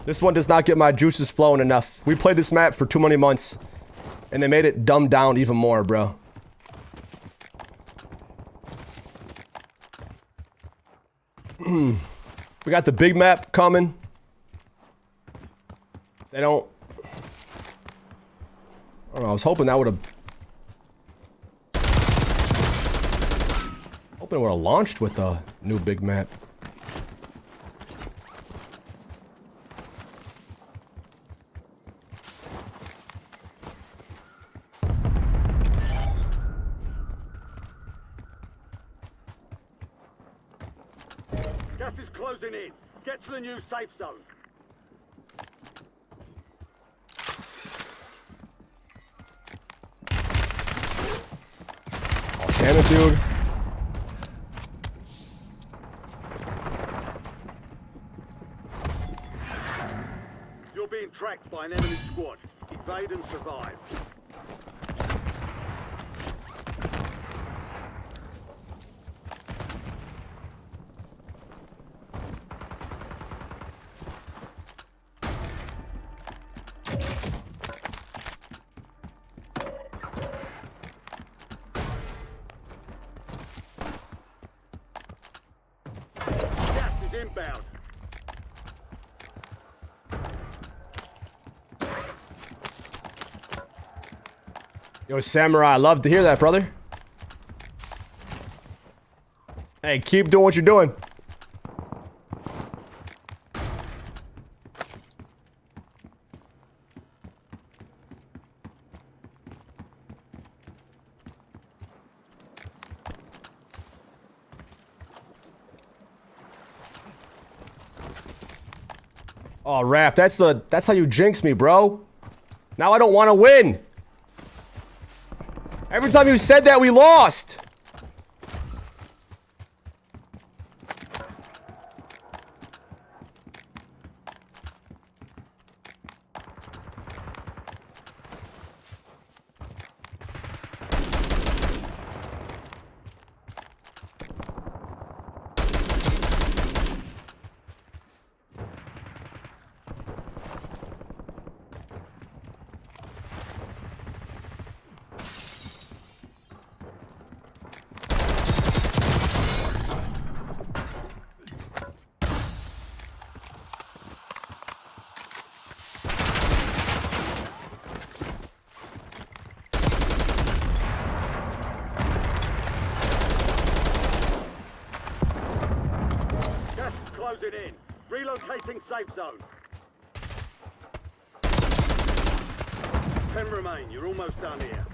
This one does not get my juices flowing enough. We played this map for too many months, and they made it dumbed down even more, bro. We got the big map coming. They don't... I don't know, I was hoping that would have... Hoping it would have launched with a new big map. Gas is closing in. Get to the new safe zone. Oh, damn it, dude. by an enemy squad. Evade and survive. Gas is inbound. Yo, Samurai, I love to hear that, brother. Hey, keep doing what you're doing. Oh, Raph, that's how you jinx me, bro. Now I don't want to win. Every time you said that, we lost. Gas is closing in. Relocating safe zone. 10 remain. You're almost done here.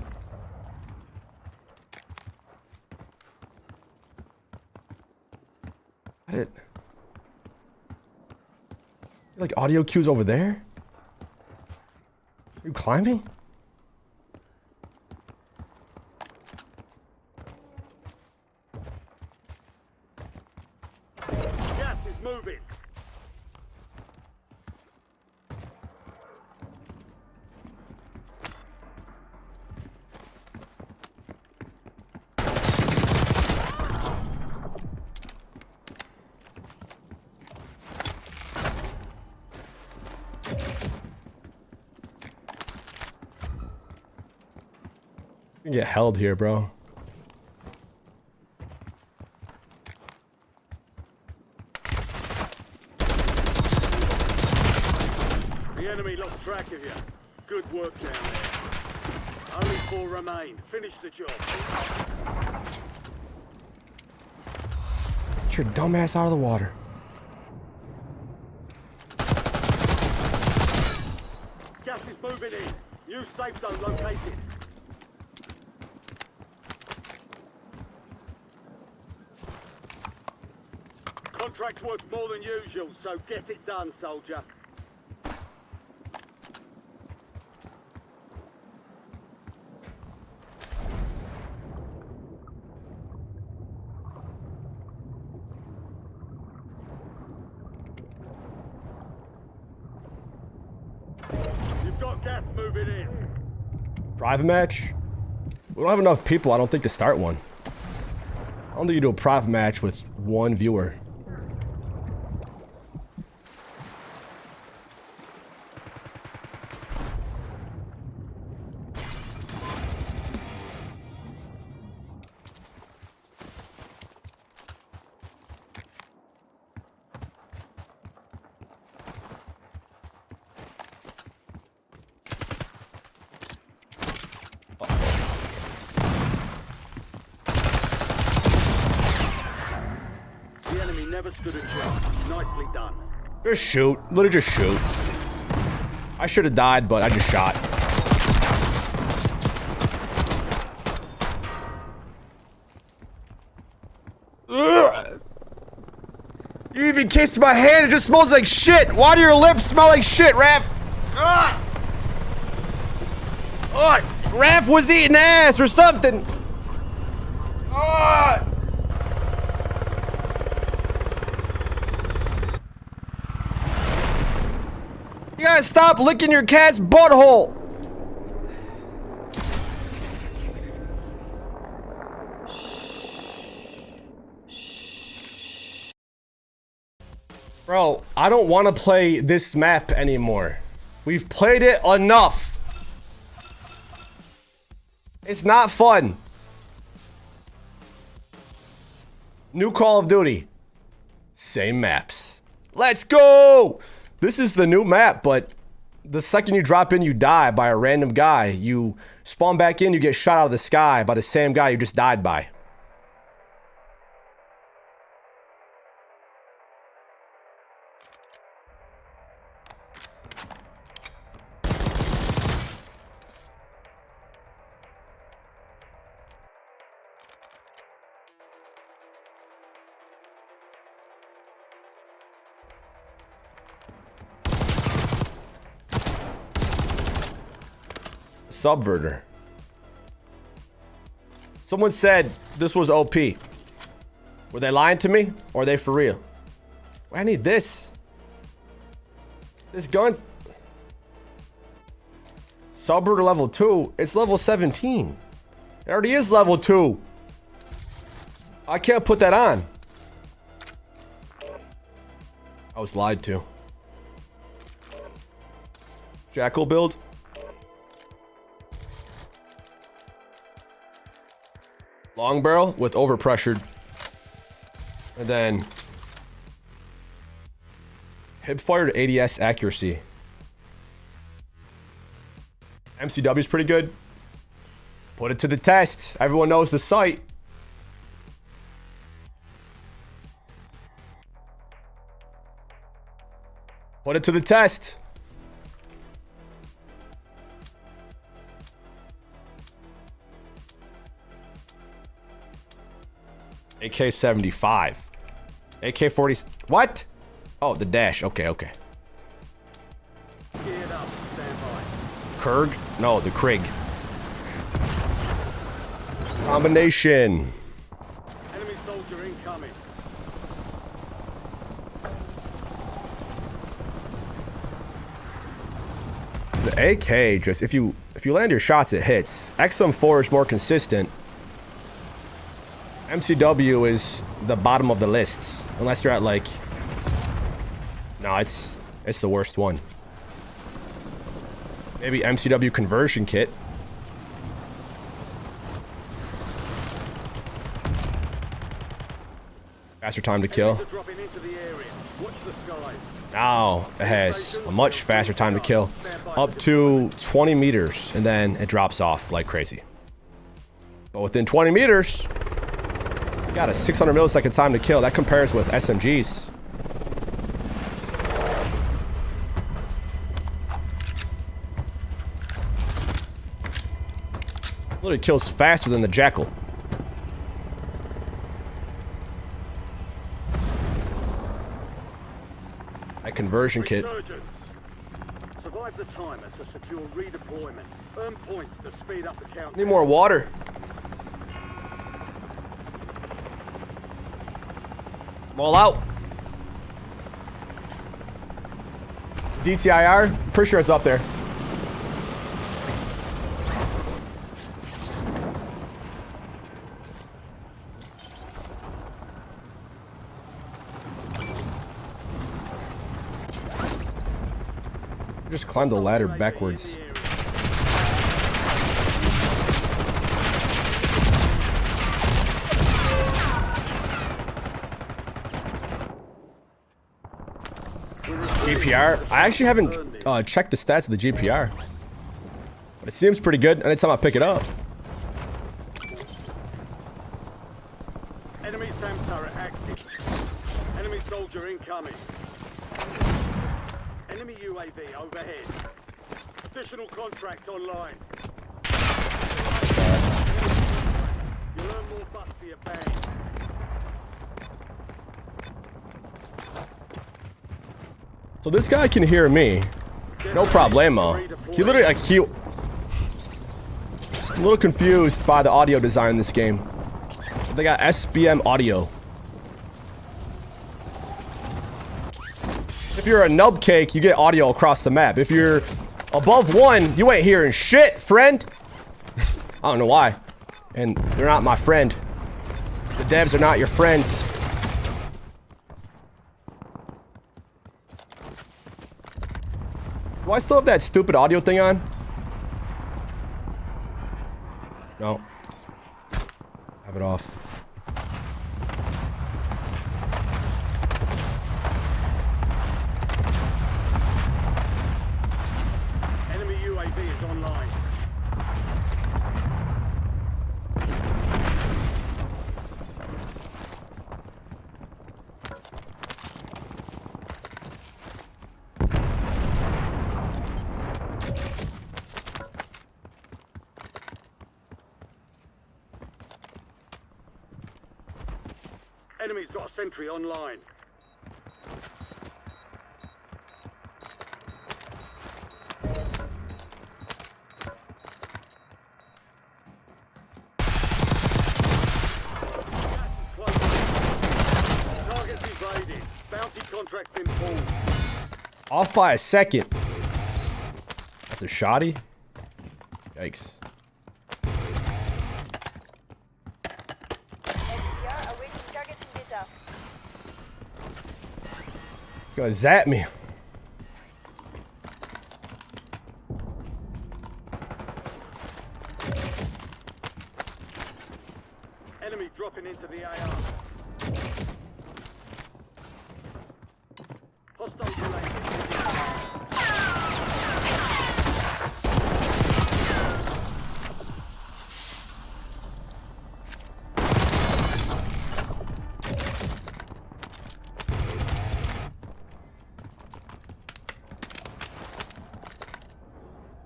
Got it. Like audio cues over there? Are you climbing? Gas is moving. You can get held here, bro. The enemy lost track of you. Good work down there. Only 4 remain. Finish the job. Get your dumb ass out of the water. Gas is moving in. New safe zone located. Contract's worth more than usual, so get it done, soldier. You've got gas moving in. Private match? We don't have enough people, I don't think, to start one. I don't think you do a private match with one viewer. The enemy never stood a chance. Nicely done. Just shoot. Literally just shoot. I should have died, but I just shot. Ugh. You even kissed my hand. It just smells like shit. Why do your lips smell like shit, Raph? Ugh. Ugh. Raph was eating ass or something. Ugh. You gotta stop licking your cat's butthole. Bro, I don't want to play this map anymore. We've played it enough. It's not fun. New Call of Duty. Same maps. Let's go! This is the new map, but the second you drop in, you die by a random guy. You spawn back in, you get shot out of the sky by the same guy you just died by. Subverter. Someone said this was OP. Were they lying to me? Or are they for real? I need this. This gun's... Subverter level 2. It's level 17. It already is level 2. I can't put that on. I was lied to. Jackal build. Long barrel with overpressured. And then hip fire to ADS accuracy. MCW is pretty good. Put it to the test. Everyone knows the site. Put it to the test. AK-75. AK-40. What? Oh, the dash. Okay, okay. Geared up, stand by. Kurg? No, the Krieg. Combination. Enemy soldier incoming. The AK just if you land your shots, it hits. XM4 is more consistent. MCW is the bottom of the list, unless you're at like. No, it's the worst one. Maybe MCW conversion kit. Faster time to kill. Dropping into the area. Watch the skies. Now it has a much faster time to kill, up to 20 meters, and then it drops off like crazy. But within 20 meters, you got a 600 millisecond time to kill. That compares with SMGs. Literally kills faster than the Jackal. That conversion kit. Survive the timer to secure redeployment. Earn points to speed up the count. Need more water. I'm all out. DTIR, pretty sure it's up there. Just climb the ladder backwards. GPR. I actually haven't checked the stats of the GPR, but it seems pretty good anytime I pick it up. Enemy SAM turret active. Enemy soldier incoming. Enemy UAV overhead. Additional contract online. You'll earn more bucks for your bang. So this guy can hear me, no problemo. He literally like a little confused by the audio design in this game. They got SBM audio. If you're a nub cake, you get audio across the map. If you're above 1, you ain't hearing shit, friend. I don't know why. And they're not my friend. The devs are not your friends. Do I still have that stupid audio thing on? No. Have it off. Enemy UAV is online. Enemy's got a sentry online. Targets evaded. Bounty contract been pulled. Off by a second. That's a shotty? Yikes. Gonna zap me. Enemy dropping into the AR. Hostile UAV.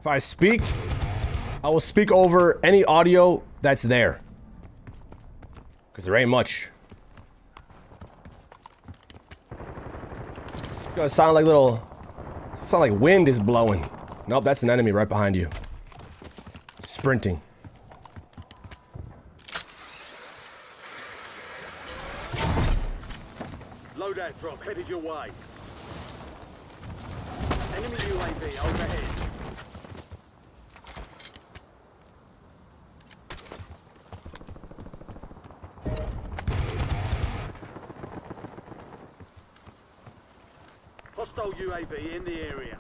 If I speak, I will speak over any audio that's there. Because there ain't much. It's gonna sound like wind is blowing. Nope, that's an enemy right behind you. Sprinting. Loadout drop headed your way. Enemy UAV overhead. Hostile UAV in the area.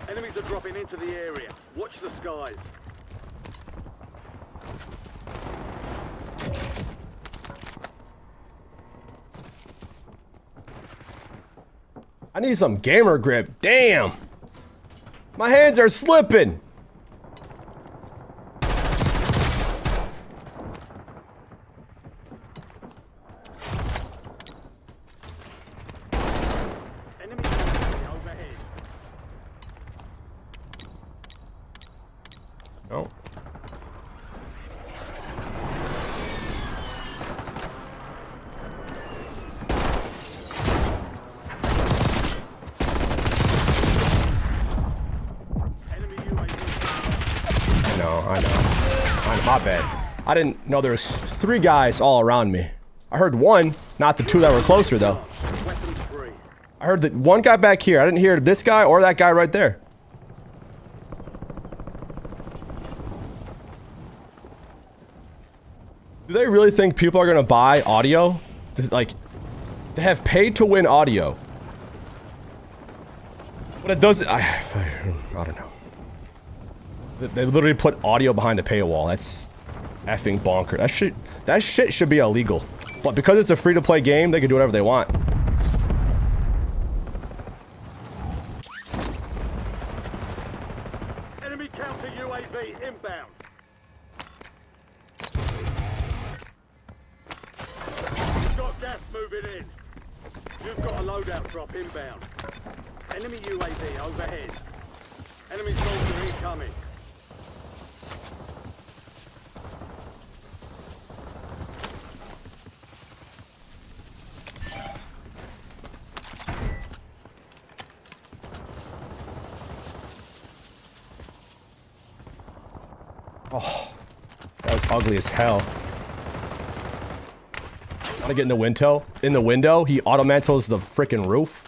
Enemies are dropping into the area. Watch the skies. I need some GamerGrip. Damn. My hands are slipping. Enemy UAV overhead. No. Enemy UAV. I know. My bad. I didn't know there was 3 guys all around me. I heard 1, not the 2 that were closer though. Weapons free. I heard that 1 guy back here. I didn't hear this guy or that guy right there. Do they really think people are gonna buy audio? Like, they have paid to win audio. But it doesn't. I don't know. They literally put audio behind a paywall. That's effing bonker. That shit should be illegal. But because it's a free-to-play game, they can do whatever they want. Enemy counter UAV inbound. You've got gas moving in. You've got a loadout drop inbound. Enemy UAV overhead. Enemy soldier incoming. Oh, that was ugly as hell. Want to get in the window? In the window, he auto-mantles the freaking roof.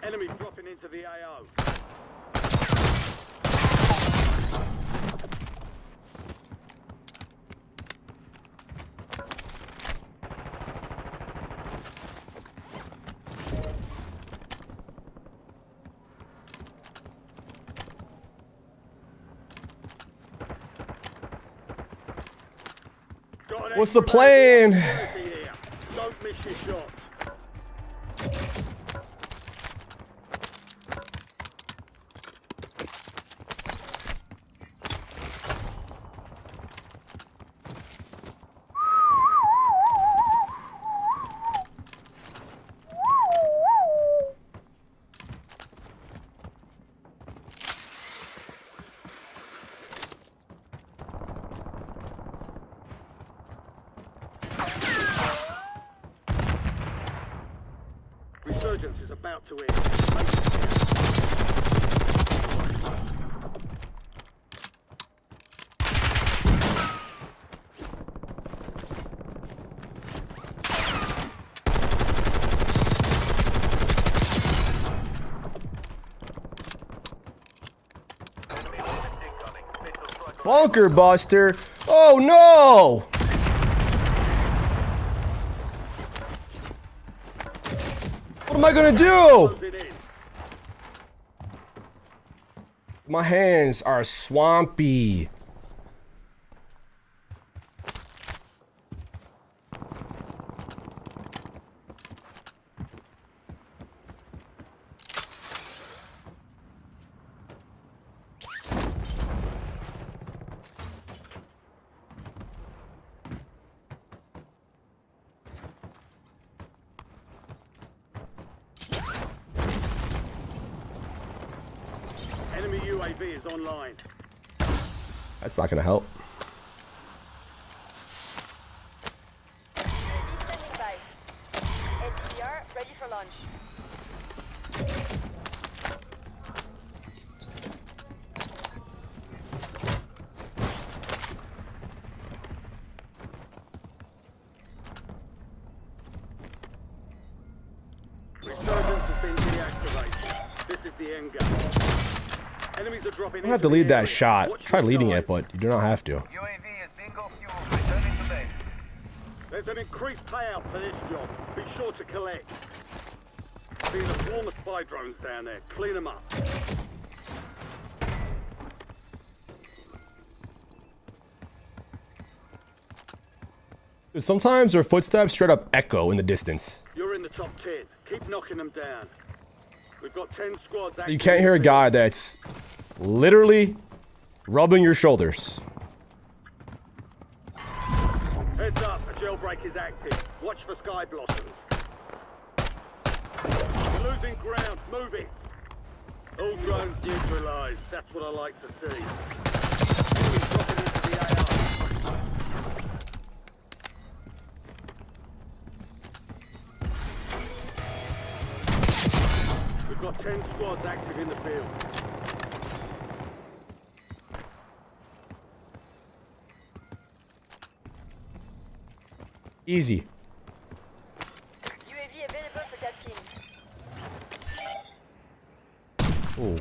Enemy dropping into the AO. What's the plan? Don't miss your shot. Resurgence is about to end. Bunker buster. Oh no! What am I gonna do? My hands are swampy. Enemy UAV is online. That's not gonna help. Standing by. NCR ready for launch. Resurgence has been deactivated. This is the end game. Enemies are dropping. I have to lead that shot. Try leading it, but you do not have to. UAV is bingo fuel. Returning to base. There's an increased payout for this job. Be sure to collect. Seeing a swarm of spy drones down there. Clean them up. Dude, sometimes their footsteps straight up echo in the distance. You're in the top 10. Keep knocking them down. We've got 10 squads. You can't hear a guy that's literally rubbing your shoulders. Heads up, a jailbreak is active. Watch for sky blossoms. We're losing ground. Move it. All drones neutralized. That's what I like to see. Enemies dropping into the AR. We've got 10 squads active in the field. Easy. UAV available for tasking. Ooh.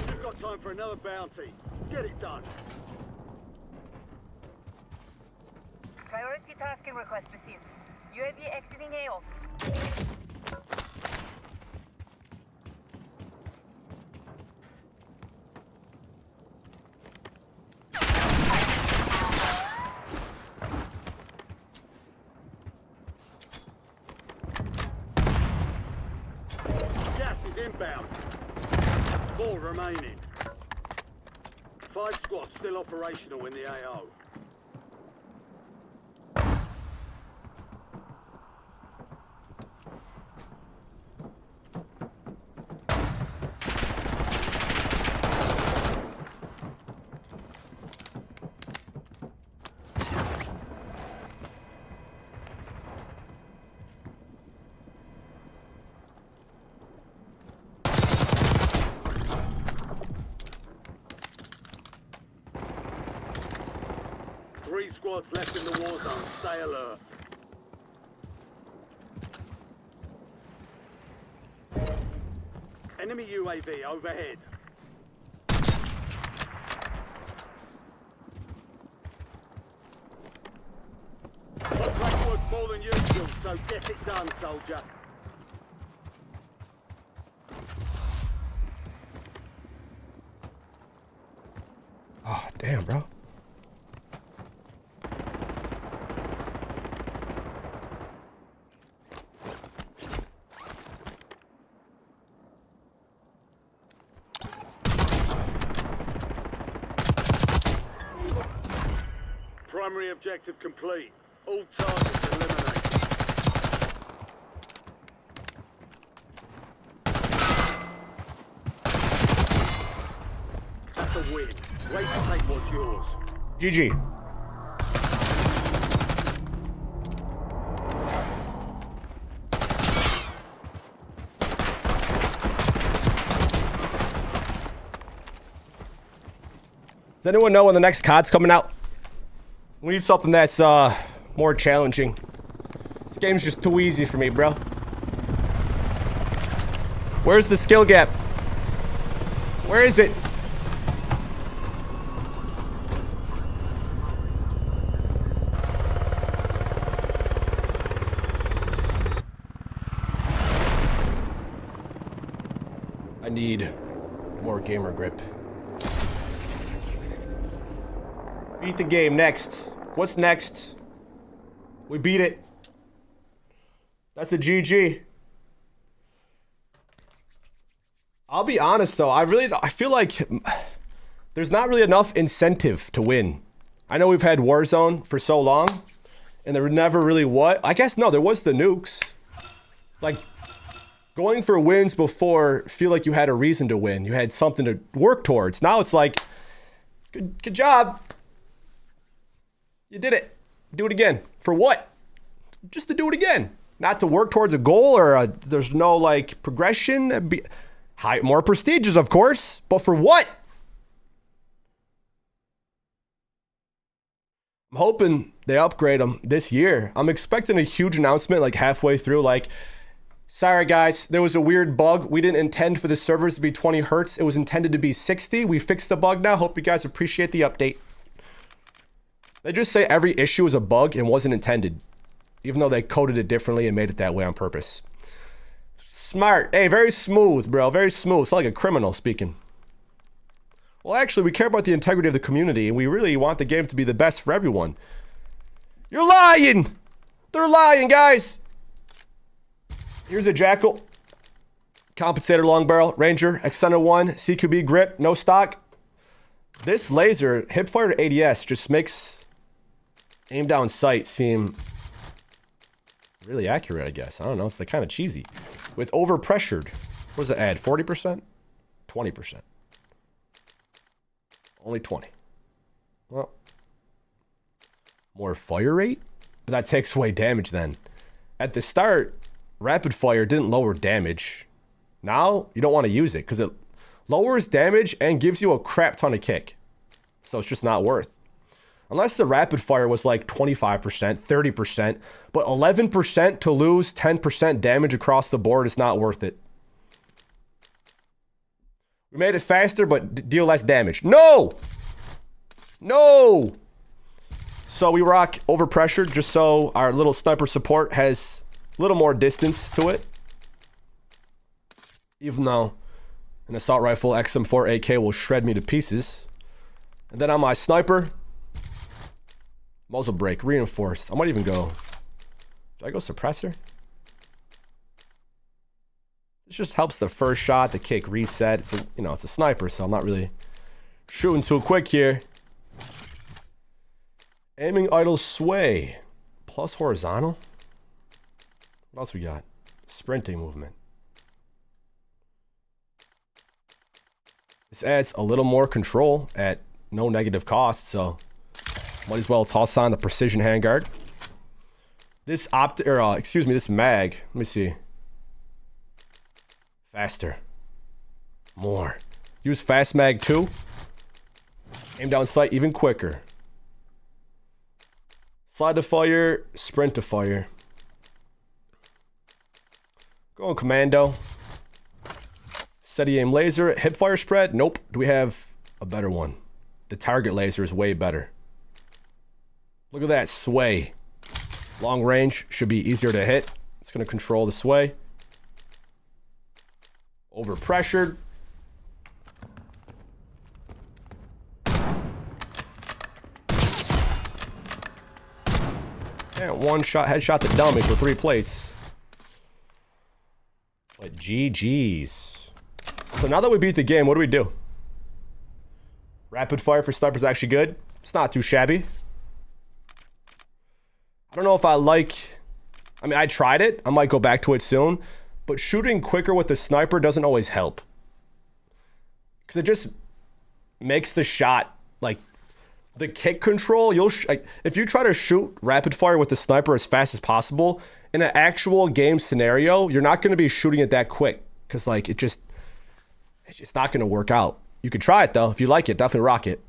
You've got time for another bounty. Get it done. Priority tasking request received. UAV exiting AO. 4 remaining. 5 squads still operational in the AO. Three squads left in the war zone. Stay alert. Enemy UAV overhead. Contract worth more than usual, so get it done, soldier. Oh, damn, bro. Primary objective complete. All targets eliminated. That's a win. Wait to take what's yours. GG. Does anyone know when the next COD's coming out? We need something that's more challenging. This game's just too easy for me, bro. Where's the skill gap? Where is it? I need more GamerGrip. Beat the game next. What's next? We beat it. That's a GG. I'll be honest though, I feel like there's not really enough incentive to win. I know we've had Warzone for so long, and there never really what? I guess no, there was the nukes. Like, going for wins before, feel like you had a reason to win. You had something to work towards. Now it's like, good job. You did it. Do it again. For what? Just to do it again. Not to work towards a goal or there's no like progression. More prestigious, of course. But for what? I'm hoping they upgrade them this year. I'm expecting a huge announcement like halfway through. Like, sorry guys, there was a weird bug. We didn't intend for the servers to be 20 hertz. It was intended to be 60. We fixed the bug now. Hope you guys appreciate the update. They just say every issue is a bug and wasn't intended, even though they coded it differently and made it that way on purpose. Smart. Hey, very smooth, bro. Very smooth. It's like a criminal speaking. Well, actually, we care about the integrity of the community, and we really want the game to be the best for everyone. You're lying! They're lying, guys! Here's a Jackal. Compensator long barrel. Ranger. Extended 1. CQB grip. No stock. This laser, hipfire to ADS, just makes aim down sight seem really accurate, I guess. I don't know. It's like kind of cheesy. With overpressured, what does it add? 40%? 20%. Only 20. Well, more fire rate? But that takes away damage then. At the start, rapid fire didn't lower damage. Now, you don't want to use it because it lowers damage and gives you a crap ton of kick. So it's just not worth. Unless the rapid fire was like 25%, 30%, but 11% to lose 10% damage across the board is not worth it. We made it faster, but deal less damage. No! No! So we rock overpressured just so our little sniper support has a little more distance to it. Even though an assault rifle XM4 AK will shred me to pieces. And then on my sniper, muzzle brake, reinforced. I might even go, do I go suppressor? This just helps the first shot, the kick reset. It's a, you know, it's a sniper, so I'm not really shooting too quick here. Aiming idle sway. Plus horizontal. What else we got? Sprinting movement. This adds a little more control at no negative cost, so might as well toss on the precision handguard. This this mag. Let me see. Faster. More. Use fast mag 2. Aim down sight even quicker. Slide to fire, sprint to fire. Going commando. Steady aim laser, hip fire spread. Nope. Do we have a better one? The target laser is way better. Look at that sway. Long range should be easier to hit. It's going to control the sway. Over pressured. And one shot, headshot the dummy for 3 plates. But GG's. So now that we beat the game, what do we do? Rapid fire for snipers is actually good. It's not too shabby. I don't know if I like... I mean, I tried it. I might go back to it soon. But shooting quicker with the sniper doesn't always help. Because it just makes the shot, like, the kick control. If you try to shoot rapid fire with the sniper as fast as possible, in an actual game scenario, you're not going to be shooting it that quick. Because, like, it's just not going to work out. You could try it, though. If you like it, definitely rock it.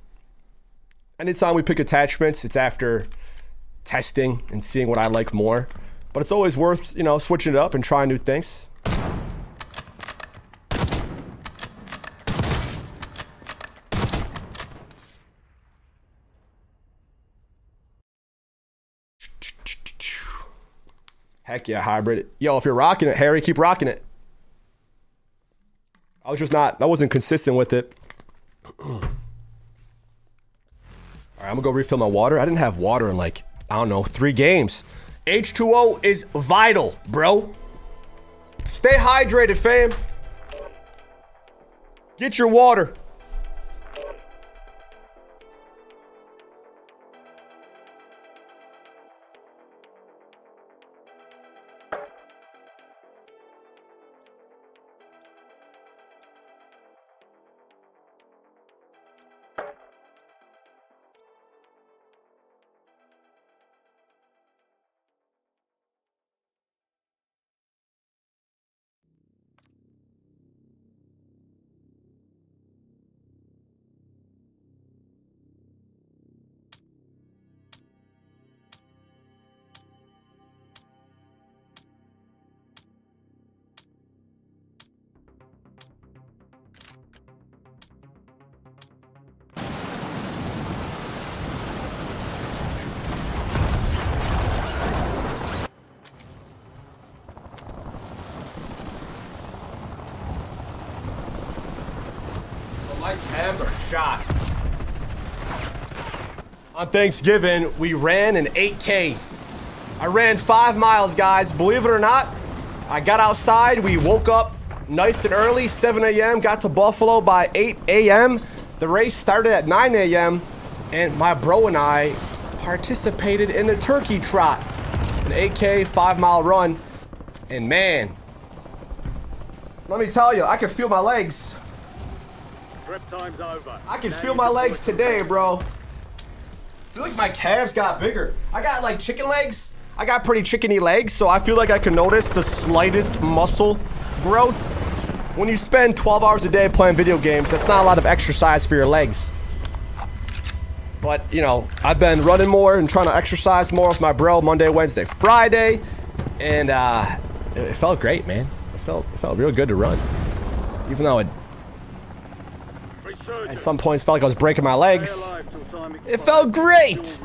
Anytime we pick attachments, it's after testing and seeing what I like more. But it's always worth, you know, switching it up and trying new things. Heck yeah, hybrid. Yo, if you're rocking it, Harry, keep rocking it. I wasn't consistent with it. All right, I'm gonna go refill my water. I didn't have water in like, I don't know, 3 games. H2O is vital, bro. Stay hydrated, fam. Get your water. My calves are shot. On Thanksgiving, we ran an 8K. I ran 5 miles, guys. Believe it or not, I got outside. We woke up nice and early, 7 a.m. Got to Buffalo by 8 a.m. The race started at 9 a.m. And my bro and I participated in the turkey trot. An 8K, 5-mile run. And man, let me tell you, I can feel my legs. Prep time's over. I can feel my legs today, bro. I feel like my calves got bigger. I got like chicken legs. I got pretty chickeny legs, so I feel like I can notice the slightest muscle growth. When you spend 12 hours a day playing video games, that's not a lot of exercise for your legs. But, you know, I've been running more and trying to exercise more with my bro Monday, Wednesday, Friday. And it felt great, man. It felt real good to run. Even though it at some points felt like I was breaking my legs. It felt great.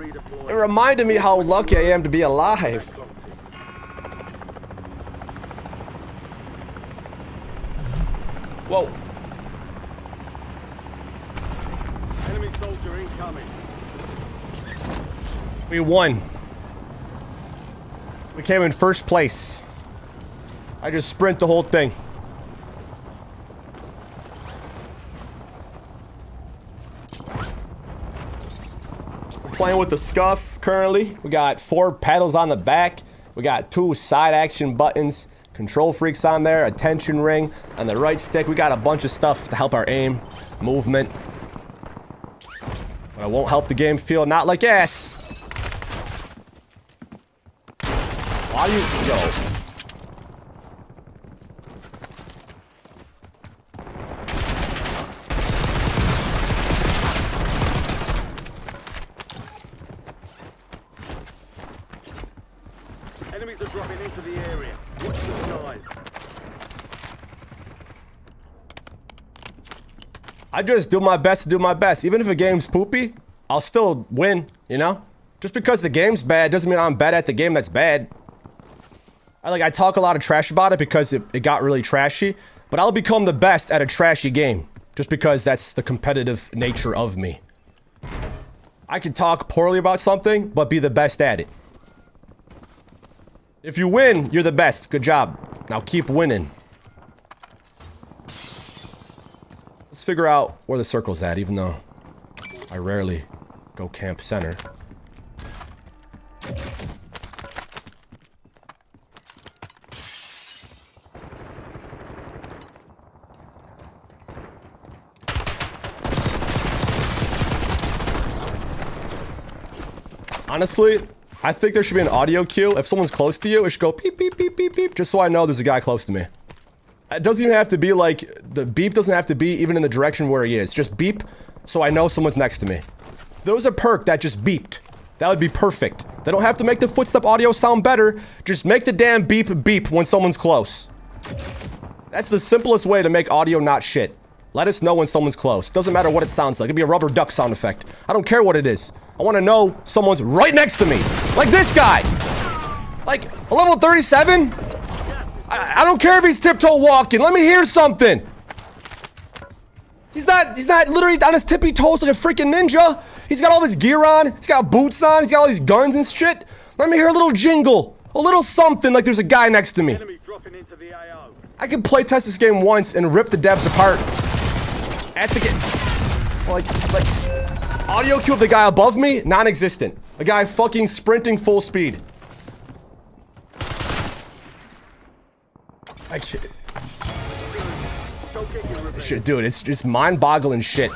It reminded me how lucky I am to be alive. Whoa. Enemy soldier incoming. We won. We came in first place. I just sprint the whole thing. Playing with the scuff currently. We got 4 pedals on the back. We got 2 side action buttons. KontrolFreek's on there. Attention ring. On the right stick, we got a bunch of stuff to help our aim, movement. But it won't help the game feel not like ass. Why do you go? Enemies are dropping into the area. Watch the skies. I just do my best to do my best. Even if a game's poopy, I'll still win, you know? Just because the game's bad doesn't mean I'm bad at the game that's bad. I talk a lot of trash about it because it got really trashy, but I'll become the best at a trashy game just because that's the competitive nature of me. I can talk poorly about something, but be the best at it. If you win, you're the best. Good job. Now keep winning. Let's figure out where the circle's at, even though I rarely go camp center. Honestly, I think there should be an audio cue. If someone's close to you, it should go beep, beep, beep, beep, beep, just so I know there's a guy close to me. It doesn't even have to be like, the beep doesn't have to be even in the direction where he is. Just beep, so I know someone's next to me. If there was a perk that just beeped, that would be perfect. They don't have to make the footstep audio sound better. Just make the damn beep beep when someone's close. That's the simplest way to make audio not shit. Let us know when someone's close. Doesn't matter what it sounds like. It could be a rubber duck sound effect. I don't care what it is. I want to know someone's right next to me. Like this guy. Like, a level 37? I don't care if he's tiptoe walking. Let me hear something. He's not literally on his tippy toes like a freaking ninja. He's got all this gear on. He's got boots on. He's got all these guns and shit. Let me hear a little jingle. A little something like there's a guy next to me. Enemy dropping into the AO. I could play test this game once and rip the devs apart. At the game. Like, audio cue of the guy above me, non-existent. A guy fucking sprinting full speed. Like, shit, dude, it's just mind-boggling shit.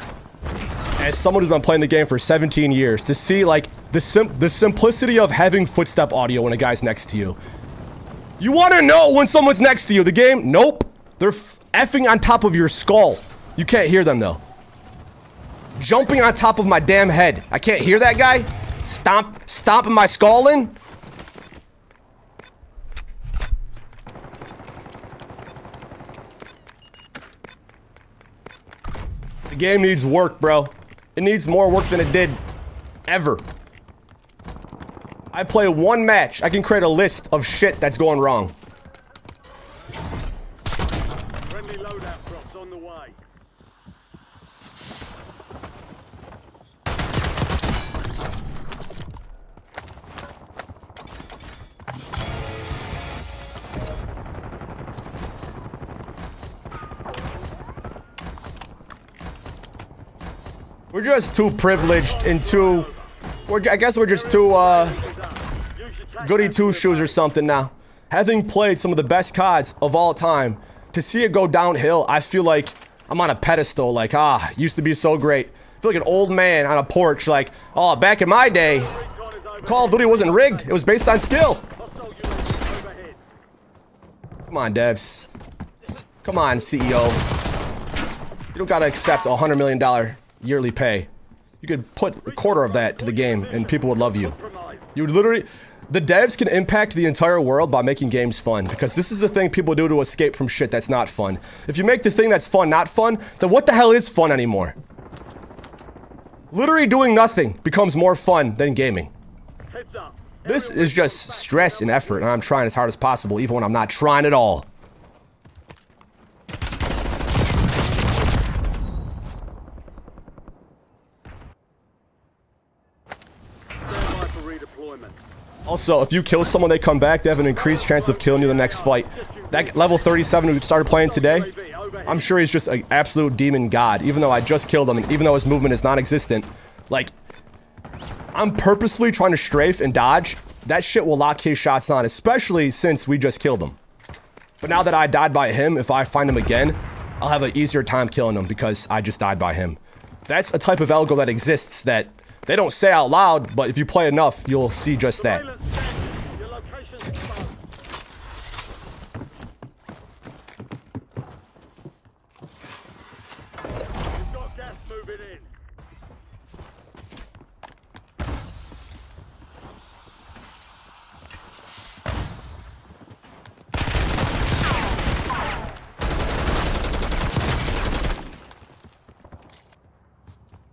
As someone who's been playing the game for 17 years, to see, like, the simplicity of having footstep audio when a guy's next to you. You want to know when someone's next to you. The game, nope. They're effing on top of your skull. You can't hear them, though. Jumping on top of my damn head. I can't hear that guy. Stomping my skull in. The game needs work, bro. It needs more work than it did ever. I play one match, I can create a list of shit that's going wrong. Friendly loadout drops on the way. We're just too privileged and too... I guess we're just too, goody two-shoes or something now. Having played some of the best CODs of all time, to see it go downhill, I feel like I'm on a pedestal. Like, used to be so great. I feel like an old man on a porch, like, oh, back in my day, Call of Duty wasn't rigged. It was based on skill. Come on, devs. Come on, CEO. You don't gotta accept a $100 million yearly pay. You could put a quarter of that to the game and people would love you. You would literally... The devs can impact the entire world by making games fun, because this is the thing people do to escape from shit that's not fun. If you make the thing that's fun not fun, then what the hell is fun anymore? Literally doing nothing becomes more fun than gaming. This is just stress and effort, and I'm trying as hard as possible, even when I'm not trying at all. Also, if you kill someone, they come back, they have an increased chance of killing you the next fight. That level 37 who started playing today, I'm sure he's just an absolute demon god, even though I just killed him, and even though his movement is non-existent. Like, I'm purposefully trying to strafe and dodge, that shit will lock his shots on, especially since we just killed him. But now that I died by him, if I find him again, I'll have an easier time killing him because I just died by him. That's a type of algo that exists that they don't say out loud, but if you play enough, you'll see just that. Your location's exposed. You've got gas moving in.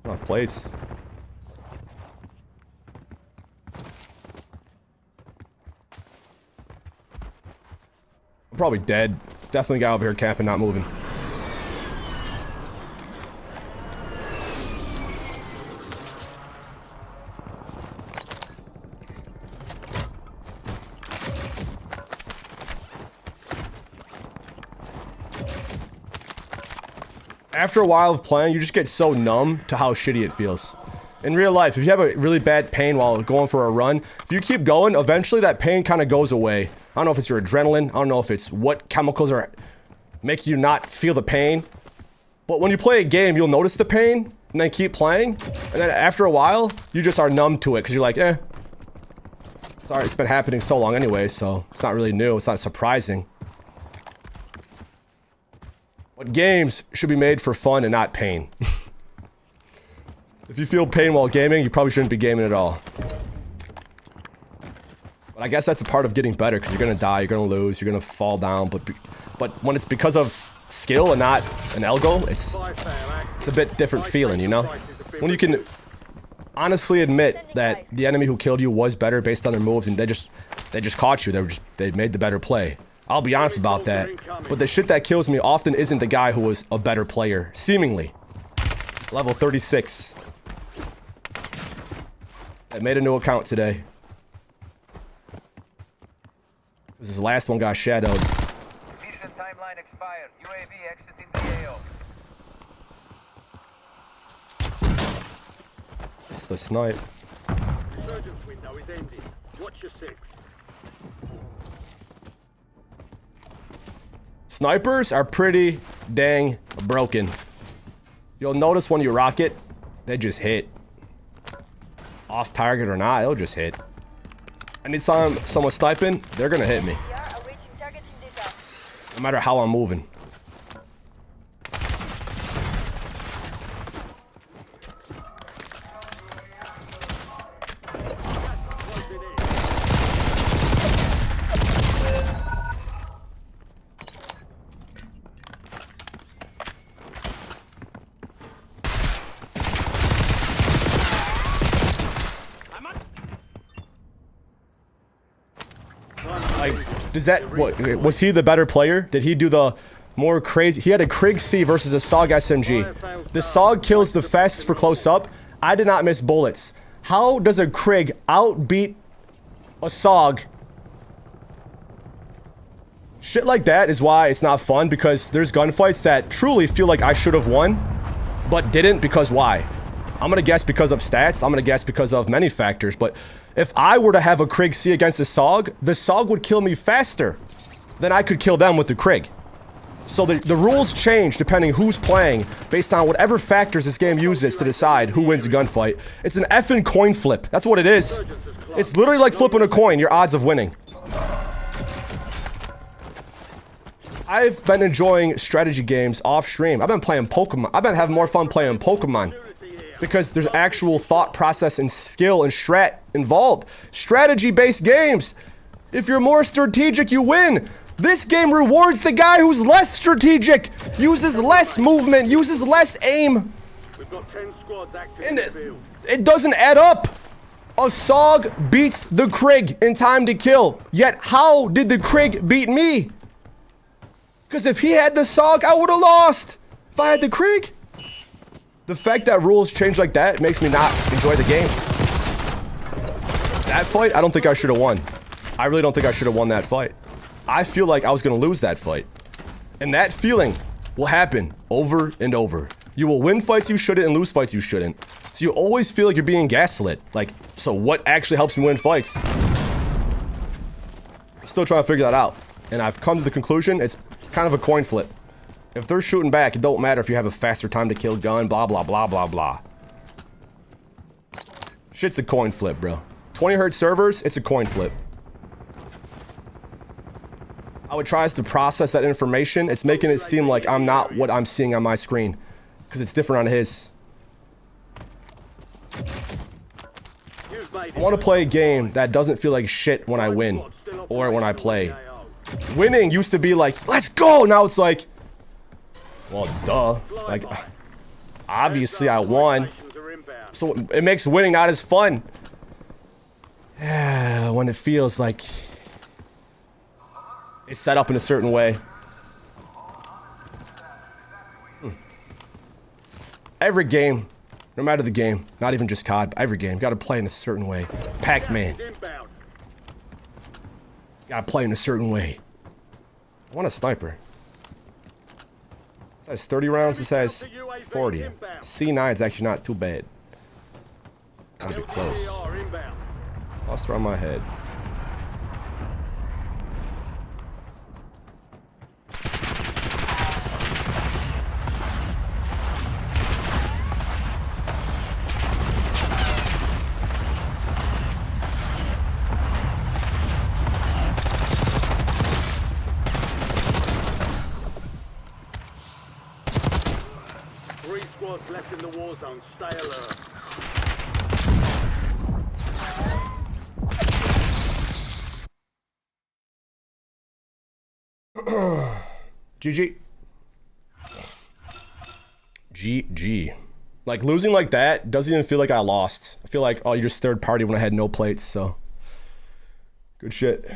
Enough plates. I'm probably dead. Definitely got over here camping, not moving. After a while of playing, you just get so numb to how shitty it feels. In real life, if you have a really bad pain while going for a run, if you keep going, eventually that pain kind of goes away. I don't know if it's your adrenaline. I don't know if it's what chemicals are making you not feel the pain. But when you play a game, you'll notice the pain and then keep playing. And then after a while, you just are numb to it because you're like, eh. Sorry, it's been happening so long anyway, so it's not really new. It's not surprising. But games should be made for fun and not pain. If you feel pain while gaming, you probably shouldn't be gaming at all. But I guess that's a part of getting better, because you're going to die, you're going to lose, you're going to fall down. But when it's because of skill and not an algo, it's a bit different feeling, you know? When you can honestly admit that the enemy who killed you was better based on their moves, and they just caught you. They made the better play. I'll be honest about that. But the shit that kills me often isn't the guy who was a better player, seemingly. Level 36. I made a new account today. This last one got shadowed. Mission timeline expired. UAV exiting the AO. It's the snipe. Resurgence window is ending. Watch your six. Snipers are pretty dang broken. You'll notice when you rock it, they just hit. Off target or not, they'll just hit. Anytime someone's sniping, they're gonna hit me. No matter how I'm moving. Like, does that, what, was he the better player? Did he do the more crazy? He had a Krig C versus a SOG SMG. The SOG kills the fastest for close up. I did not miss bullets. How does a Krig outbeat a SOG? Shit like that is why it's not fun, because there's gunfights that truly feel like I should have won, but didn't, because why? I'm gonna guess because of stats. I'm gonna guess because of many factors, but if I were to have a Krig C against the SOG would kill me faster than I could kill them with the Krig. So the rules change depending who's playing, based on whatever factors this game uses to decide who wins the gunfight. It's an effing coin flip. That's what it is. It's literally like flipping a coin, your odds of winning. I've been enjoying strategy games off stream. I've been playing Pokemon. I've been having more fun playing Pokemon, because there's actual thought process and skill and strat involved. Strategy-based games. If you're more strategic, you win. This game rewards the guy who's less strategic, uses less movement, uses less aim. We've got 10 squads active And in the field. it doesn't add up. A SOG beats the Krig in time to kill. Yet how did the Krig beat me? Because if he had the SOG, I would have lost. If I had the Krig. The fact that rules change like that makes me not enjoy the game. That fight, I don't think I should have won. I really don't think I should have won that fight. I feel like I was going to lose that fight. And that feeling will happen over and over. You will win fights you shouldn't and lose fights you shouldn't. So So you always feel like you're being gaslit. Like, so what actually helps me win fights? I'm still trying to figure that out. And I've come to the conclusion, it's kind of a coin flip. If they're shooting back, it don't matter if you have a faster time to kill gun, blah, blah, blah, blah, blah. Shit's a coin flip, bro. 20 hertz servers, it's a coin flip. How it tries to process that information, it's making it seem like I'm not what I'm seeing on my screen. Because it's different on his. I want to play a game that doesn't feel like shit when I win. Or when I play. Winning used to be like, let's go! Now it's like, well, duh. Like, obviously I won. So it makes winning not as fun. When it feels like it's set up in a certain way. Every game, no matter the game, not even just COD, every game, gotta play in a certain way. Pac-Man. Gotta play in a certain way. I want a sniper. This has 30 rounds, this has 40. C9 is actually not too bad. Gotta be close. Cluster on my head. Left in the war zone, stay alert. GG. GG. Like, losing like that doesn't even feel like I lost. I feel like, oh, you're just third party when I had no plates, so. Good shit.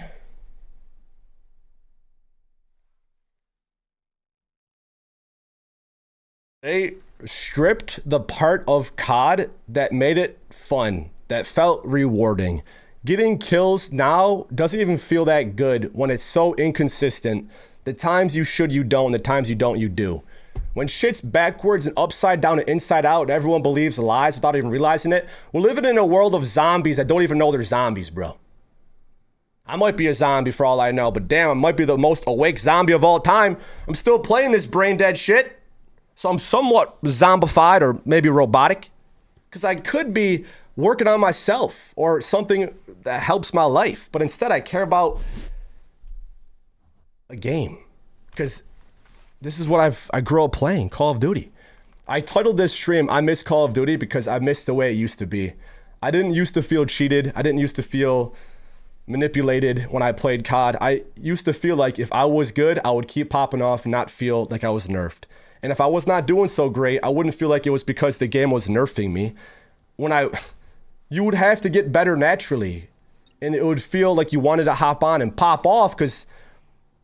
They stripped the part of COD that made it fun, that felt rewarding. Getting kills now doesn't even feel that good when it's so inconsistent. The times you should, you don't. The times you don't, you do. When shit's backwards and upside down and inside out and everyone believes lies without even realizing it, we're living in a world of zombies that don't even know they're zombies, bro. I might be a zombie for all I know, but damn, I might be the most awake zombie of all time. I'm still playing this brain dead shit. So I'm somewhat zombified or maybe robotic. Because I could be working on myself or something that helps my life. But instead I care about a game. Because this is what I grew up playing, Call of Duty. I titled this stream, I Miss Call of Duty, because I miss the way it used to be. I didn't used to feel cheated. I didn't used to feel manipulated when I played COD. I used to feel like if I was good, I would keep popping off and not feel like I was nerfed. And if I was not doing so great, I wouldn't feel like it was because the game was nerfing me. You would have to get better naturally. And it would feel like you wanted to hop on and pop off because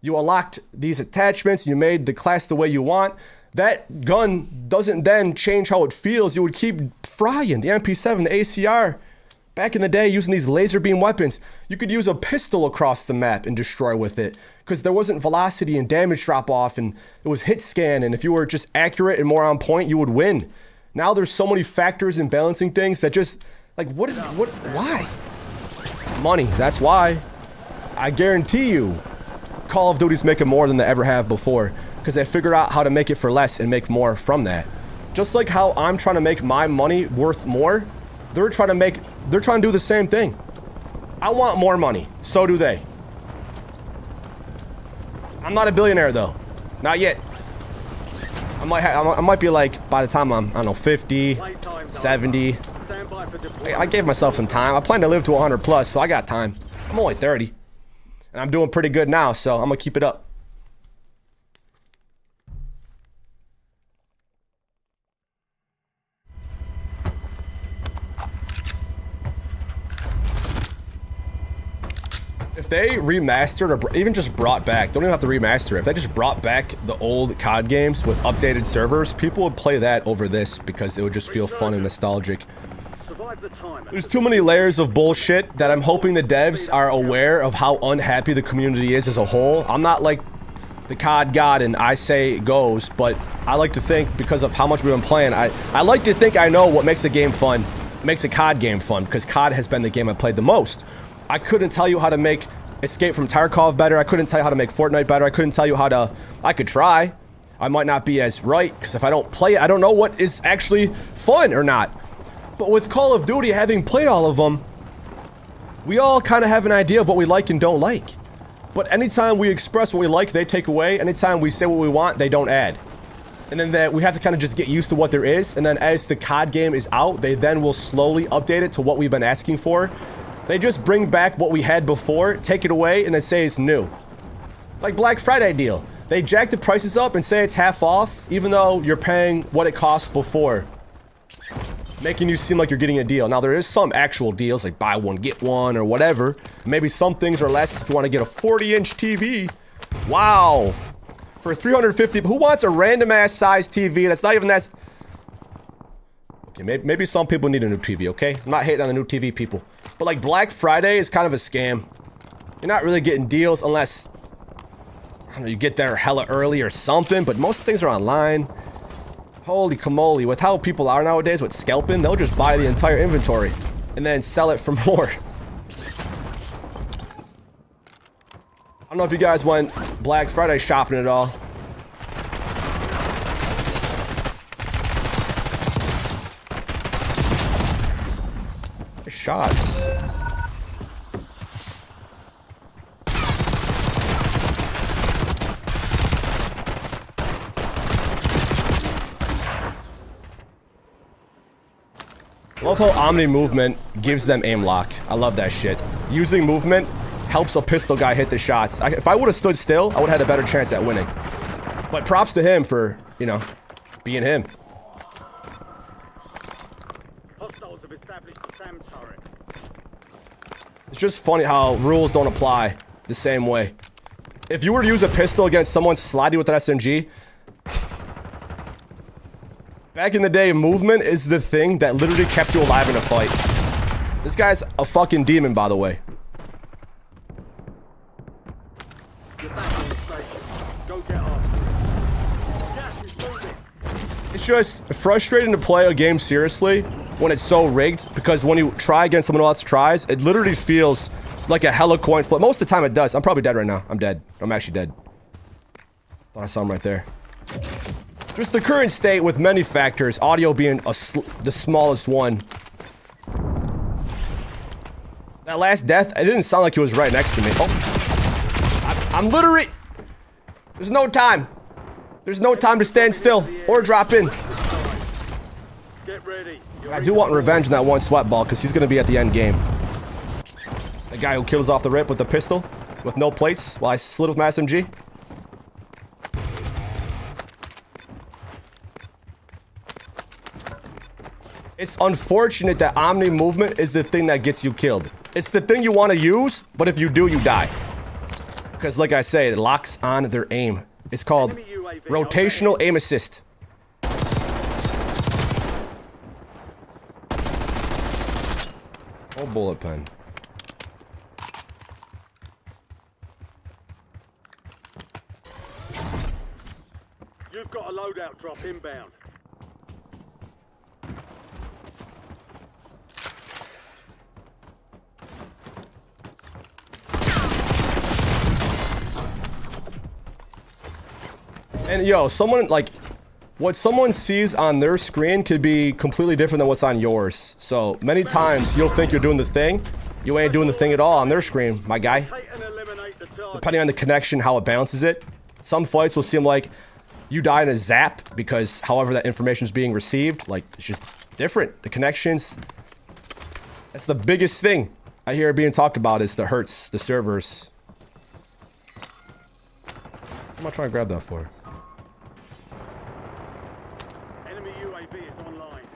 you unlocked these attachments, you made the class the way you want. That gun doesn't then change how it feels. You would keep frying the MP7, the ACR. Back in the day, using these laser beam weapons, you could use a pistol across the map and destroy with it because there wasn't velocity and damage drop off and it was hit scan, and if you were just accurate and more on point, you would win. Now there's so many factors and balancing things that just, like, why? Money, that's why. I guarantee you, Call of Duty's making more than they ever have before because they figured out how to make it for less and make more from that. Just like how I'm trying to make my money worth more, they're trying to do the same thing. I want more money. So do they. I'm not a billionaire though. Not yet. I might be like, by the time I'm, I don't know, 50, 70. I gave myself some time. I plan to live to 100 plus, so I got time. I'm only 30. And I'm doing pretty good now, so I'm gonna keep it up. If they remastered or even just brought back, don't even have to remaster it. If they just brought back the old COD games with updated servers, people would play that over this because it would just feel fun and nostalgic. There's too many layers of bullshit that I'm hoping the devs are aware of how unhappy the community is as a whole. I'm not like the COD god and I say it goes, but I like to think, because of how much we've been playing, I like to think I know what makes a game fun, makes a COD game fun, because COD has been the game I played the most. I couldn't tell you how to make Escape from Tarkov better. I couldn't tell you how to make Fortnite better. I couldn't tell you how to... I could try. I might not be as right, because if I don't play it, I don't know what is actually fun or not. But with Call of Duty, having played all of them, we all kind of have an idea of what we like and don't like. But anytime we express what we like, they take away. Anytime we say what we want, they don't add. And then we have to kind of just get used to what there is. And then as the COD game is out, they then will slowly update it to what we've been asking for. They just bring back what we had before, take it away, and then say it's new. Like Black Friday deal. They jack the prices up and say it's half off, even though you're paying what it cost before. Making you seem like you're getting a deal. Now, there is some actual deals, like buy one, get one, or whatever. Maybe some things are less if you want to get a 40-inch TV. Wow. For $350, who wants a random-ass size TV that's not even that... Okay, maybe some people need a new TV, okay? I'm not hating on the new TV people. But, like, Black Friday is kind of a scam. You're not really getting deals unless... I don't know, you get there hella early or something, but most things are online. Holy camole, with how people are nowadays with scalping, they'll just buy the entire inventory and then sell it for more. I don't know if you guys went Black Friday shopping at all. Shots. I love how Omni movement gives them aim lock. I love that shit. Using movement helps a pistol guy hit the shots. If I would have stood still, I would have had a better chance at winning. But props to him for, you know, being him. Hostiles have established the SAM turret. It's just funny how rules don't apply the same way. If you were to use a pistol against someone sliding with an SMG, back in the day, movement is the thing that literally kept you alive in a fight. This guy's a fucking demon, by the way. Get back on the station. Go get off. Gas is moving. It's just frustrating to play a game seriously when it's so rigged, because when you try against someone else tries, it literally feels like a hella coin flip. Most of the time it does. I'm probably dead right now. I'm dead. I'm actually dead. Thought I saw him right there. Just the current state with many factors, audio being the smallest one. That last death, it didn't sound like he was right next to me. Oh. I'm literally... There's no time. There's no time to stand still or drop in. Get ready. I do want revenge on that one sweat ball, because he's going to be at the end game. The guy who kills off the rip with the pistol, with no plates, while I slid with my SMG. It's unfortunate that Omni movement is the thing that gets you killed. It's the thing you want to use, but if you do, you die. Because like I say, it locks on their aim. It's called rotational aim assist. Oh, bullet pen. You've got a loadout drop inbound. And yo, someone like what someone sees on their screen could be completely different than what's on yours. So many times you'll think you're doing the thing, you ain't doing the thing at all on their screen, my guy. Depending on the connection, how it bounces it. Some fights will seem like you die in a zap because however that information is being received, like it's just different. The connections, that's the biggest thing I hear being talked about is the hertz, the servers. What am I trying to grab that for? Enemy UAV is online.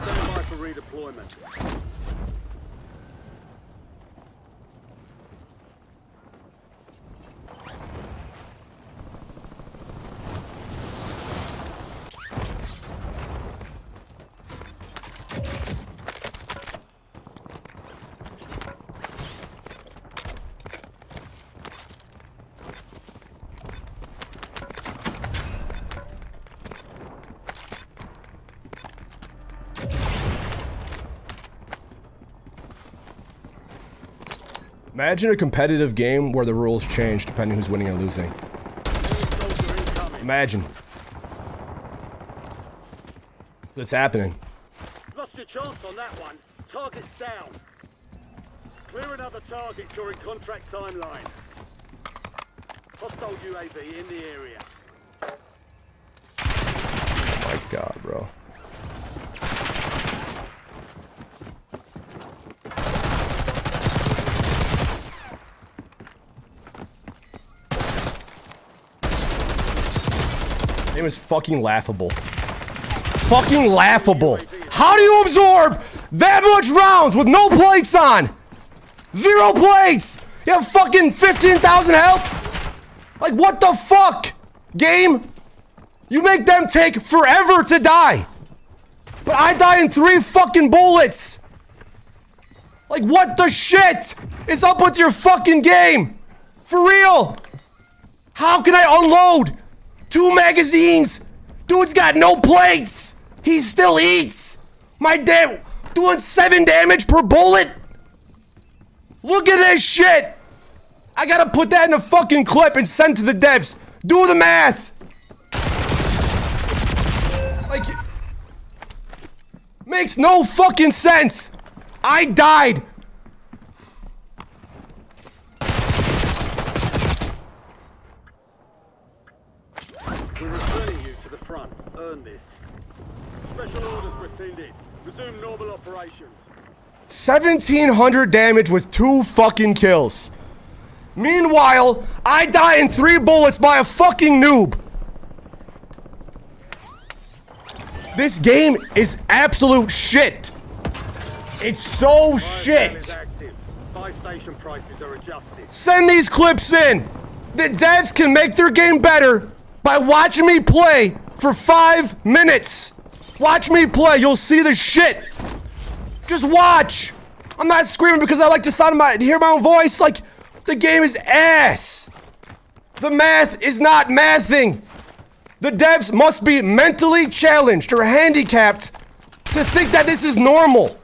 Stand by for redeployment. Imagine a competitive game where the rules change depending who's winning or losing. Imagine. It's happening. Lost your chance on that one. Target's down. Clear another target during contract timeline. Hostile UAV in the area. Oh my god, bro. It was fucking laughable. Fucking laughable. How do you absorb that much rounds with no plates on? 0 plates! You have fucking 15,000 health? Like, what the fuck? Game? You make them take forever to die. But I die in 3 fucking bullets. Like, what the shit is up with your fucking game? For real? How can I unload 2 magazines? Dude's got no plates. He still eats. My damn, doing 7 damage per bullet. Look at this shit. I gotta put that in a fucking clip and send to the devs. Do the math. Like, makes no fucking sense. I died. We're returning you to the front. Earn this. Special orders rescinded. Resume normal operations. 1,700 damage with 2 fucking kills. Meanwhile, I die in 3 bullets by a fucking noob. This game is absolute shit. It's so shit. Buy station prices are adjusted. Send these clips in. The devs can make their game better by watching me play for 5 minutes. Watch me play. You'll see the shit. Just watch. I'm not screaming because I like to hear my own voice. Like, the game is ass. The math is not mathing. The devs must be mentally challenged or handicapped to think that this is normal.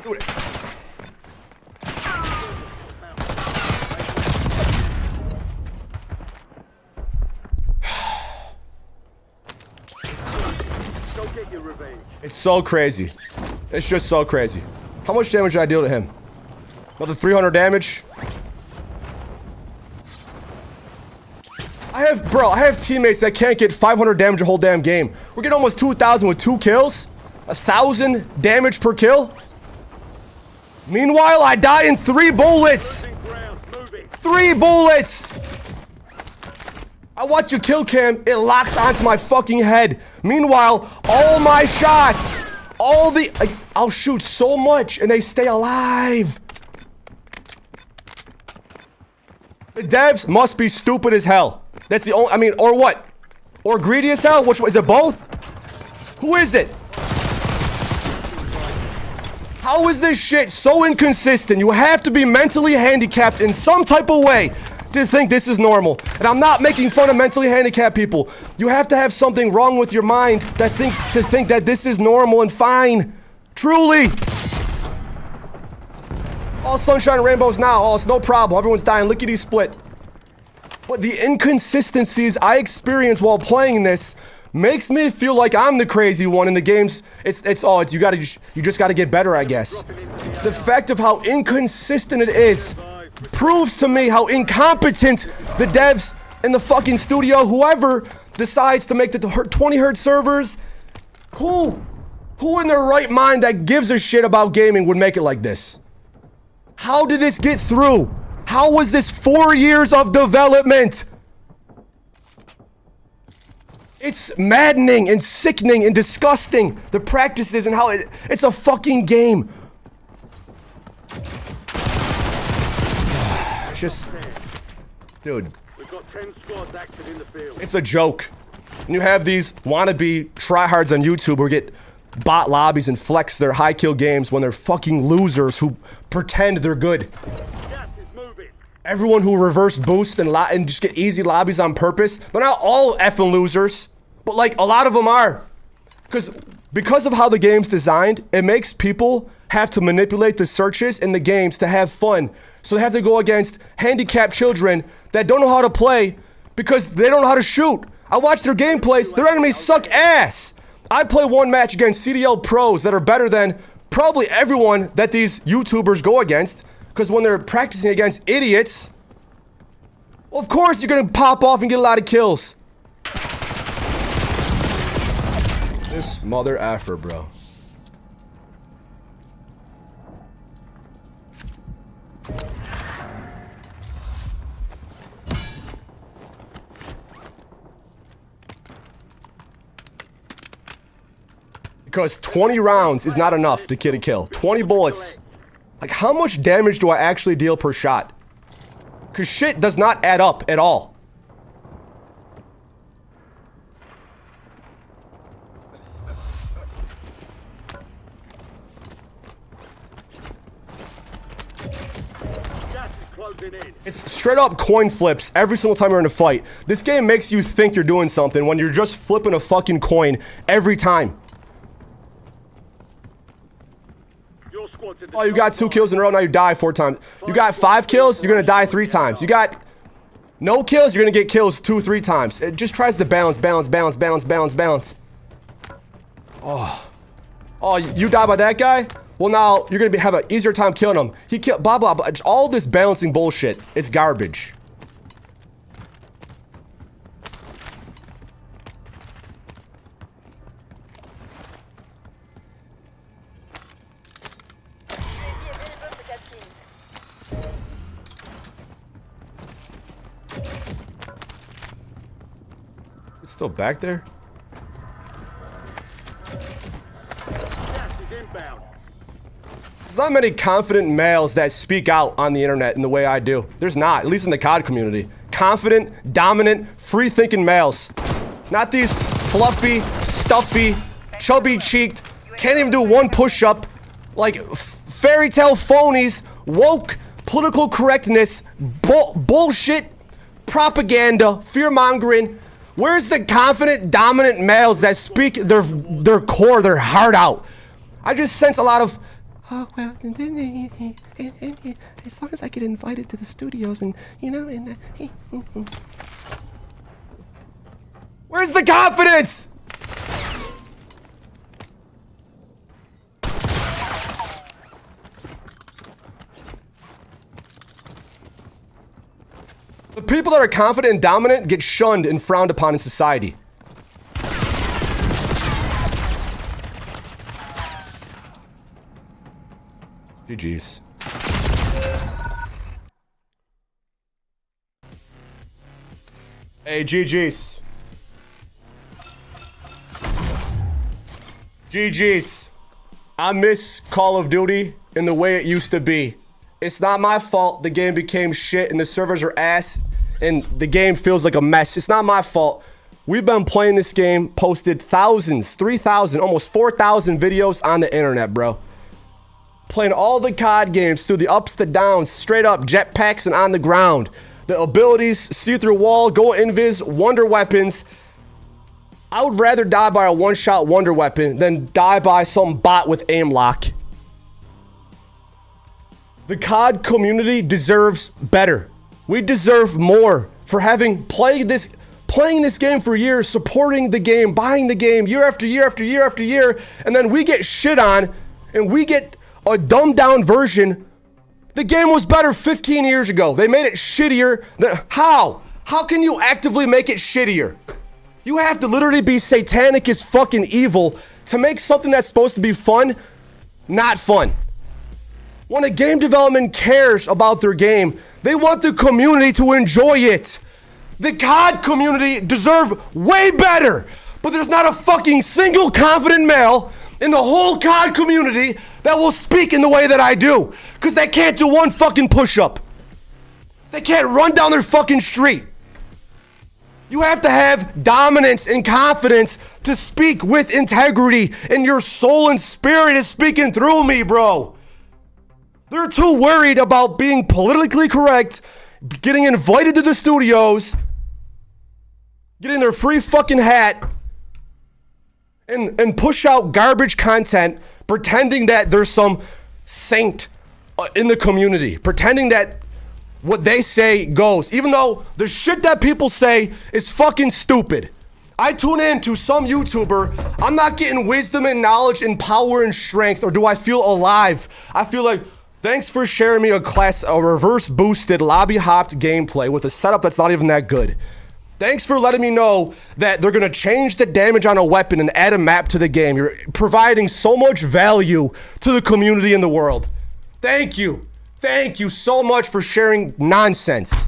Dude. Go get your revenge. It's so crazy. It's just so crazy. How much damage did I deal to him? Another 300 damage? I have teammates that can't get 500 damage a whole damn game. We're getting almost 2,000 with 2 kills. 1,000 damage per kill. Meanwhile, I die in 3 bullets. 3 bullets. I watch a kill cam, it locks onto my fucking head. Meanwhile, all my shots, I'll shoot so much and they stay alive. The devs must be stupid as hell. That's the only, I mean, or what? Or greedy as hell? Which one? Is it both? Who is it? How is this shit so inconsistent? You have to be mentally handicapped in some type of way to think this is normal. And I'm not making fun of mentally handicapped people. You have to have something wrong with your mind to think that this is normal and fine. Truly. All sunshine and rainbows now. Oh, it's no problem. Everyone's dying. Lickety split. But the inconsistencies I experience while playing this makes me feel like I'm the crazy one in the games. You just gotta get better, I guess. The fact of how inconsistent it is proves to me how incompetent the devs in the fucking studio, whoever decides to make the 20 hertz servers, who in their right mind that gives a shit about gaming would make it like this? How did this get through? How was this 4 years of development? It's maddening and sickening and disgusting, the practices and how it's a fucking game. It's just, dude. We've got 10 squads active in the field. It's a joke. And you have these wannabe tryhards on YouTube who get bot lobbies and flex their high kill games when they're fucking losers who pretend they're good. Gas is moving. Everyone who reverse boost and just get easy lobbies on purpose, they're not all effing losers, but like a lot of them are. Because because of how the game's designed, it makes people have to manipulate the searches in the games to have fun. So they have to go against handicapped children that don't know how to play because they don't know how to shoot. I watch their gameplays. Their enemies suck ass. I play one match against CDL pros that are better than probably everyone that these YouTubers go against, because when they're practicing against idiots, well, of course you're gonna pop off and get a lot of kills. This mother effer, bro. Because 20 rounds is not enough to get a kill. 20 bullets. Like, how much damage do I actually deal per shot? Because shit does not add up at all. Gas is closing in. It's straight up coin flips every single time you're in a fight. This game makes you think you're doing something when you're just flipping a fucking coin every time. Your squad's in the Oh, you got 2 kills in a row, now you die 4 times. You got 5 kills, you're gonna die 3 times. You got no kills, you're gonna get kills 2, 3 times. It just tries to balance. Oh, you die by that guy? Well, now you're gonna have an easier time killing him. He killed blah blah blah. All this balancing bullshit is garbage. UAV available for capturing. It's still back there? gas is inbound. There's not many confident males that speak out on the internet in the way I do. There's not, at least in the COD community. Confident, dominant, free-thinking males. Not these fluffy, stuffy, chubby-cheeked, can't even do one push-up, like fairy tale phonies, woke, political correctness, bullshit, propaganda, fear-mongering. Where's the confident, dominant males that speak their core, their heart out? I just sense a lot of, oh, well, and then, as long as I get invited to the studios and, you know, and, where's the confidence? The people that are confident and dominant get shunned and frowned upon in society. GG's. Hey, GG's. GG's. I miss Call of Duty in the way it used to be. It's not my fault the game became shit and the servers are ass and the game feels like a mess. It's not my fault. We've been playing this game, posted thousands, 3,000, almost 4,000 videos on the internet, bro. Playing all the COD games through the ups, the downs, straight up jetpacks and on the ground. The abilities, see through wall, go invis, wonder weapons. I would rather die by a one-shot wonder weapon than die by some bot with aim lock. The COD community deserves better. We deserve more for having playing this game for years, supporting the game, buying the game year after year after year after year, and then we get shit on and we get a dumbed down version. The game was better 15 years ago. They made it shittier. How? How can you actively make it shittier? You have to literally be satanic as fucking evil to make something that's supposed to be fun, not fun. When a game development cares about their game, they want the community to enjoy it. The COD community deserve way better, but there's not a fucking single confident male in the whole COD community that will speak in the way that I do, because they can't do one fucking push-up. They can't run down their fucking street. You have to have dominance and confidence to speak with integrity, and your soul and spirit is speaking through me, bro. They're too worried about being politically correct, getting invited to the studios, getting their free fucking hat, and push out garbage content pretending that there's some saint in the community, pretending that what they say goes, even though the shit that people say is fucking stupid. I tune in to some YouTuber, I'm not getting wisdom and knowledge and power and strength, or do I feel alive? I feel like, thanks for sharing me a reverse boosted lobby hopped gameplay with a setup that's not even that good. Thanks for letting me know that they're gonna change the damage on a weapon and add a map to the game. You're providing so much value to the community in the world. Thank you. Thank you so much for sharing nonsense.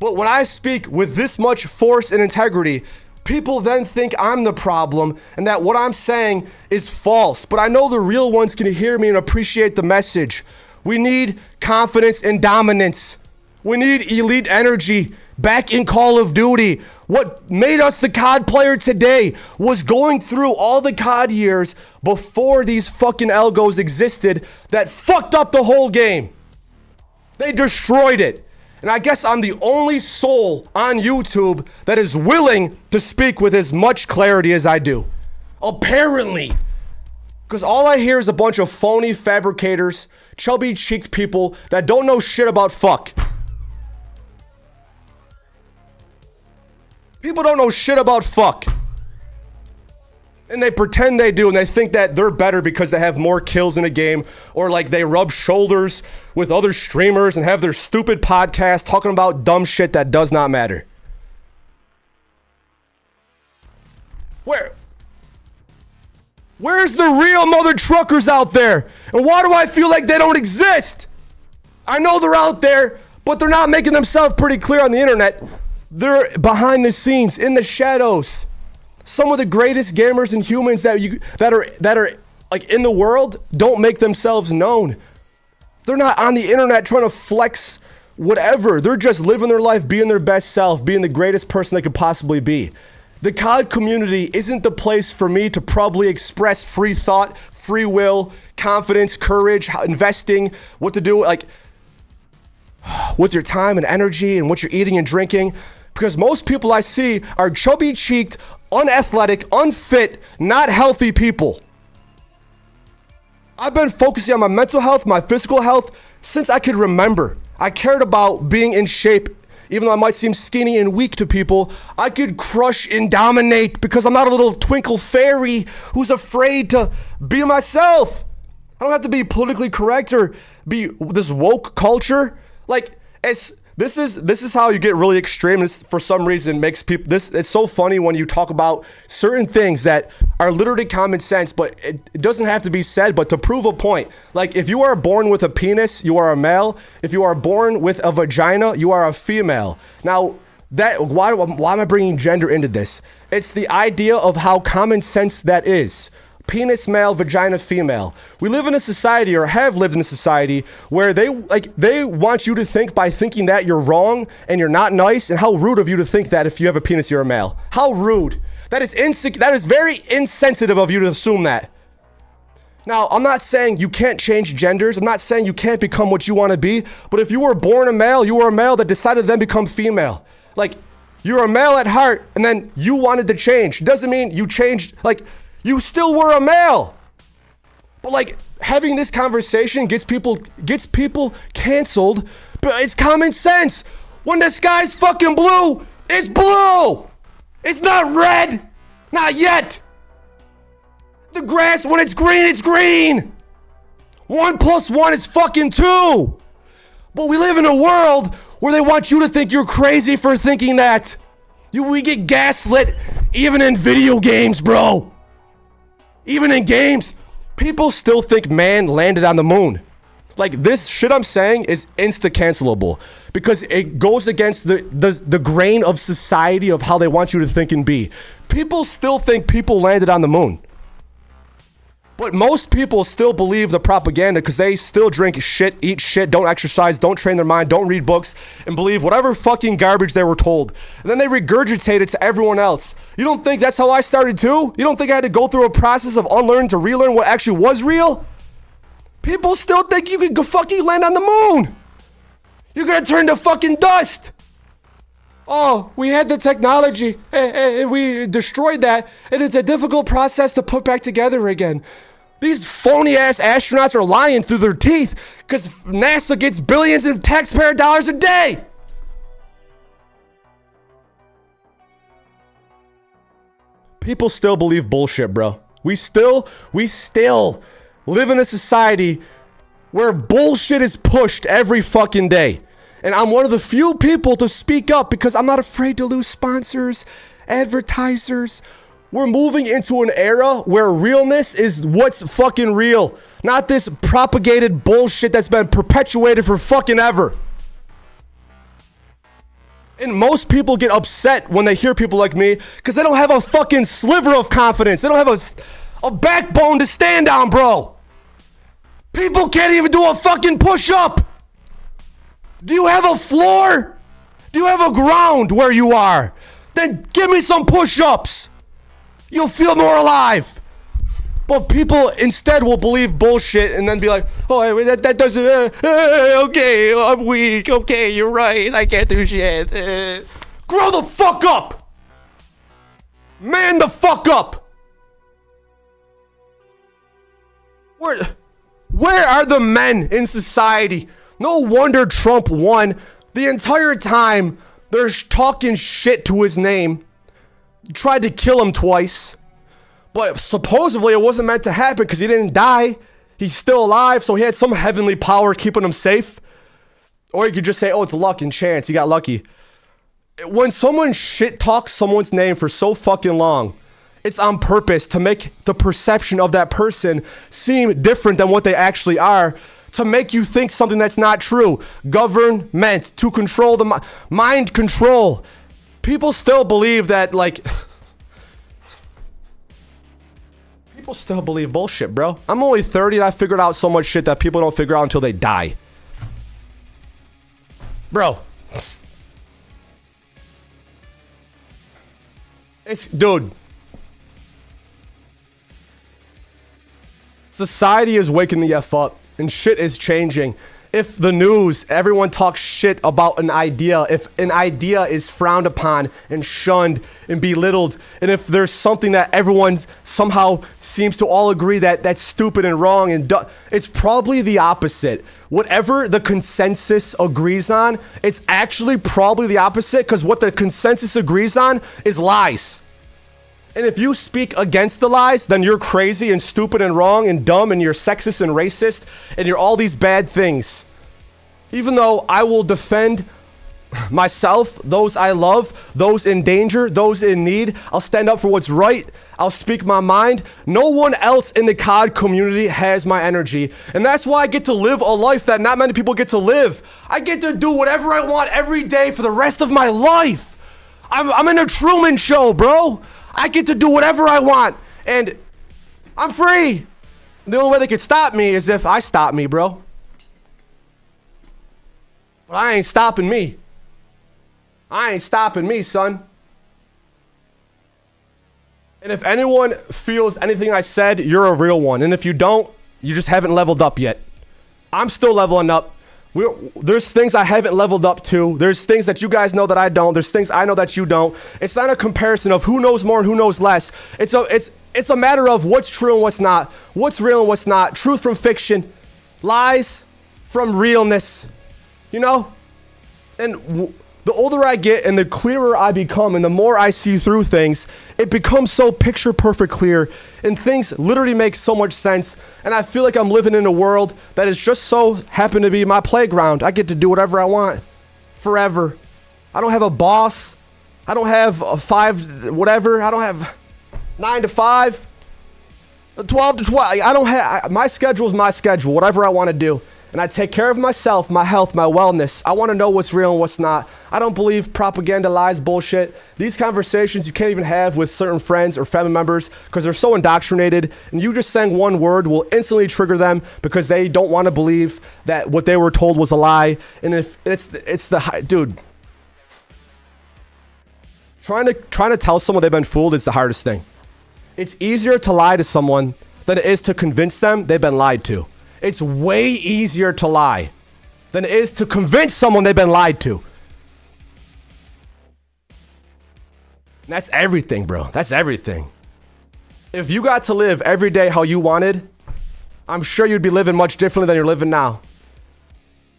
But when I speak with this much force and integrity, people then think I'm the problem and that what I'm saying is false. But I know the real ones can hear me and appreciate the message. We need confidence and dominance. We need elite energy back in Call of Duty. What made us the COD player today was going through all the COD years before these fucking algos existed that fucked up the whole game. They destroyed it. And I guess I'm the only soul on YouTube that is willing to speak with as much clarity as I do. Apparently. Because all I hear is a bunch of phony fabricators, chubby-cheeked people that don't know shit about fuck. People don't know shit about fuck. And they pretend they do, and they think that they're better because they have more kills in a game, or like they rub shoulders with other streamers and have their stupid podcast talking about dumb shit that does not matter. Where's the real mother truckers out there? And why do I feel like they don't exist? I know they're out there, but they're not making themselves pretty clear on the internet. They're behind the scenes, in the shadows. Some of the greatest gamers and humans that are like in the world don't make themselves known. They're not on the internet trying to flex whatever. They're just living their life, being their best self, being the greatest person they could possibly be. The COD community isn't the place for me to probably express free thought, free will, confidence, courage, investing, what to do like with your time and energy and what you're eating and drinking. Because most people I see are chubby-cheeked, unathletic, unfit, not healthy people. I've been focusing on my mental health, my physical health, since I could remember. I cared about being in shape. Even though I might seem skinny and weak to people, I could crush and dominate because I'm not a little twinkle fairy who's afraid to be myself. I don't have to be politically correct or be this woke culture. Like, this is how you get really extreme. This, for some reason, makes people, it's so funny when you talk about certain things that are literally common sense, but it doesn't have to be said, but to prove a point. Like, if you are born with a penis, you are a male. If you are born with a vagina, you are a female. Now, why am I bringing gender into this? It's the idea of how common sense that is. Penis male, vagina female. We live in a society, or have lived in a society, where they want you to think by thinking that you're wrong and you're not nice, and how rude of you to think that if you have a penis, you're a male. How rude. That is very insensitive of you to assume that. Now, I'm not saying you can't change genders. I'm not saying you can't become what you want to be, but if you were born a male, you were a male that decided to then become female. Like, you're a male at heart, and then you wanted to change. Doesn't mean you changed, like, you still were a male. But like, having this conversation gets people canceled, but it's common sense. When the sky's fucking blue, it's blue. It's not red. Not yet. The grass, when it's green. 1 + 1 is fucking 2. But we live in a world where they want you to think you're crazy for thinking that. We get gaslit even in video games, bro. Even in games, people still think man landed on the moon. Like, this shit I'm saying is insta-cancelable because it goes against the grain of society of how they want you to think and be. People still think people landed on the moon. But most people still believe the propaganda because they still drink shit, eat shit, don't exercise, don't train their mind, don't read books, and believe whatever fucking garbage they were told. And then they regurgitate it to everyone else. You don't think that's how I started too? You don't think I had to go through a process of unlearn to relearn what actually was real? People still think you could go fucking land on the moon. You're gonna turn to fucking dust. Oh, we had the technology and we destroyed that, and it's a difficult process to put back together again. These phony ass astronauts are lying through their teeth because NASA gets billions of taxpayer dollars a day. People still believe bullshit, bro. We still live in a society where bullshit is pushed every fucking day. And I'm one of the few people to speak up because I'm not afraid to lose sponsors, advertisers. We're moving into an era where realness is what's fucking real. Not this propagated bullshit that's been perpetuated for fucking ever. And most people get upset when they hear people like me because they don't have a fucking sliver of confidence. They don't have a backbone to stand on, bro. People can't even do a fucking push-up. Do you have a floor? Do you have a ground where you are? Then give me some push-ups. You'll feel more alive. But people instead will believe bullshit and then be like, oh, that doesn't, okay, I'm weak. Okay, you're right. I can't do shit. Grow the fuck up. Man the fuck up. Where are the men in society? No wonder Trump won. The entire time they're talking shit to his name. Tried to kill him twice. But supposedly it wasn't meant to happen because he didn't die. He's still alive, so he had some heavenly power keeping him safe. Or you could just say, oh, it's luck and chance. He got lucky. When someone shit talks someone's name for so fucking long, it's on purpose to make the perception of that person seem different than what they actually are, to make you think something that's not true. Government to control the mind control. People still believe that, like, people still believe bullshit, bro. I'm only 30 and I figured out so much shit that people don't figure out until they die. Bro. Dude. Society is waking the F up and shit is changing. If the news, everyone talks shit about an idea, if an idea is frowned upon and shunned and belittled, and if there's something that everyone somehow seems to all agree that that's stupid and wrong and it's probably the opposite. Whatever the consensus agrees on, it's actually probably the opposite, because what the consensus agrees on is lies. And if you speak against the lies, then you're crazy and stupid and wrong and dumb and you're sexist and racist and you're all these bad things. Even though I will defend myself, those I love, those in danger, those in need, I'll stand up for what's right. I'll speak my mind. No one else in the COD community has my energy. And that's why I get to live a life that not many people get to live. I get to do whatever I want every day for the rest of my life. I'm in a Truman Show, bro. I get to do whatever I want, and I'm free. The only way they could stop me is if I stop me, bro. But I ain't stopping me. I ain't stopping me, son. And if anyone feels anything I said, you're a real one. And if you don't, you just haven't leveled up yet. I'm still leveling up. There's things I haven't leveled up to. There's things that you guys know that I don't. There's things I know that you don't. It's not a comparison of who knows more and who knows less. It's a matter of what's true and what's not. What's real and what's not. Truth from fiction. Lies from realness. You know? And the older I get and the clearer I become and the more I see through things, it becomes so picture perfect clear and things literally make so much sense. And I feel like I'm living in a world that is just so happen to be my playground. I get to do whatever I want forever. I don't have a boss. I don't have a 5 whatever. I don't have 9 to 5, 12 to 12. I don't have, my schedule is my schedule, whatever I want to do. And I take care of myself, my health, my wellness. I want to know what's real and what's not. I don't believe propaganda, lies, bullshit. These conversations you can't even have with certain friends or family members because they're so indoctrinated. And you just saying one word will instantly trigger them because they don't want to believe that what they were told was a lie. And if it's the dude, trying to tell someone they've been fooled is the hardest thing. It's easier to lie to someone than it is to convince them they've been lied to. It's way easier to lie than it is to convince someone they've been lied to. That's everything, bro. That's everything. If you got to live every day how you wanted, I'm sure you'd be living much differently than you're living now.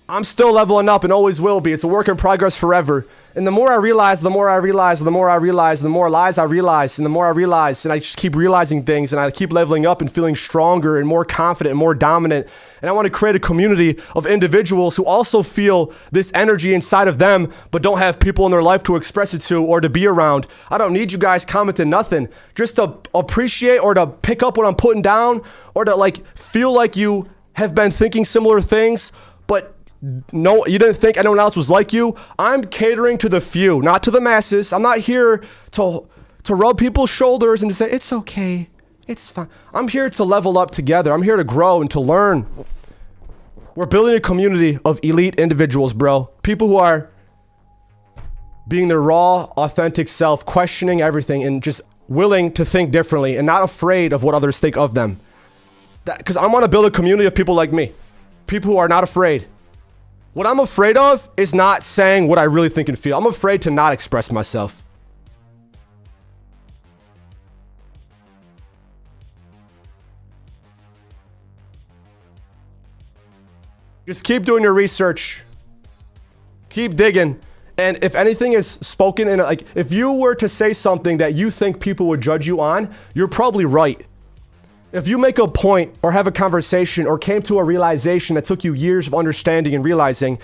I'm still leveling up and always will be. It's a work in progress forever. And the more I realize, the more I realize, the more I realize, the more lies I realize, and the more I realize, and I just keep realizing things, and I keep leveling up and feeling stronger and more confident and more dominant. And I want to create a community of individuals who also feel this energy inside of them, but don't have people in their life to express it to or to be around. I don't need you guys commenting nothing. Just to appreciate or to pick up what I'm putting down, or to like feel like you have been thinking similar things, but no, you didn't think anyone else was like you. I'm catering to the few, not to the masses. I'm not here to rub people's shoulders and to say, it's okay, it's fine. I'm here to level up together. I'm here to grow and to learn. We're building a community of elite individuals, bro. People who are being their raw, authentic self, questioning everything and just willing to think differently and not afraid of what others think of them. Because I want to build a community of people like me. People who are not afraid. What I'm afraid of is not saying what I really think and feel. I'm afraid to not express myself. Just keep doing your research. Keep digging. And if anything is spoken in, like, if you were to say something that you think people would judge you on, you're probably right. If you make a point or have a conversation or came to a realization that took you years of understanding and realizing,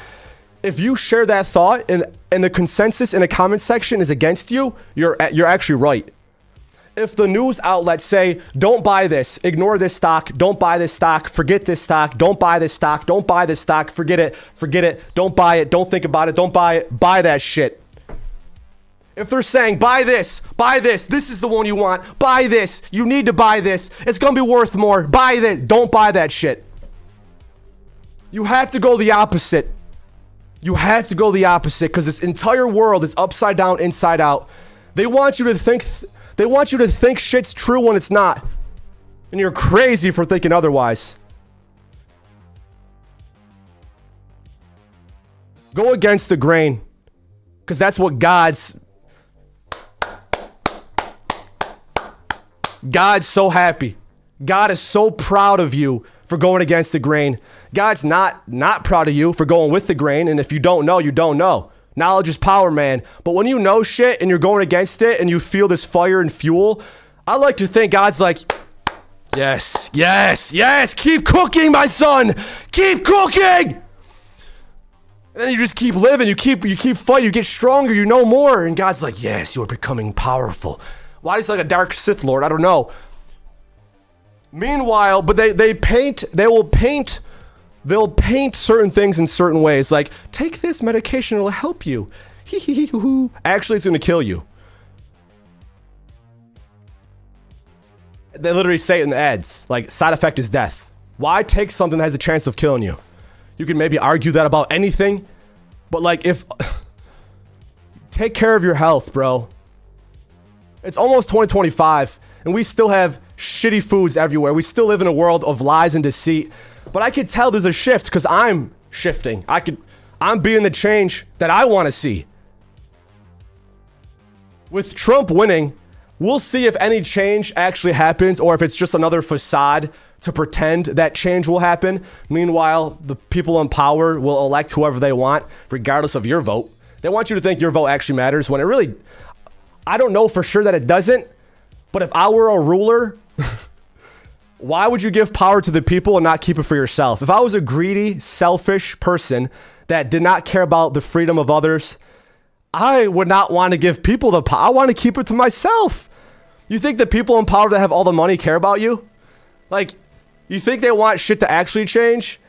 if you share that thought and the consensus in a comment section is against you, you're actually right. If the news outlets say, don't buy this, ignore this stock, don't buy this stock, forget this stock, don't buy this stock, don't buy this stock, forget it, don't buy it, don't think about it, don't buy it, buy that shit. If they're saying, buy this, this is the one you want, buy this, you need to buy this, it's gonna be worth more, buy this, don't buy that shit. You have to go the opposite. You have to go the opposite because this entire world is upside down, inside out. They want you to think shit's true when it's not. And you're crazy for thinking otherwise. Go against the grain because that's what God's so happy. God is so proud of you for going against the grain. God's not proud of you for going with the grain. And if you don't know, you don't know. Knowledge is power, man. But when you know shit and you're going against it and you feel this fire and fuel, I like to think God's like, yes, yes, yes, keep cooking, my son. Keep cooking. And then you just keep living. You keep fighting. You get stronger. You know more. And God's like, yes, you are becoming powerful. Why is he like a dark Sith Lord? I don't know. Meanwhile, but they'll paint certain things in certain ways. Like, take this medication, it'll help you. Actually, it's gonna kill you. They literally say it in the ads. Like, side effect is death. Why take something that has a chance of killing you? You can maybe argue that about anything, but like, take care of your health, bro. It's almost 2025 and we still have shitty foods everywhere. We still live in a world of lies and deceit, but I could tell there's a shift because I'm shifting. I'm being the change that I want to see. With Trump winning, we'll see if any change actually happens or if it's just another facade to pretend that change will happen. Meanwhile, the people in power will elect whoever they want, regardless of your vote. They want you to think your vote actually matters when it really, I don't know for sure that it doesn't, but if I were a ruler, why would you give power to the people and not keep it for yourself? If I was a greedy, selfish person that did not care about the freedom of others, I would not want to give people the power. I want to keep it to myself. You think the people in power that have all the money care about you? Like, you think they want shit to actually change?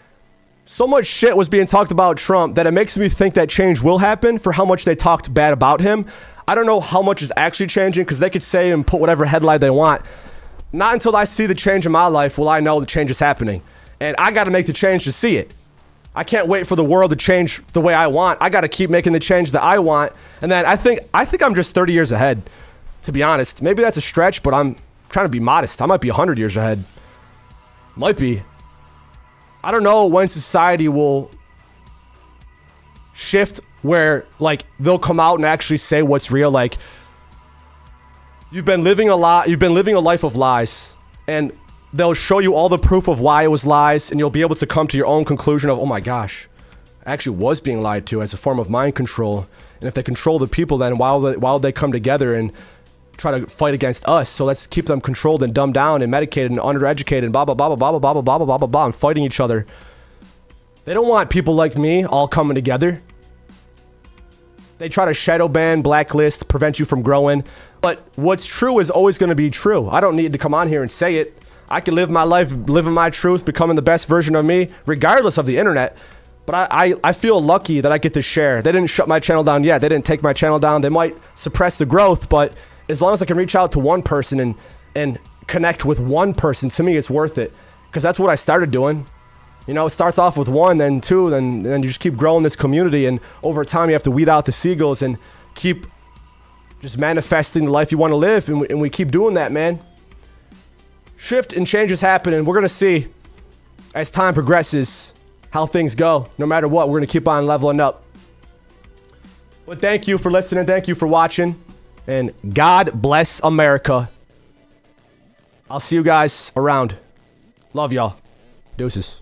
So much shit was being talked about Trump that it makes me think that change will happen for how much they talked bad about him. I don't know how much is actually changing because they could say and put whatever headline they want. Not until I see the change in my life will I know the change is happening. And I got to make the change to see it. I can't wait for the world to change the way I want. I got to keep making the change that I want. And then I think I'm just 30 years ahead, to be honest. Maybe that's a stretch, but I'm trying to be modest. I might be 100 years ahead. Might be. I don't know when society will shift where, like, they'll come out and actually say what's real. Like, You've been living a life of lies, and they'll show you all the proof of why it was lies, and you'll be able to come to your own conclusion of, oh my gosh, I actually was being lied to as a form of mind control. And if they control the people, then why would they come together and try to fight against us? So let's keep them controlled and dumbed down and medicated and undereducated and blah blah blah blah blah blah blah blah blah blah blah and fighting each other. They don't want people like me all coming together. They try to shadow ban, blacklist, prevent you from growing. But what's true is always going to be true. I don't need to come on here and say it. I can live my life, living my truth, becoming the best version of me, regardless of the internet. But I feel lucky that I get to share. They didn't shut my channel down yet. They didn't take my channel down. They might suppress the growth, but as long as I can reach out to one person and connect with one person, to me, it's worth it. Because that's what I started doing. You know, it starts off with one, then two, then you just keep growing this community. And over time, you have to weed out the seagulls and keep just manifesting the life you want to live. And we keep doing that, man. Shift and changes happen, and we're going to see as time progresses how things go. No matter what, we're going to keep on leveling up. But thank you for listening. Thank you for watching. And God bless America. I'll see you guys around. Love y'all. Deuces.